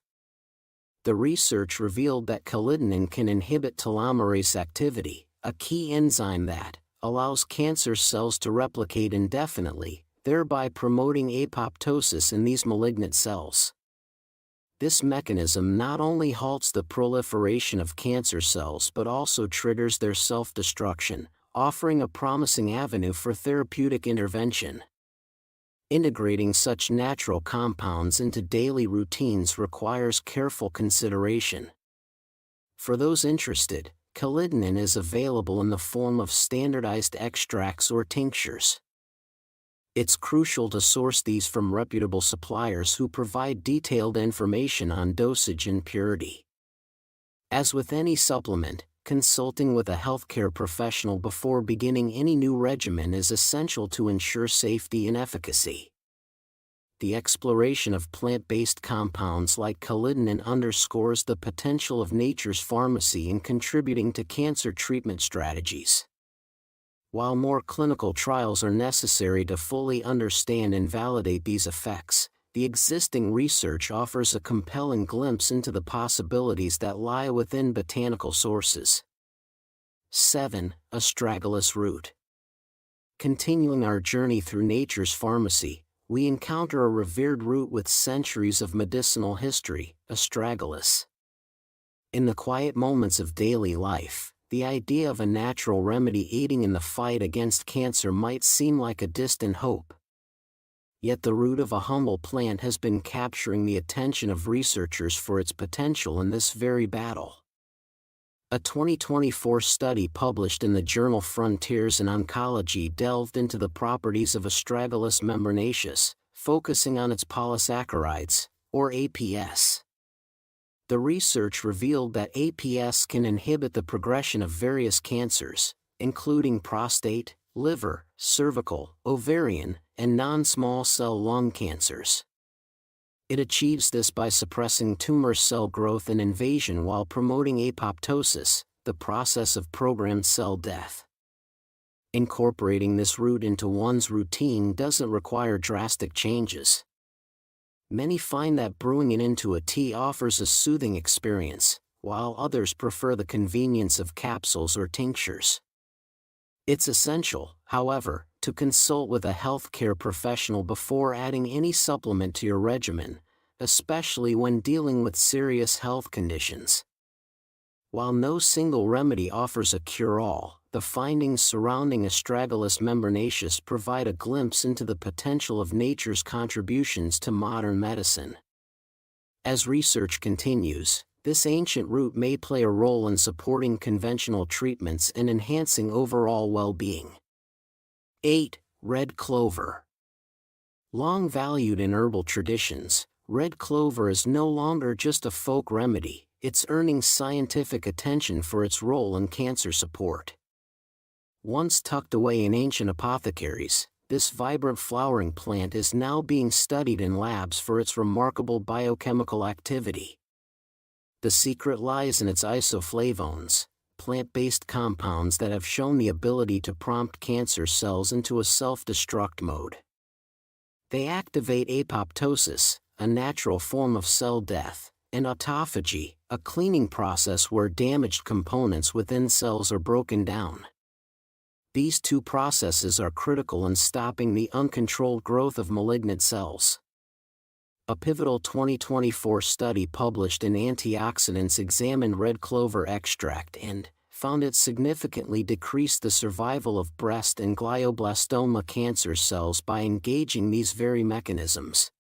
The research revealed that Celandine can inhibit telomerase activity, a key enzyme that allows cancer cells to replicate indefinitely, thereby promoting apoptosis in these malignant cells. This mechanism not only halts the proliferation of cancer cells but also triggers their self-destruction, offering a promising avenue for therapeutic intervention. Integrating such natural compounds into daily routines requires careful consideration. For those interested, Celandine is available in the form of standardized extracts or tinctures. It's crucial to source these from reputable suppliers who provide detailed information on dosage and purity. As with any supplement, consulting with a healthcare professional before beginning any new regimen is essential to ensure safety and efficacy. The exploration of plant-based compounds like Celandine underscores the potential of nature's pharmacy in contributing to cancer treatment strategies. While more clinical trials are necessary to fully understand and validate these effects, the existing research offers a compelling glimpse into the possibilities that lie within botanical sources. 7. Astragalus root. Continuing our journey through nature's pharmacy, we encounter a revered root with centuries of medicinal history, astragalus. In the quiet moments of daily life, the idea of a natural remedy aiding in the fight against cancer might seem like a distant hope. Yet the root of a humble plant has been capturing the attention of researchers for its potential in this very battle. A 2024 study published in the journal Frontiers in Oncology delved into the properties of Astragalus membranaceus, focusing on its polysaccharides, or APS. The research revealed that APS can inhibit the progression of various cancers, including prostate, liver, cervical, ovarian, and non-small cell lung cancers. It achieves this by suppressing tumor cell growth and invasion while promoting apoptosis, the process of programmed cell death. Incorporating this root into one's routine doesn't require drastic changes. Many find that brewing it into a tea offers a soothing experience, while others prefer the convenience of capsules or tinctures. It's essential, however, to consult with a healthcare professional before adding any supplement to your regimen, especially when dealing with serious health conditions. While no single remedy offers a cure-all, the findings surrounding Astragalus membranaceus provide a glimpse into the potential of nature's contributions to modern medicine. As research continues, this ancient root may play a role in supporting conventional treatments and enhancing overall well-being. 8. Red clover. Long valued in herbal traditions, red clover is no longer just a folk remedy, it's earning scientific attention for its role in cancer support. Once tucked away in ancient apothecaries, this vibrant flowering plant is now being studied in labs for its remarkable biochemical activity. The secret lies in its isoflavones, plant-based compounds that have shown the ability to prompt cancer cells into a self-destruct mode. They activate apoptosis, a natural form of cell death, and autophagy, a cleaning process where damaged components within cells are broken down. These two processes are critical in stopping the uncontrolled growth of malignant cells. A pivotal 2024 study published in Antioxidants examined red clover extract and found it significantly decreased the survival of breast and glioblastoma cancer cells by engaging these very mechanisms.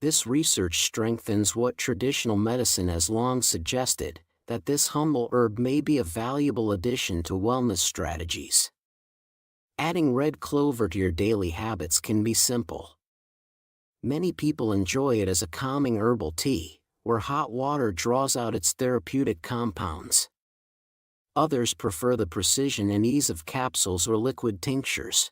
This research strengthens what traditional medicine has long suggested, that this humble herb may be a valuable addition to wellness strategies. Adding red clover to your daily habits can be simple. Many people enjoy it as a calming herbal tea, where hot water draws out its therapeutic compounds. Others prefer the precision and ease of capsules or liquid tinctures.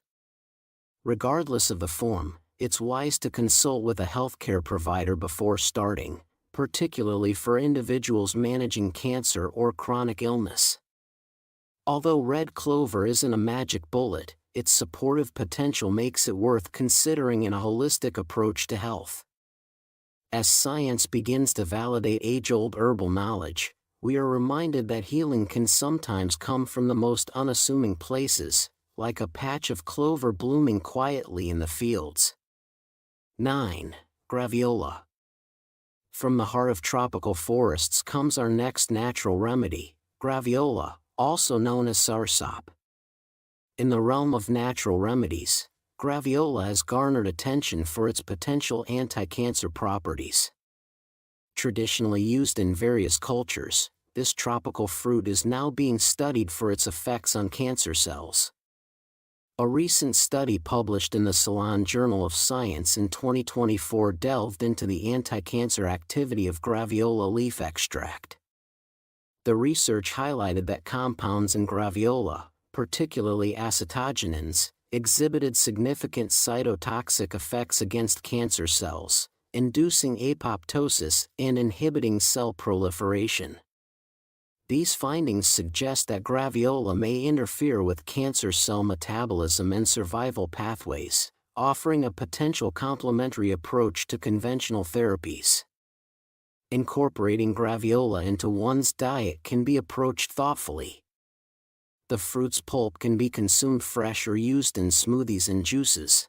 Regardless of the form, it's wise to consult with a healthcare provider before starting, particularly for individuals managing cancer or chronic illness. Although red clover isn't a magic bullet, its supportive potential makes it worth considering in a holistic approach to health. As science begins to validate age-old herbal knowledge, we are reminded that healing can sometimes come from the most unassuming places, like a patch of clover blooming quietly in the fields. 9. Graviola. From the heart of tropical forests comes our next natural remedy, graviola, also known as soursop. In the realm of natural remedies, graviola has garnered attention for its potential anti-cancer properties. Traditionally used in various cultures, this tropical fruit is now being studied for its effects on cancer cells. A recent study published in the Celandine Journal of Science in 2024 delved into the anti-cancer activity of graviola leaf extract. The research highlighted that compounds in graviola, particularly acetogenins, exhibited significant cytotoxic effects against cancer cells, inducing apoptosis and inhibiting cell proliferation. These findings suggest that graviola may interfere with cancer cell metabolism and survival pathways, offering a potential complementary approach to conventional therapies. Incorporating graviola into one's diet can be approached thoughtfully. The fruit's pulp can be consumed fresh or used in smoothies and juices.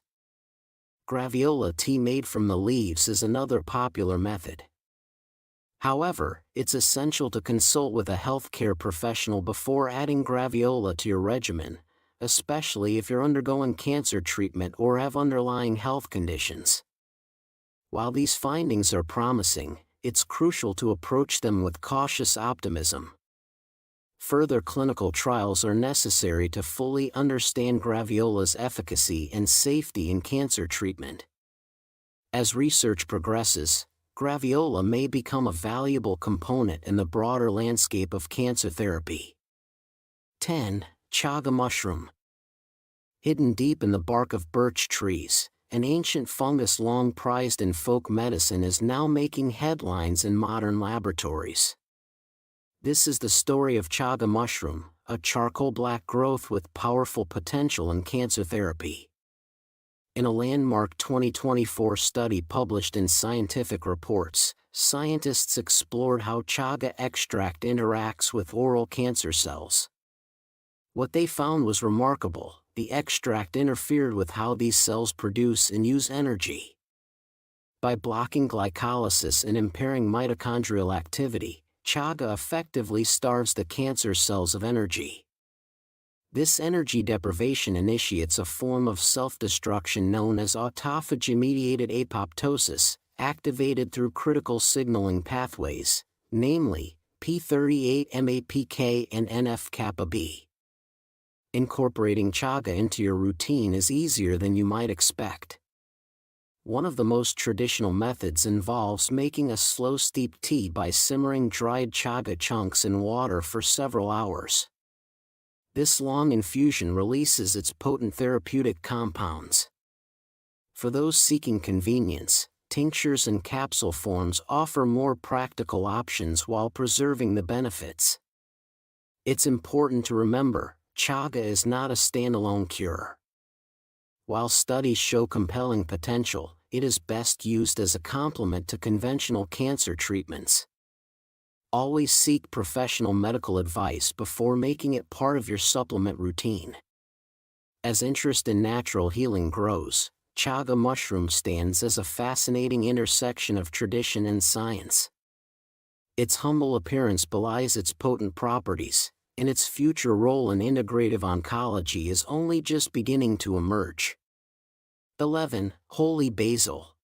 Graviola tea made from the leaves is another popular method. However, it's essential to consult with a healthcare professional before adding graviola to your regimen, especially if you're undergoing cancer treatment or have underlying health conditions. While these findings are promising, it's crucial to approach them with cautious optimism. Further clinical trials are necessary to fully understand graviola's efficacy and safety in cancer treatment. As research progresses, graviola may become a valuable component in the broader landscape of cancer therapy. 10. Chaga mushroom. Hidden deep in the bark of birch trees, an ancient fungus long prized in folk medicine is now making headlines in modern laboratories. This is the story of chaga mushroom, a charcoal black growth with powerful potential in cancer therapy. In a landmark 2024 study published in Scientific Reports, scientists explored how chaga extract interacts with oral cancer cells. What they found was remarkable: the extract interfered with how these cells produce and use energy. By blocking glycolysis and impairing mitochondrial activity, chaga effectively starves the cancer cells of energy. This energy deprivation initiates a form of self-destruction known as autophagy-mediated apoptosis, activated through critical signaling pathways, namely P38 MAPK and NF-kappa B. Incorporating chaga into your routine is easier than you might expect. One of the most traditional methods involves making a slow steep tea by simmering dried chaga chunks in water for several hours. This long infusion releases its potent therapeutic compounds. For those seeking convenience, tinctures and capsule forms offer more practical options while preserving the benefits. It's important to remember, chaga is not a standalone cure. While studies show compelling potential, it is best used as a complement to conventional cancer treatments. Always seek professional medical advice before making it part of your supplement routine. As interest in natural healing grows, chaga mushroom stands as a fascinating intersection of tradition and science. Its humble appearance belies its potent properties, and its future role in integrative oncology is only just beginning to emerge. 11. Holy basil.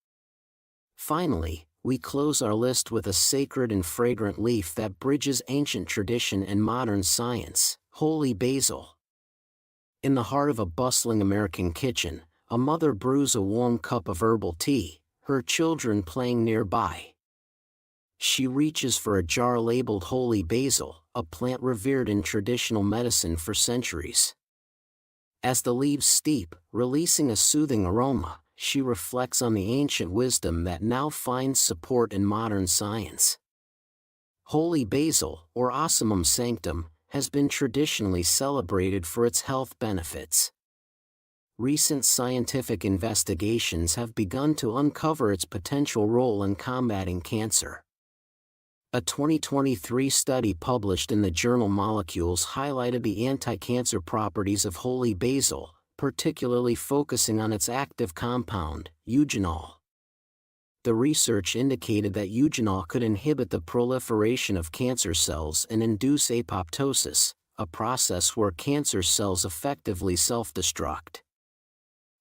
Finally, we close our list with a sacred and fragrant leaf that bridges ancient tradition and modern science, holy basil. In the heart of a bustling American kitchen, a mother brews a warm cup of herbal tea, her children playing nearby. She reaches for a jar labeled holy basil, a plant revered in traditional medicine for centuries. As the leaves steep, releasing a soothing aroma, she reflects on the ancient wisdom that now finds support in modern science. Holy basil, or Ocimum sanctum, has been traditionally celebrated for its health benefits. Recent scientific investigations have begun to uncover its potential role in combating cancer. A 2023 study published in the journal Molecules highlighted the anti-cancer properties of holy basil, particularly focusing on its active compound, eugenol. The research indicated that eugenol could inhibit the proliferation of cancer cells and induce apoptosis, a process where cancer cells effectively self-destruct.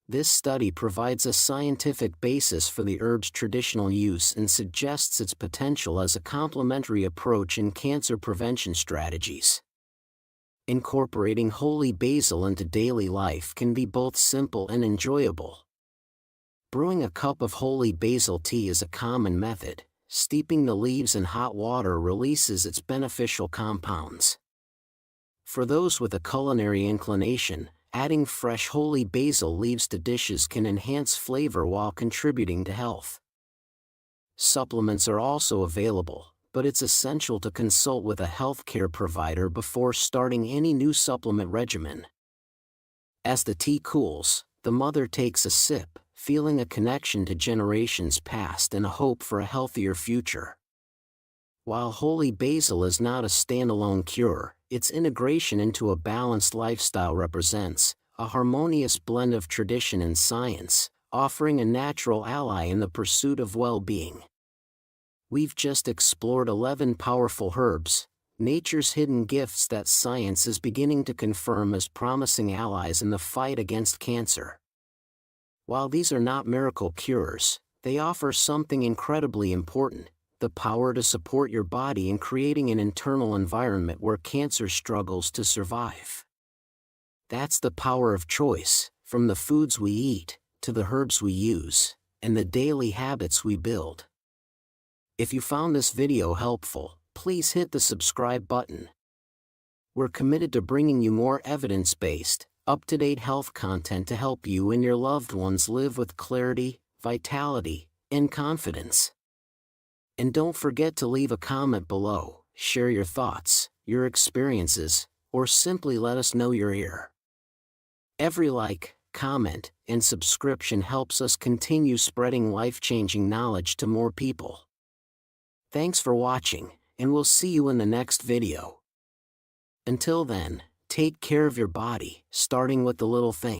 This study provides a scientific basis for the herb's traditional use and suggests its potential as a complementary approach in cancer prevention strategies. Incorporating holy basil into daily life can be both simple and enjoyable. Brewing a cup of holy basil tea is a common method. Steeping the leaves in hot water releases its beneficial compounds. For those with a culinary inclination, adding fresh holy basil leaves to dishes can enhance flavor while contributing to health. Supplements are also available, but it's essential to consult with a healthcare provider before starting any new supplement regimen. As the tea cools, the mother takes a sip, feeling a connection to generations past and a hope for a healthier future. While holy basil is not a standalone cure, its integration into a balanced lifestyle represents a harmonious blend of tradition and science, offering a natural ally in the pursuit of well-being. We've just explored 11 powerful herbs, nature's hidden gifts that science is beginning to confirm as promising allies in the fight against cancer. While these are not miracle cures, they offer something incredibly important: the power to support your body in creating an internal environment where cancer struggles to survive. That's the power of choice, from the foods we eat, to the herbs we use, and the daily habits we build. If you found this video helpful, please hit the subscribe button. We're committed to bringing you more evidence-based, up-to-date health content to help you and your loved ones live with clarity, vitality, and confidence. And don't forget to leave a comment below, share your thoughts, your experiences, or simply let us know you're here. Every like, comment, and subscription helps us continue spreading life-changing knowledge to more people. Thanks for watching, and we'll see you in the next video. Until then, take care of your body, starting with the little things.